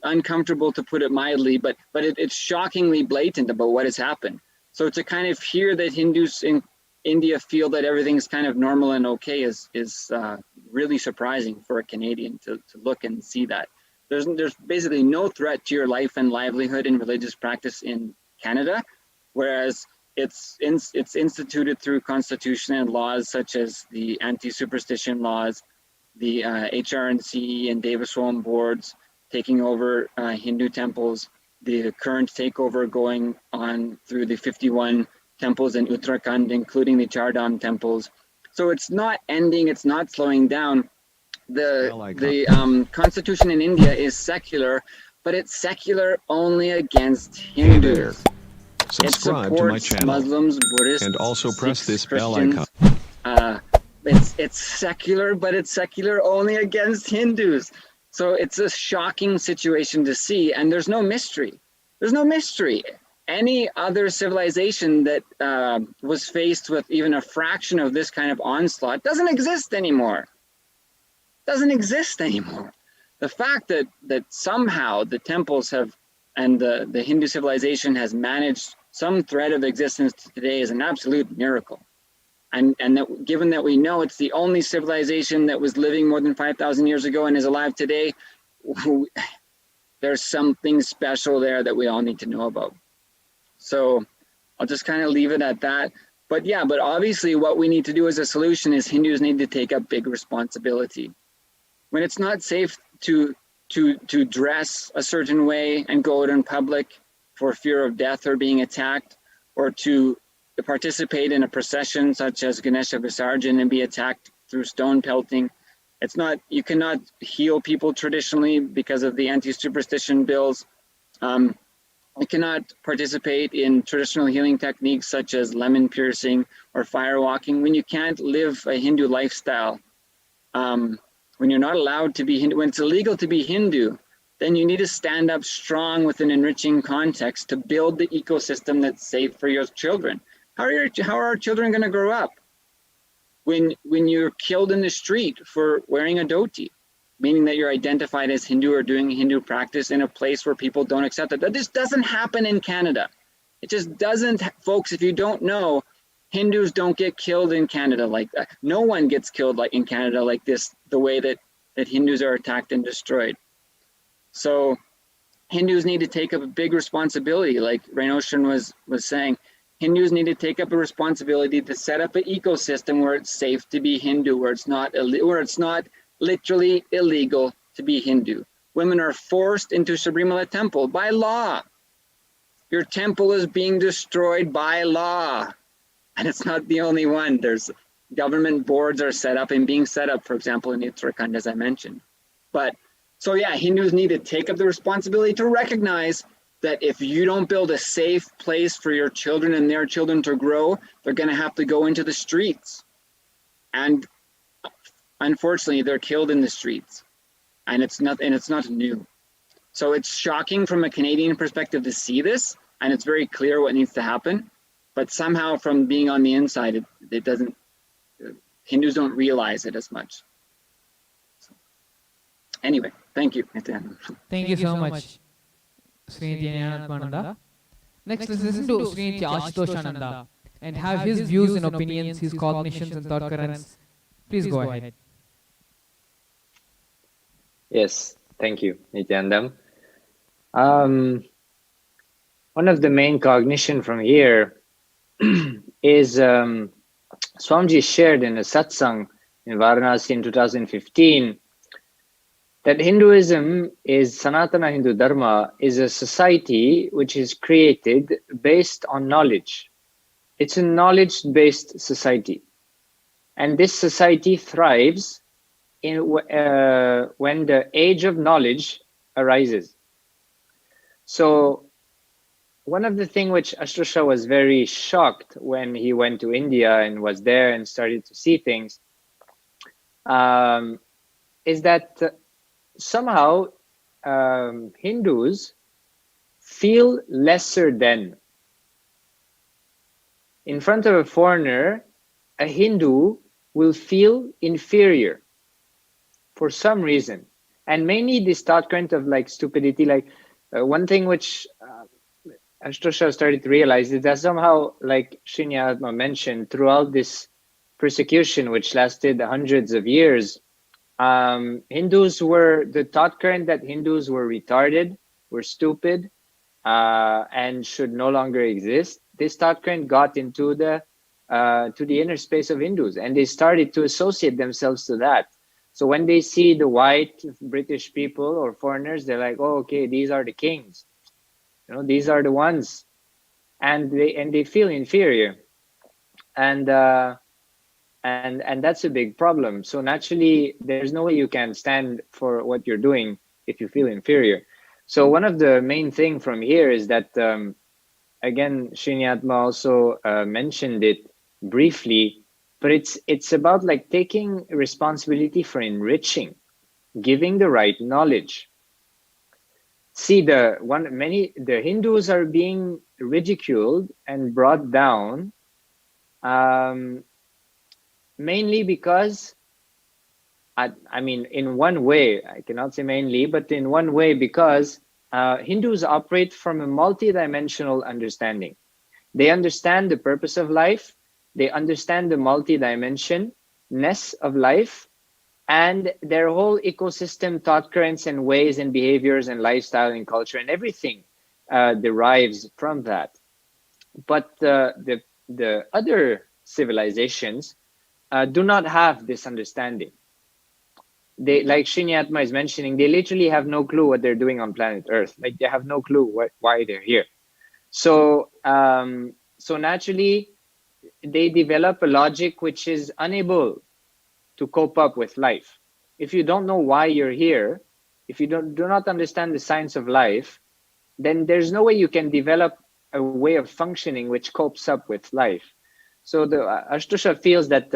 uncomfortable, to put it mildly, but it's shockingly blatant about what has happened. So to kind of hear that Hindus in India feel that everything's kind of normal and okay is really surprising for a Canadian to look and see that. There's basically no threat to your life and livelihood in religious practice in Canada, whereas it's instituted through constitution and laws such as the anti-superstition laws, the HRNC and Devaswam boards taking over Hindu temples, the current takeover going on through the 51 temples in Uttarakhand, including the Chardham temples. So it's not ending, it's not slowing down. The constitution in India is secular, but it's secular only against Hindus. Subscribe to my channel Muslims, Buddhists, and also press Sikhs, this bell Christians. icon. It's secular, but it's secular only against Hindus. So it's a shocking situation to see, and there's no mystery. There's no mystery. Any other civilization that was faced with even a fraction of this kind of onslaught doesn't exist anymore. Doesn't exist anymore. The fact that somehow the temples have and the Hindu civilization has managed some thread of existence today is an absolute miracle. And that given that we know it's the only civilization that was living more than 5,000 years ago and is alive today, there's something special there that we all need to know about. So I'll just kind of leave it at that. But yeah, but obviously what we need to do as a solution is Hindus need to take up big responsibility. When it's not safe to dress a certain way and go out in public for fear of death or being attacked, or to participate in a procession such as Ganesha Visarjan and be attacked through stone pelting. You cannot heal people traditionally because of the anti-superstition bills. You cannot participate in traditional healing techniques such as lemon piercing or fire walking when you can't live a Hindu lifestyle. When you're not allowed to be Hindu, when it's illegal to be Hindu, then you need to stand up strong with an enriching context to build the ecosystem that's safe for your children. How are our children going to grow up when you're killed in the street for wearing a dhoti, meaning that you're identified as Hindu or doing Hindu practice in a place where people don't accept it? That just doesn't happen in Canada. It just doesn't, folks. If you don't know, Hindus don't get killed in Canada like that. No one gets killed like in Canada like this, the way that Hindus are attacked and destroyed. So Hindus need to take up a big responsibility, like Rainoshan was saying. Hindus need to take up a responsibility to set up an ecosystem where it's safe to be Hindu, where it's not literally illegal to be Hindu. Women are forced into Sabarimala temple by law. Your temple is being destroyed by law. And it's not the only one. There's government boards are set up and being set up, for example, in Uttarakhand, as I mentioned. But so yeah, Hindus need to take up the responsibility to recognize that if you don't build a safe place for your children and their children to grow, they're going to have to go into the streets. And unfortunately, they're killed in the streets. And it's not new. So it's shocking from a Canadian perspective to see this, and it's very clear what needs to happen. But somehow from being on the inside, it doesn't, Hindus don't realize it as much. So, anyway, thank you. Thank you so much, Sri Nithyananda. Next, let's listen to Sri Ashutosh and have his views and opinions, his cognitions and thought currents. Please go ahead. Yes, thank you, Nithyanandam. One of the main cognition from here is Swamiji shared in a satsang in Varanasi in 2015 that Hinduism is Sanatana Hindu Dharma is a society which is created based on knowledge. It's a knowledge-based society. And this society thrives in when the age of knowledge arises. So one of the things which Ashtosha was very shocked when he went to India and was there and started to see things is that somehow Hindus feel lesser than. In front of a foreigner, a Hindu will feel inferior for some reason. And mainly this thought current of like stupidity, like one thing which Ashtosha started to realize is that somehow, like Srinyatma mentioned, throughout this persecution, which lasted hundreds of years, Hindus were, the thought current that Hindus were retarded, were stupid, and should no longer exist. This thought current got into the to the inner space of Hindus, and they started to associate themselves to that. So when they see the white British people or foreigners, they're like, "Oh, okay, these are the kings. You know, these are the ones," and they feel inferior, and that's a big problem. So naturally, there's no way you can stand for what you're doing if you feel inferior. So one of the main thing from here is that, again, Srinyatma also mentioned it briefly, but it's about like taking responsibility for enriching, giving the right knowledge. See, the Hindus are being ridiculed and brought down, mainly because, I mean, in one way, I cannot say mainly, but in one way because Hindus operate from a multidimensional understanding. They understand the purpose of life, they understand the multidimensionness of life, and their whole ecosystem, thought currents and ways and behaviors and lifestyle and culture and everything derives from that. But the other civilizations do not have this understanding. They, like Srinyatma is mentioning, they literally have no clue what they're doing on planet Earth. Like they have no clue why they're here. So, so naturally, they develop a logic which is unable to cope up with life. If you don't know why you're here, if you do not understand the science of life, then there's no way you can develop a way of functioning which copes up with life. So the Ashtosha feels that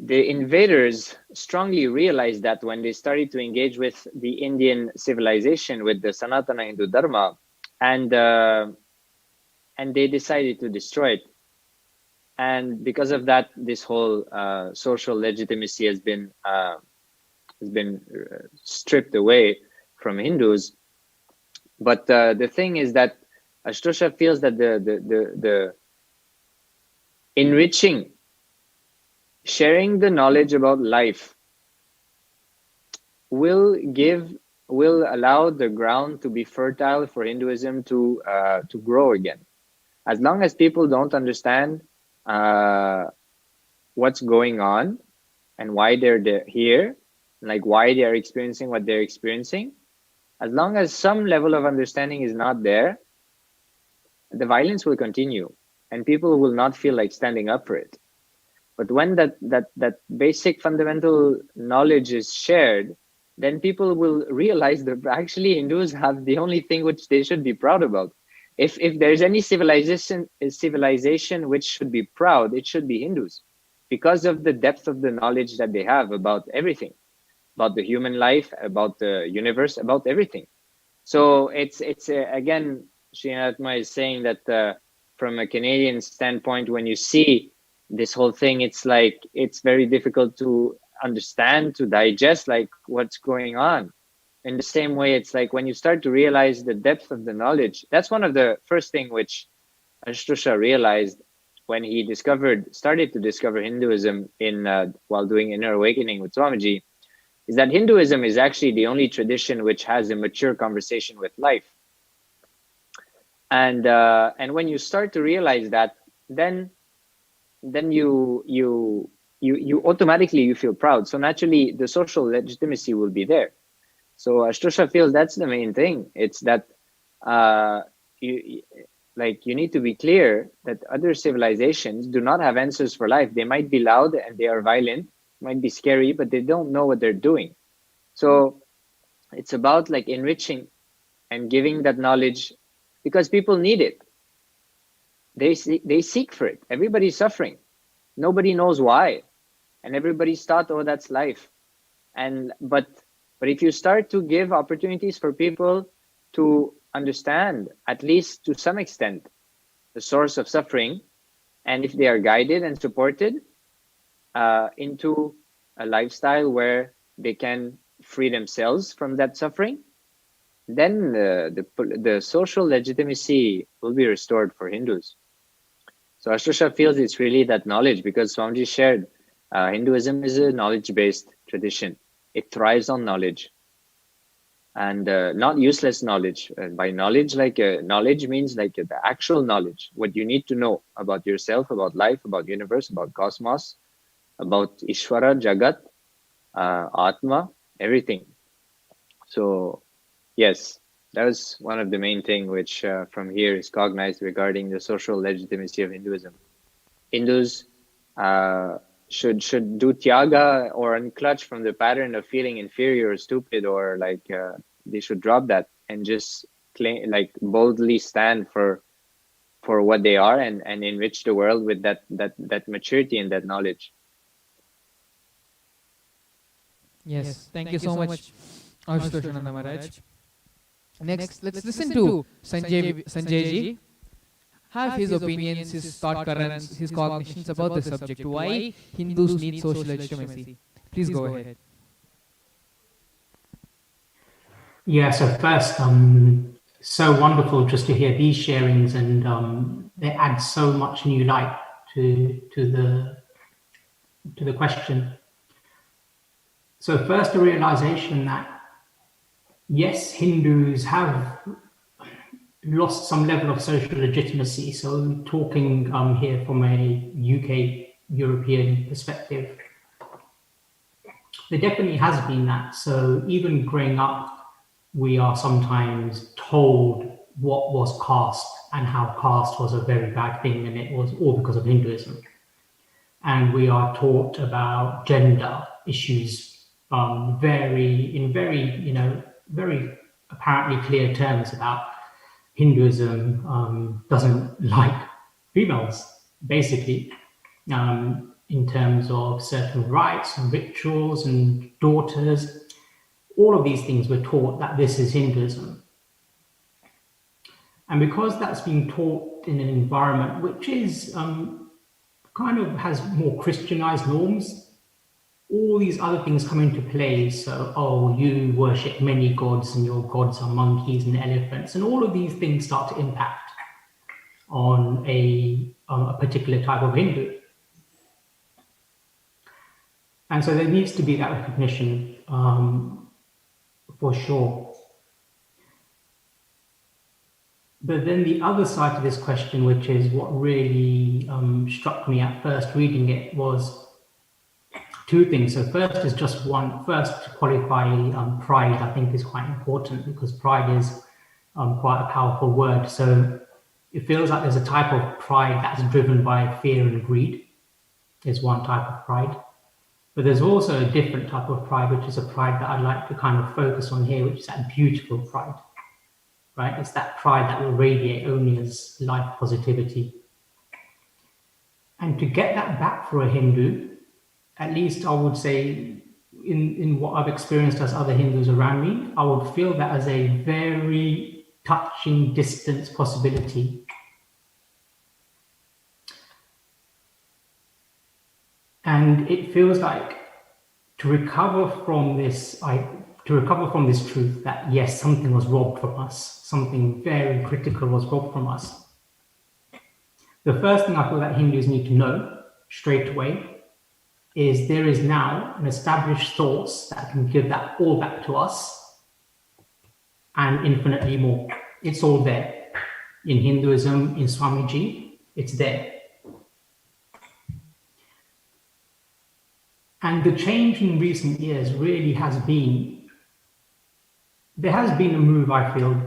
the invaders strongly realized that when they started to engage with the Indian civilization, with the Sanatana Hindu Dharma, and they decided to destroy it. And because of that, this whole social legitimacy has been stripped away from Hindus. But the thing is that Ashtosha feels that the enriching, sharing the knowledge about life will allow the ground to be fertile for Hinduism to grow again. As long as people don't understand what's going on and why they're here, like why they're experiencing what they're experiencing, as long as some level of understanding is not there, the violence will continue and people will not feel like standing up for it. But when that basic fundamental knowledge is shared, then people will realize that actually Hindus have the only thing which they should be proud about. If there's any civilization which should be proud, it should be Hindus, because of the depth of the knowledge that they have about everything, about the human life, about the universe, about everything. So it's again, Srinatma is saying that from a Canadian standpoint, when you see this whole thing, it's like it's very difficult to understand, to digest, like what's going on. In the same way, it's like when you start to realize the depth of the knowledge, that's one of the first thing which Ashtosha realized when he started to discover Hinduism while doing Inner Awakening with Swamiji, is that Hinduism is actually the only tradition which has a mature conversation with life. And when you start to realize that, then you automatically you feel proud. So naturally, the social legitimacy will be there. So Ashtosha feels that's the main thing. It's that you need to be clear that other civilizations do not have answers for life. They might be loud and they are violent, might be scary, but they don't know what they're doing. So it's about like enriching and giving that knowledge, because people need it. They seek for it. Everybody's suffering. Nobody knows why. And everybody's thought, oh, that's life. But if you start to give opportunities for people to understand, at least to some extent, the source of suffering, and if they are guided and supported into a lifestyle where they can free themselves from that suffering, then the social legitimacy will be restored for Hindus. So Ashtosha feels it's really that knowledge, because Swamiji shared, Hinduism is a knowledge-based tradition. It thrives on knowledge, and not useless knowledge. By knowledge, knowledge means like the actual knowledge, what you need to know about yourself, about life, about universe, about cosmos, about Ishvara, Jagat, Atma, everything. So yes, that was one of the main thing which from here is cognized regarding the social legitimacy of Hinduism. Hindus should do tyaga or unclutch from the pattern of feeling inferior or stupid, or like they should drop that and just claim, like boldly stand for what they are and enrich the world with that maturity and that knowledge. Yes, thank you so much, Ashtosha Maharaj. Next, let's listen to Sanjay ji. Have his opinions, his thought currents, his cognitions about the subject. Why Hindus need social legitimacy? Please go ahead. Yeah, so first, so wonderful just to hear these sharings, and they add so much new light to the question. So first, the realization that yes, Hindus have lost some level of social legitimacy. So talking here from a UK European perspective, there definitely has been that. So even growing up, we are sometimes told what was caste and how caste was a very bad thing, and it was all because of Hinduism. And we are taught about gender issues very apparently clear terms about Hinduism doesn't like females, basically, in terms of certain rites and rituals and daughters. All of these things were taught that this is Hinduism. And because that's being taught in an environment which is kind of has more Christianized norms, all these other things come into play. So, oh, you worship many gods and your gods are monkeys and elephants, and all of these things start to impact on a particular type of Hindu. And so there needs to be that recognition for sure. But then the other side to this question, which is what really struck me at first reading it, was two things. So first is just first to qualify pride, I think is quite important, because pride is quite a powerful word. So it feels like there's a type of pride that's driven by fear and greed, is one type of pride. But there's also a different type of pride, which is a pride that I'd like to kind of focus on here, which is that beautiful pride, right? It's that pride that will radiate only as life positivity. And to get that back for a Hindu, at least I would say in what I've experienced as other Hindus around me, I would feel that as a very touching distance possibility. And it feels like to recover from this truth that yes, something was robbed from us, something very critical was robbed from us. The first thing I feel that Hindus need to know straight away is there is now an established source that can give that all back to us and infinitely more. It's all there. In Hinduism, in Swamiji, it's there. And the change in recent years really has been, there has been a move, I feel,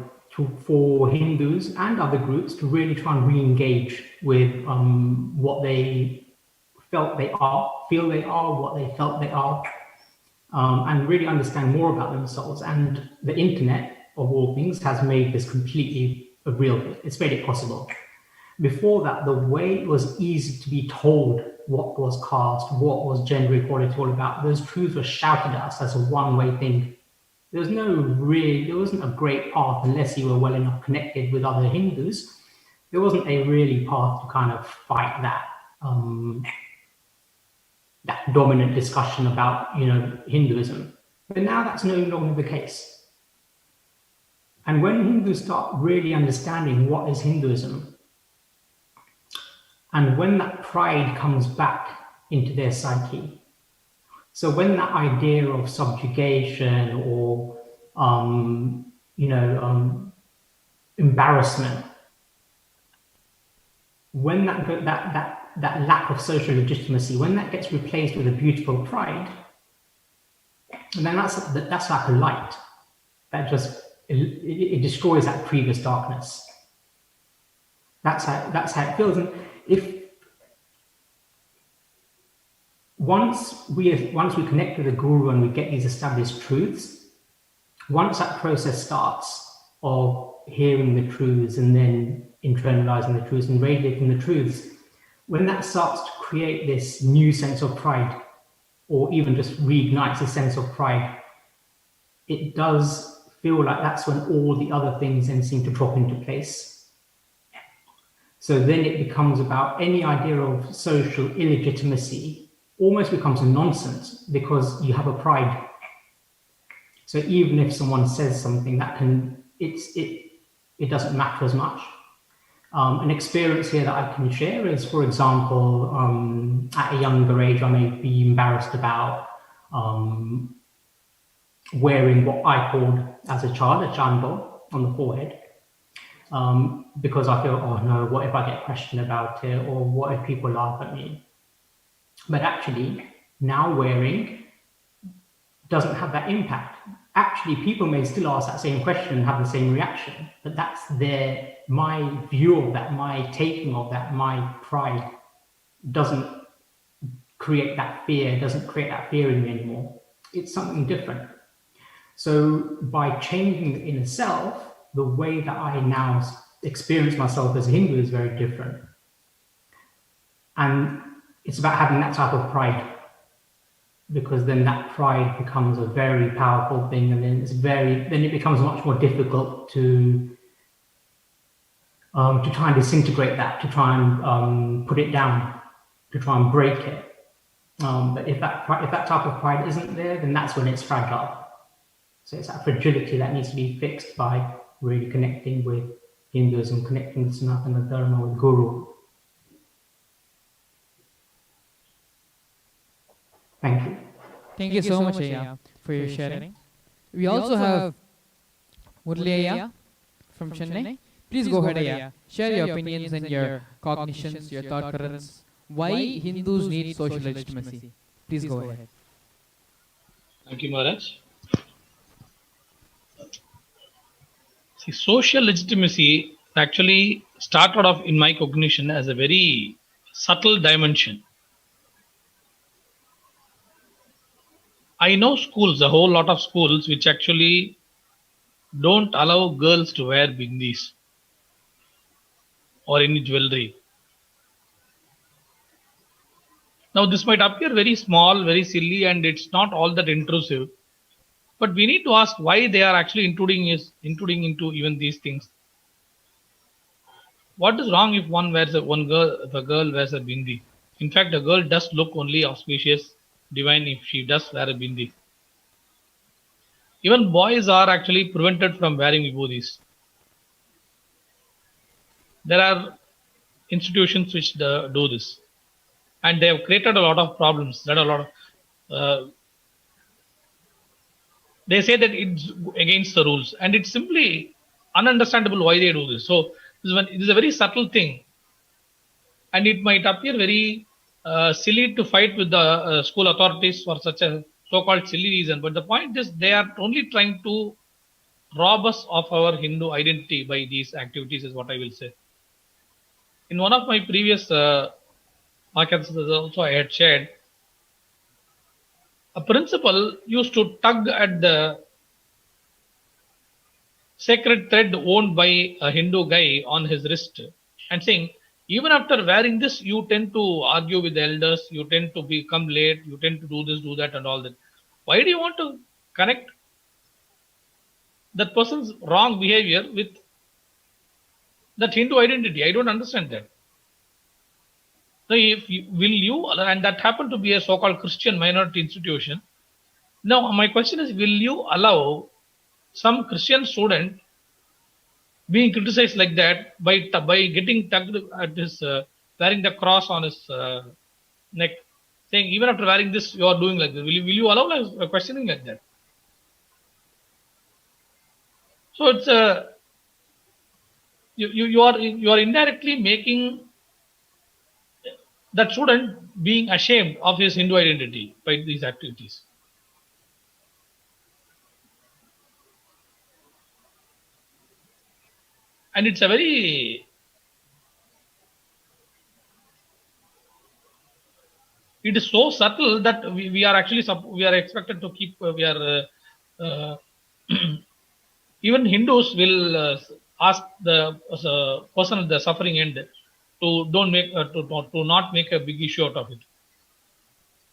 for Hindus and other groups to really try and re-engage with what they felt they are, feel they are, what they felt they are, and really understand more about themselves. And the internet, of all things, has made this completely real. It's made it possible. Before that, the way it was easy to be told what was caste, what was gender equality all about, those truths were shouted at us as a one-way thing. There wasn't a great path unless you were well enough connected with other Hindus. There wasn't a really path to kind of fight that that dominant discussion about, Hinduism. But now that's no longer the case. And when Hindus start really understanding what is Hinduism, and when that pride comes back into their psyche, so when that idea of subjugation or, embarrassment, when that lack of social legitimacy, when that gets replaced with a beautiful pride, and then that's like a light that just it destroys that previous darkness. That's how it feels. And if once we connect with the guru and we get these established truths, once that process starts of hearing the truths and then internalizing the truths and radiating the truths, when that starts to create this new sense of pride, or even just reignites a sense of pride, it does feel like that's when all the other things then seem to drop into place. So then it becomes about any idea of social illegitimacy almost becomes a nonsense because you have a pride. So even if someone says something it doesn't matter as much. An experience here that I can share is, for example, at a younger age, I may be embarrassed about wearing what I called as a child, a chandal on the forehead, because I feel, oh no, what if I get questioned about it, or what if people laugh at me? But actually, now wearing doesn't have that impact. Actually, people may still ask that same question and have the same reaction, but that's my view of that, my taking of that, my pride doesn't create that fear in me anymore. It's something different. So by changing the inner self, the way that I now experience myself as a Hindu is very different. And it's about having that type of pride, because then that pride becomes a very powerful thing, and then it becomes much more difficult to try and disintegrate that, to try and put it down, to try and break it. But if that type of pride isn't there, then that's when it's fragile. So it's that fragility that needs to be fixed by really connecting with Hinduism, connecting with Sanatana Dharma, with Guru. Thank you. Thank you so much, Aya, for your sharing. We also have Murli from Chennai. Please go ahead, Aya. Share your opinions and your cognitions, your thought currents. Why Hindus need social legitimacy? Please go ahead. Thank you, Maharaj. See, social legitimacy actually started off in my cognition as a very subtle dimension. I know schools, a whole lot of schools, which actually don't allow girls to wear bindis or any jewelry. Now, this might appear very small, very silly, and it's not all that intrusive. But we need to ask why they are actually intruding into even these things. What is wrong if a girl wears a bindi? In fact, a girl does look only auspicious, divine if she does wear a bindi. Even boys are actually prevented from wearing vibhodis. There are institutions which do this, and they have created a lot of problems. They say that it's against the rules, and it's simply ununderstandable why they do this. So it is a very subtle thing, and it might appear very silly to fight with the school authorities for such a so-called silly reason. But the point is, they are only trying to rob us of our Hindu identity by these activities, is what I will say. In one of my previous podcasts also I had shared, a principal used to tug at the sacred thread owned by a Hindu guy on his wrist and saying, even after wearing this, you tend to argue with the elders, you tend to become late, you tend to do this, do that, and all that. Why do you want to connect that person's wrong behavior with that Hindu identity? I don't understand that. So and that happened to be a so-called Christian minority institution. Now, my question is, will you allow some Christian student being criticized like that by getting tugged at his, wearing the cross on his neck, saying, even after wearing this, you are doing like this? Will you allow a questioning like that? So it's you are indirectly making that student being ashamed of his Hindu identity by these activities. And it's a very, it is so subtle that we are actually expected to keep, even Hindus will ask the person at the suffering end to not make a big issue out of it.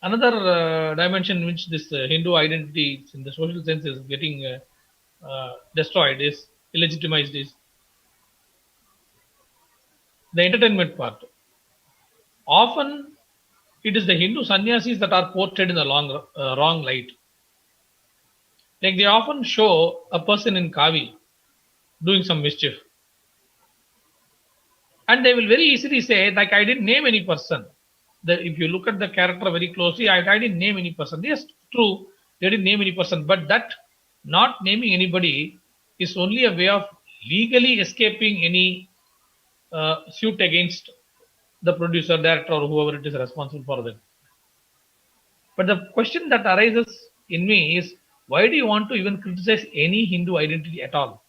Another dimension in which this Hindu identity in the social sense is getting destroyed, is illegitimized, is the entertainment part. Often it is the Hindu sannyasis that are portrayed in the wrong light. Like, they often show a person in kavi doing some mischief, and they will very easily say, like, I didn't name any person. If you look at the character very closely, I didn't name any person. Yes, true, they didn't name any person, but that not naming anybody is only a way of legally escaping any suit against the producer, director, or whoever it is responsible for them. But the question that arises in me is, why do you want to even criticize any Hindu identity at all?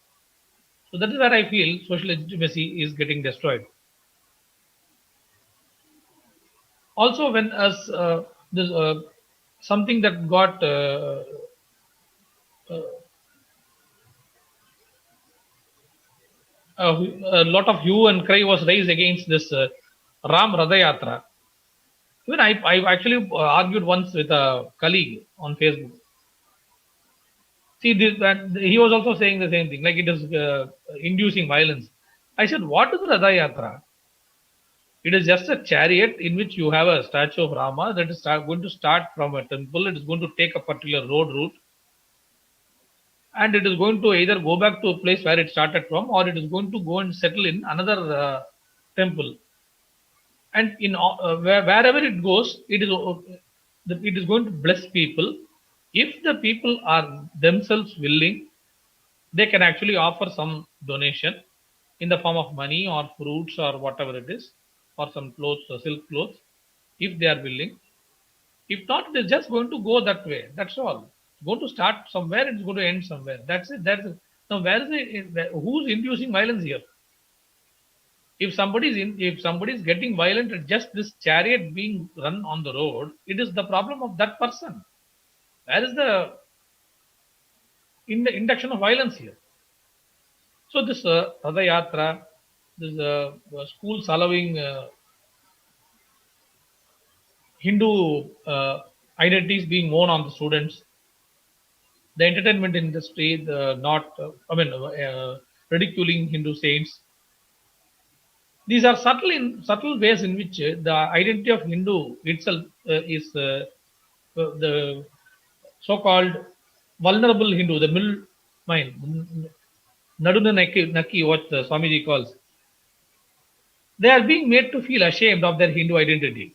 So that is where I feel social legitimacy is getting destroyed. Also, when something that got a lot of hue and cry was raised against this Ram Radayatra. Even I actually argued once with a colleague on Facebook. See, that he was also saying the same thing, like it is inducing violence. I said, what is Radayatra? It is just a chariot in which you have a statue of Rama that is going to start from a temple. It is going to take a particular road route, and it is going to either go back to a place where it started from, or it is going to go and settle in another temple. And in wherever it goes, it is going to bless people. If the people are themselves willing, they can actually offer some donation in the form of money or fruits or whatever it is, or some clothes, silk clothes, if they are willing. If not, it is just going to go that way. That's all. It's going to start somewhere, it's going to end somewhere. That's it. That's it. Now, who's inducing violence here? If somebody is getting violent at just this chariot being run on the road, it is the problem of that person. Where is the induction of violence here? So this Radha Yatra, this schools allowing Hindu identities being worn on the students, the entertainment industry, ridiculing Hindu saints. These are subtle ways in which the identity of Hindu itself is the so-called vulnerable Hindu, the middle mind, Naduna Naki, what Swamiji calls. They are being made to feel ashamed of their Hindu identity.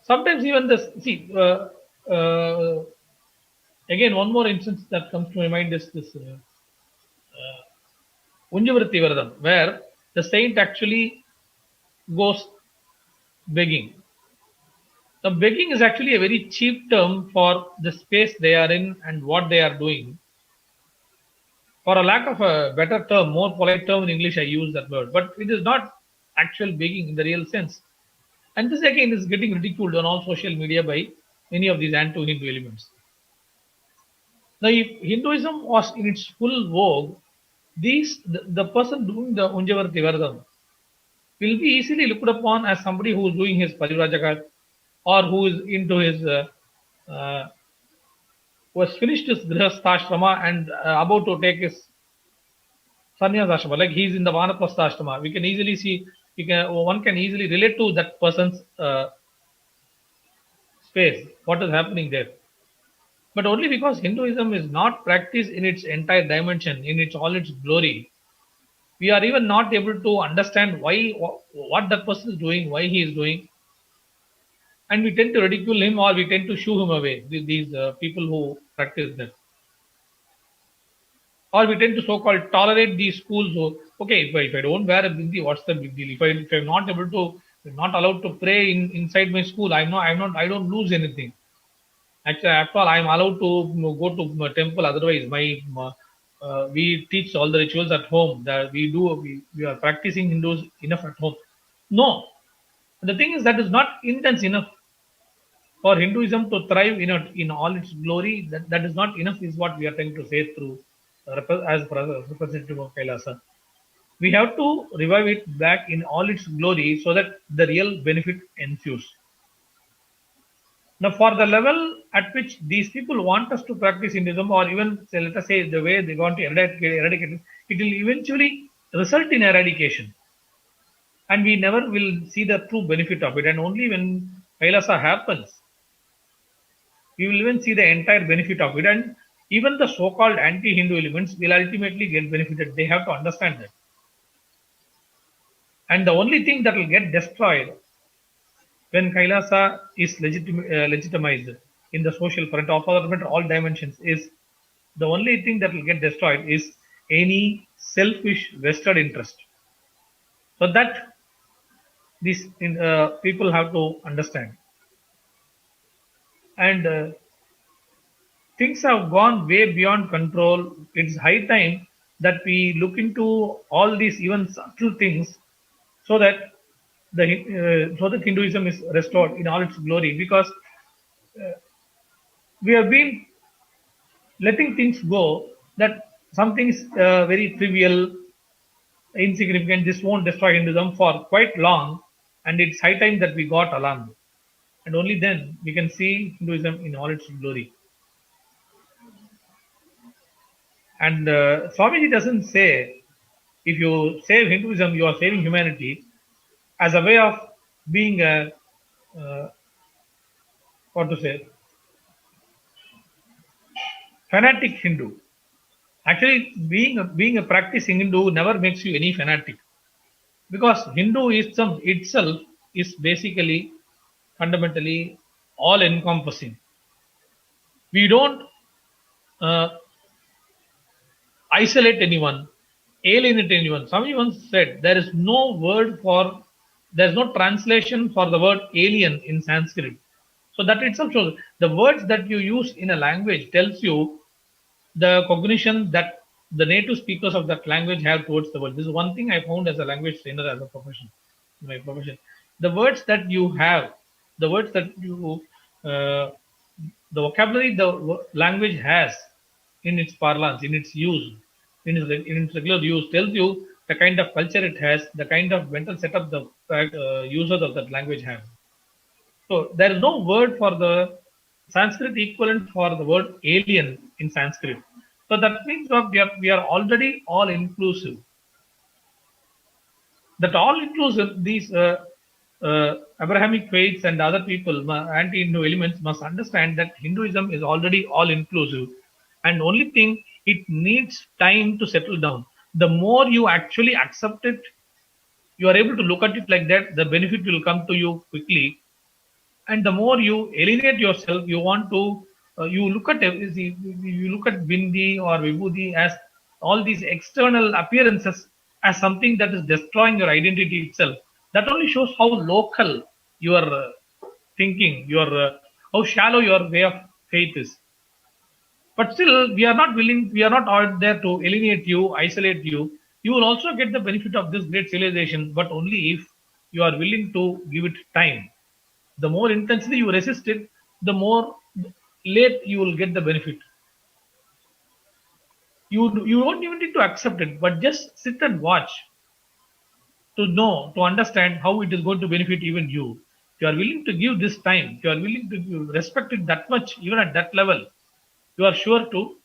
Sometimes even again, one more instance that comes to my mind is this Unjavritti Varadam, where the saint actually goes begging. The begging is actually a very cheap term for the space they are in and what they are doing. For a lack of a better term, more polite term in English, I use that word, but it is not actual begging in the real sense. And this again is getting ridiculed on all social media by many of these anti-Hindu elements. Now, if Hinduism was in its full vogue, the person doing the Unjavarti Varadam will be easily looked upon as somebody who is doing his Parivrajaka, or who is into his who has finished his Grihastha and about to take his Sannyasashrama, like he is in the Vanaprastha Ashrama. We can easily see, one can easily relate to that person's space, what is happening there. But only because Hinduism is not practiced in its entire dimension, in all its glory, we are even not able to understand what that person is doing, why he is doing, and we tend to ridicule him, or we tend to shoo him away. These people who practice that, or we tend to so-called tolerate these schools. Who, okay, if I don't wear a bindi, what's the big deal? If I'm not able to, not allowed to pray inside my school, I don't lose anything. Actually, after all, I'm allowed to go to a temple. Otherwise, we teach all the rituals at home. That we are practicing Hindus enough at home. No, the thing is that is not intense enough for Hinduism to thrive in all its glory. That is not enough, is what we are trying to say through as representative of KAILASA. We have to revive it back in all its glory so that the real benefit ensues. Now, for the level at which these people want us to practice Hinduism, or even let us say the way they want to eradicate it, it will eventually result in eradication. And we never will see the true benefit of it. And only when KAILASA happens, we will even see the entire benefit of it. And even the so-called anti-Hindu elements will ultimately get benefited. They have to understand that. And the only thing that will get destroyed when KAILASA is legitimized in the social front or all dimensions, is the only thing that will get destroyed is any selfish vested interest. So that these people have to understand. And things have gone way beyond control. It's high time that we look into all these even subtle things, so that Hinduism is restored in all its glory. Because we have been letting things go, that some things very trivial, insignificant. This won't destroy Hinduism for quite long, and it's high time that we got alarmed. And only then we can see Hinduism in all its glory. And Swamiji doesn't say if you save Hinduism, you are saving humanity as a way of being a, what to say, fanatic Hindu. Actually, being a practicing Hindu never makes you any fanatic, because Hinduism itself is basically fundamentally all encompassing. We don't isolate anyone, alienate anyone. Somebody once said there's no translation for the word alien in Sanskrit. So that itself shows the words that you use in a language tells you the cognition that the native speakers of that language have towards the world. This is one thing I found as a language trainer, as a profession, my profession. The words that you have, the words that you, the vocabulary the language has in its parlance, in its use, in its regular use, tells you the kind of culture it has, the kind of mental setup the users of that language have. So there is no word for the Sanskrit equivalent for the word alien in Sanskrit. So that means we are already all inclusive. That all inclusive, these Abrahamic faiths and other people, anti-Hindu elements, must understand that Hinduism is already all inclusive, and only thing, it needs time to settle down. The more you actually accept it, you are able to look at it like that, the benefit will come to you quickly. And the more you alienate yourself, you want to you look at Bindi or Vibhuti as all these external appearances as something that is destroying your identity itself. That only shows how local your thinking, your how shallow your way of faith is. But still, we are not out there to alienate you, isolate you. You will also get the benefit of this great civilization, but only if you are willing to give it time. The more intensely you resist it, the more late you will get the benefit. You don't even need to accept it, but just sit and watch to understand how it is going to benefit even you. If you are willing to give this time, if you are willing to respect it that much, even at that level, you are sure to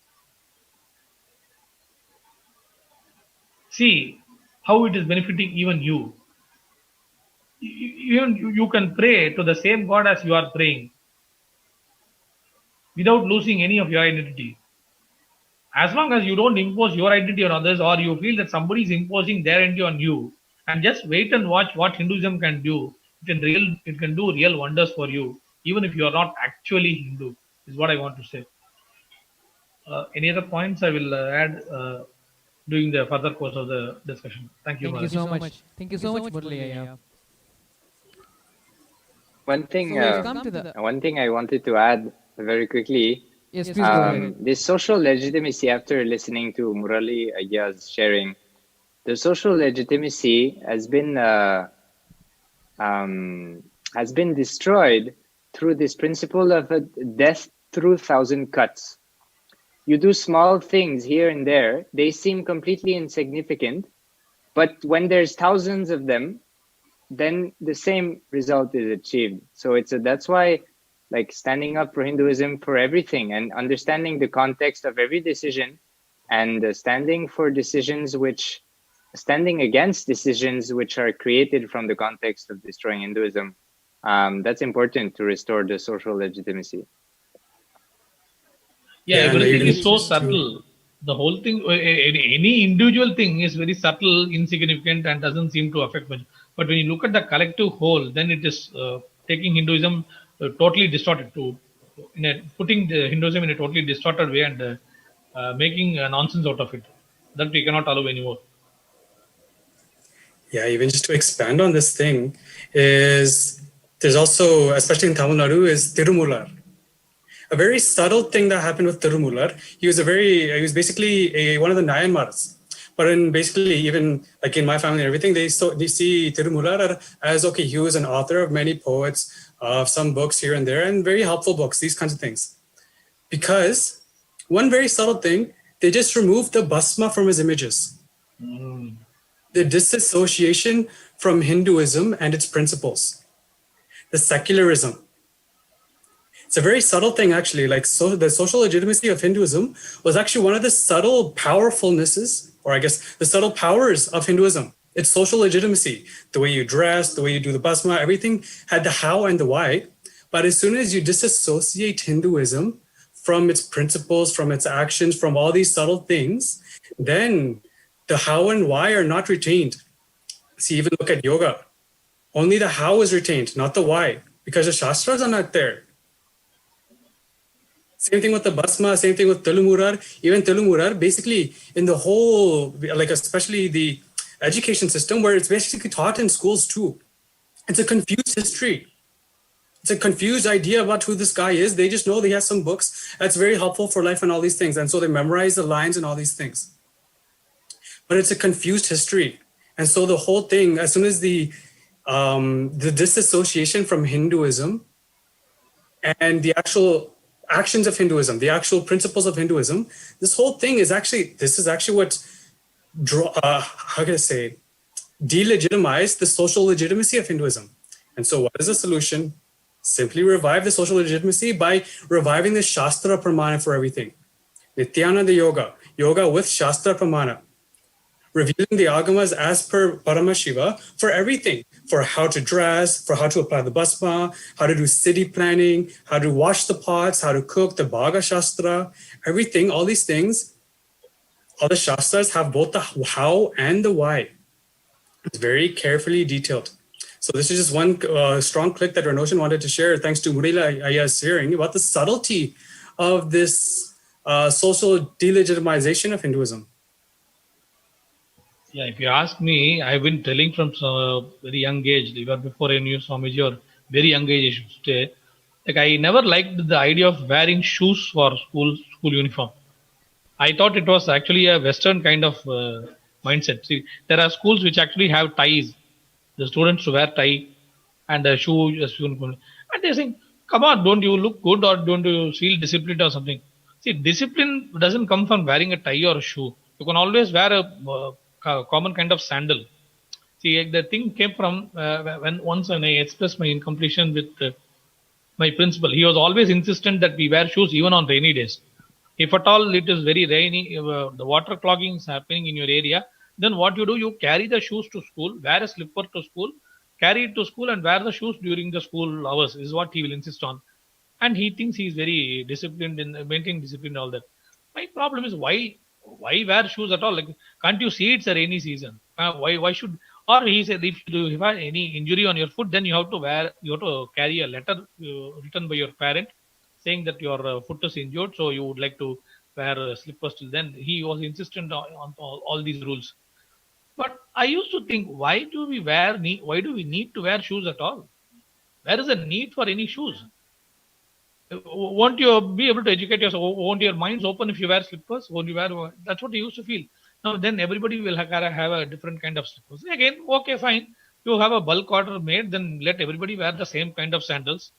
see how it is benefiting even you. Even you can pray to the same God as you are praying without losing any of your identity. As long as you don't impose your identity on others, or you feel that somebody is imposing their identity on you, and just wait and watch what Hinduism can do. It can do real wonders for you, even if you are not actually Hindu, is what I want to say. Any other points I will add during the further course of the discussion. Thank you. Thank you so much. Thank you so much, Murli. One thing I wanted to add very quickly. Yes, please go ahead. This social legitimacy, after listening to Murali Ayya's sharing, the social legitimacy has been destroyed through this principle of a death through 1,000 cuts. You do small things here and there, they seem completely insignificant, but when there's thousands of them, then the same result is achieved. So that's why, like, standing up for Hinduism for everything and understanding the context of every decision, and standing against decisions which are created from the context of destroying Hinduism, that's important to restore the social legitimacy. Yeah, everything is so subtle. The whole thing, any individual thing is very subtle, insignificant, and doesn't seem to affect much. But when you look at the collective whole, then it is taking Hinduism totally distorted, putting the Hinduism in a totally distorted way, and making nonsense out of it that we cannot allow anymore. Yeah, even just to expand on this thing, there's also, especially in Tamil Nadu, is Tirumular. A very subtle thing that happened with Tirumular. He was basically one of the Nayanmars. But even like in my family and everything, they see Tirumular as, okay, he was an author of many poets, of some books here and there, and very helpful books, these kinds of things. Because one very subtle thing, They just removed the bhasma from his images. The disassociation from Hinduism and its principles. The secularism. It's a very subtle thing, actually. Like, so the social legitimacy of Hinduism was actually one of the subtle powerfulnesses, or I guess the subtle powers of Hinduism. It's social legitimacy. The way you dress, the way you do the bhasma, everything had the how and the why. But as soon as you disassociate Hinduism from its principles, from its actions, from all these subtle things, then the how and why are not retained. See, even look at yoga. Only the how is retained, not the why, because the Shastras are not there. Same thing with the bhasma, same thing with Tilumurar. Even Tilumurar, basically in the whole, like especially the education system, where it's basically taught in schools too. It's a confused history. It's a confused idea about who this guy is. They just know they have some books that's very helpful for life and all these things. And so they memorize the lines and all these things. But it's a confused history. And so the whole thing, as soon as the disassociation from Hinduism and the actual actions of Hinduism, the actual principles of Hinduism, this whole thing is actually, this is actually what, how can I say, delegitimized the social legitimacy of Hinduism. And so what is the solution? Simply revive the social legitimacy by reviving the Shastra Pramana for everything. Nityananda Yoga, yoga with Shastra Pramana. Revealing the agamas as per Paramashiva for everything, for how to dress, for how to apply the bhasma, how to do city planning, how to wash the pots, how to cook, the Bhaga Shastra, everything, all these things, all the Shastras have both the how and the why. It's very carefully detailed. So this is just one strong click that Ranoshan wanted to share, thanks to Murila Aya's hearing about the subtlety of this social delegitimization of Hinduism. Yeah, if you ask me, I've been telling from very young age, even before I knew Swamiji, or very young age, I should say, like I never liked the idea of wearing shoes for school uniform. I thought it was actually a Western kind of mindset. See, there are schools which actually have ties. The students to wear tie and a shoe, and they're saying, come on, don't you look good or don't you feel disciplined or something? See, discipline doesn't come from wearing a tie or a shoe. You can always wear a common kind of sandal. See, the thing came from when I expressed my incompletion with my principal. He was always insistent that we wear shoes even on rainy days. If at all it is very rainy, the water clogging is happening in your area, then what you do, you carry the shoes to school, wear a slipper to school, carry it to school and wear the shoes during the school hours is what he will insist on. And he thinks he is very disciplined in maintaining discipline and all that. My problem is why wear shoes at all? Like, can't you see it's a rainy season? Why should, or he said if you have any injury on your foot, then you have to carry a letter written by your parent saying that your foot is injured, so you would like to wear slippers till then. He was insistent on all these rules. But I used to think, why do we need to wear shoes at all? Where is the need for any shoes? Won't you be able to educate yourself? Won't your minds open if you wear slippers? Won't you wear? That's what I used to feel. Now then everybody will have a different kind of slippers. Again, okay, fine. You have a bulk order made, then let everybody wear the same kind of sandals.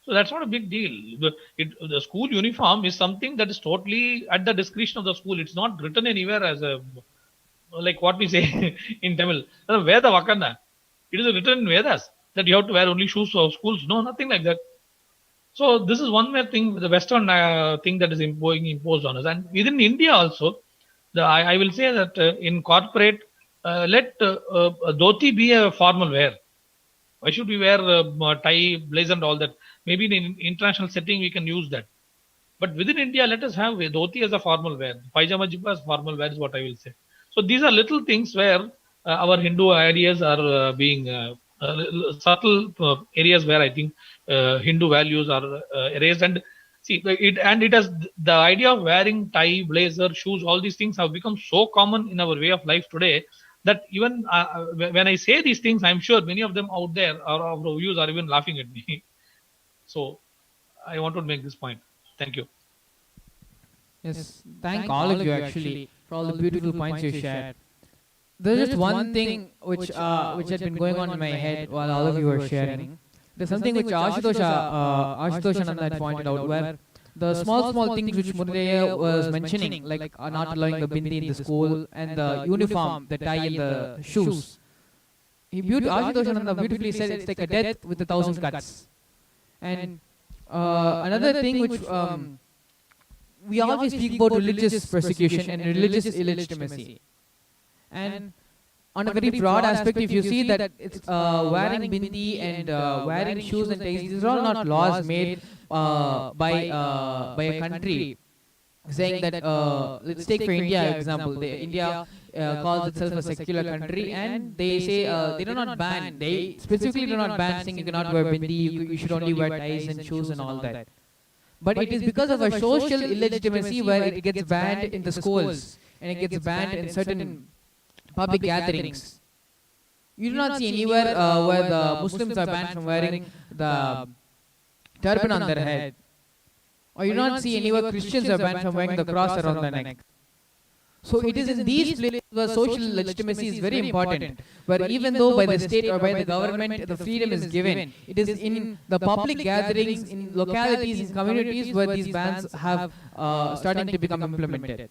So that's not a big deal. The school uniform is something that is totally at the discretion of the school. It's not written anywhere as a, like what we say in Tamil, Veda Vakanda. It is written in Vedas that you have to wear only shoes for schools. No, nothing like that. So this is one more thing, the Western thing that is being imposed on us. And within India also, I will say that in corporate, let dhoti be a formal wear. Why should we wear tie, blazer and all that? Maybe in an international setting, we can use that. But within India, let us have dhoti as a formal wear. Pajama jibba as formal wear is what I will say. So these are little things where our Hindu ideas are being subtle areas where I think Hindu values are erased. And see, it has the idea of wearing tie, blazer, shoes, all these things have become so common in our way of life today that even when I say these things, I'm sure many of them out there, our viewers are even laughing at me. So I want to make this point. Thank you. Yes, thank all of you actually for all the beautiful points you shared. There's just one thing which had been going on in my head while all of you were sharing. There's something which Ashutosh Anand had pointed out, where the small things which Muraliya was mentioning, like not allowing the bindi in the school and the uniform, the tie and the shoes. Ashutosh beautifully said it's like a death with 1,000 cuts. And another thing which we always speak about religious persecution and religious illegitimacy. And on a very broad aspect, if you see that it's wearing bindi and wearing shoes and ties, these are all not laws made by a country saying that, let's take for India example. India calls itself a secular country, and they say they do not ban. They specifically do not ban saying you cannot wear bindi, you should only wear ties and shoes and all that. But it is because of a social illegitimacy where it gets banned in the schools and it gets banned in certain public gatherings. You do not see anywhere where the Muslims are banned from wearing the turban on their head. Or you do not see anywhere Christians are banned from wearing the cross around their neck. So it is in these places where social legitimacy is very important, where even though by the state or by the government the freedom is given, it is in the public gatherings, in localities, in communities where these bans have starting to become implemented.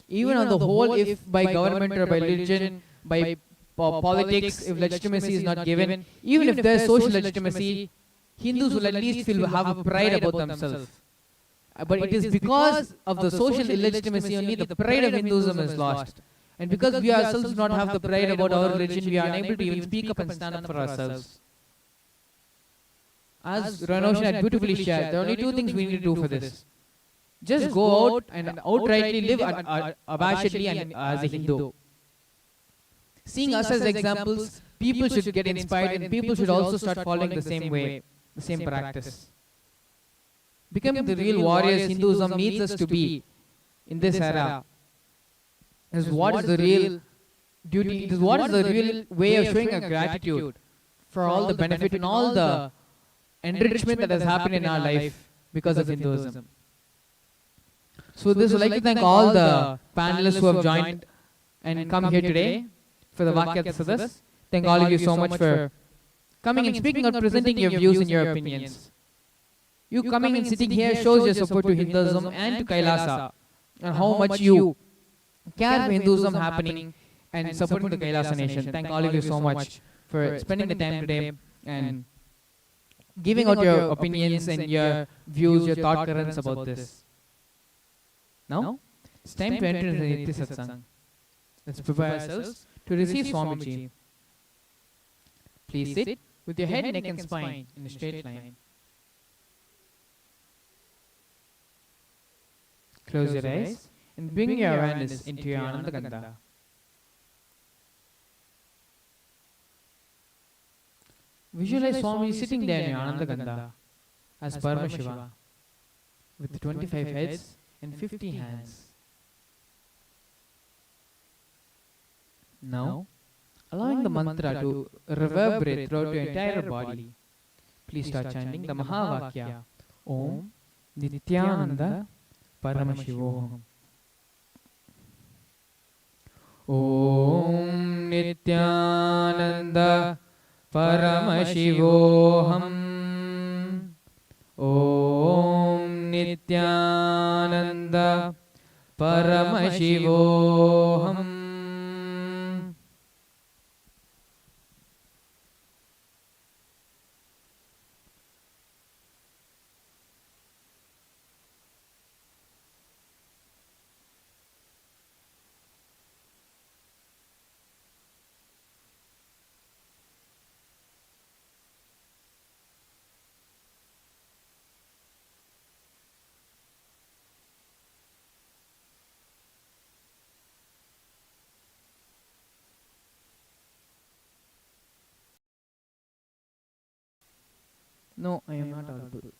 Even on the whole, if by government or by religion, by politics, if legitimacy is not given, even if there is social legitimacy, Hindus will at least have a pride about themselves. But it is because of the social illegitimacy only the pride of Hinduism is lost. And because we ourselves do not have the pride about our religion, we are unable to even speak up and stand up for ourselves. As Ranoshan had beautifully shared, there are only two things we need to do for this. Just go out and outrightly live abashedly and as a Hindu. Seeing us as examples, people should get inspired and people should also start following the same way, the same practice. Becoming the real warriors Hinduism needs us to be in this era. Is what is the real duty, it is what is the real way of showing our gratitude for all the benefit and all the enrichment that has happened in our life because of Hinduism. So this would like to thank all the panelists who have joined and come here today for the Vakyat Sadas. Thank all of you so much for coming and speaking or presenting your views and your opinions. You coming and sitting here shows your support to Hinduism and to Kailasa, and how much you care for Hinduism happening and supporting the Kailasa nation. Thank all of you so much for spending the time today and giving out your opinions and your views, your thought currents about this. Now, it's time to enter into the Nitya Satsang. Let's prepare ourselves to receive Swamiji. Please sit with your head, neck and spine in a straight line. Close your eyes and bring your awareness into your Ananda Gandha. Visualize Swami sitting there in your Ananda Gandha as Paramashiva with 25 heads and 50 hands. Now, allowing the mantra to reverberate throughout your entire body, please start chanting the Mahavakya. Om Nithyananda Paramashivoham. Om Nithyananda Paramashivoham. Om Nithyananda Paramashivoham. No, I am not audible.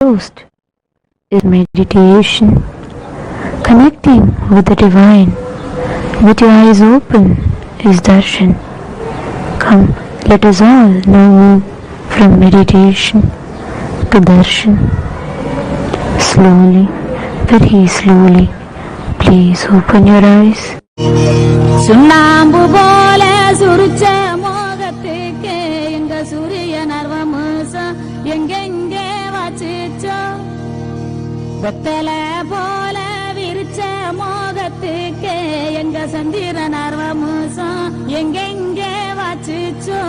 closed is meditation. Connecting with the divine with your eyes open is darshan. Come, let us all now move from meditation to darshan. Slowly, very slowly, please open your eyes. சுண்ணாம்பு போல சுருச்ச மோகத்துக்கு எங்க சூரிய நர்வமசம் எங்கெங்கே வச்சிச்சோ வெத்தல போல விரிச்ச மோகத்துக்கு எங்க சந்திர நர்வமசம் எங்கெங்கே வச்சிச்சோ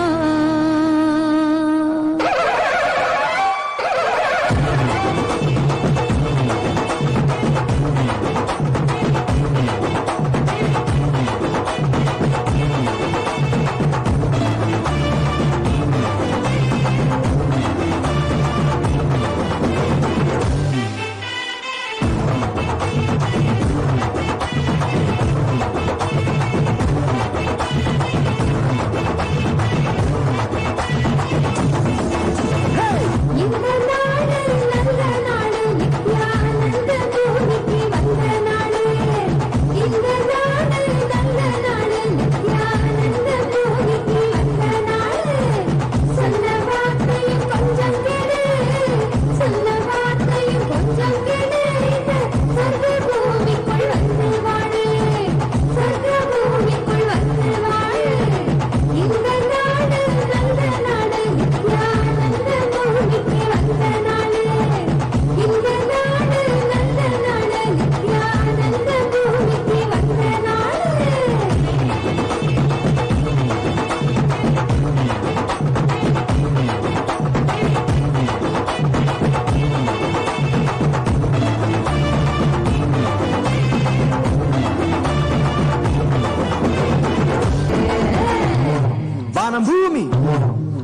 భూమి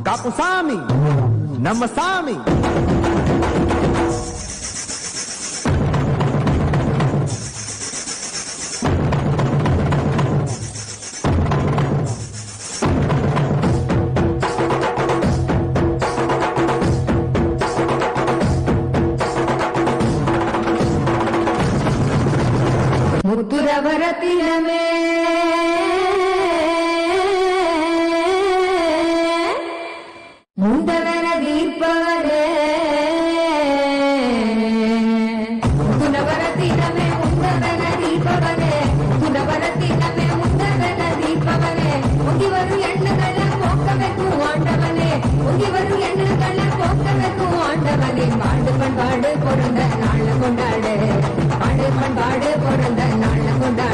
కాపు సామి నమ్మ సామి முத்துரவரத்தினமே முந்தவன தீர்ப்பவரே முத்துரவரத்தினமே முந்தவன தீர்ப்பவரே முத்துரவரத்தினமே முந்தவன தீர்ப்பவரே முந்தி வரும் எண்ணங்களை போக்க வைக்கும் ஆண்டவனே முந்தி வரும் எண்ணங்களை போக்க வைக்கும் ஆண்டவனே பாடு பண்பாடு பிறந்த நாள் கொண்டாடு பாடு பண்பாடு பிறந்த நாள் கொண்டாடு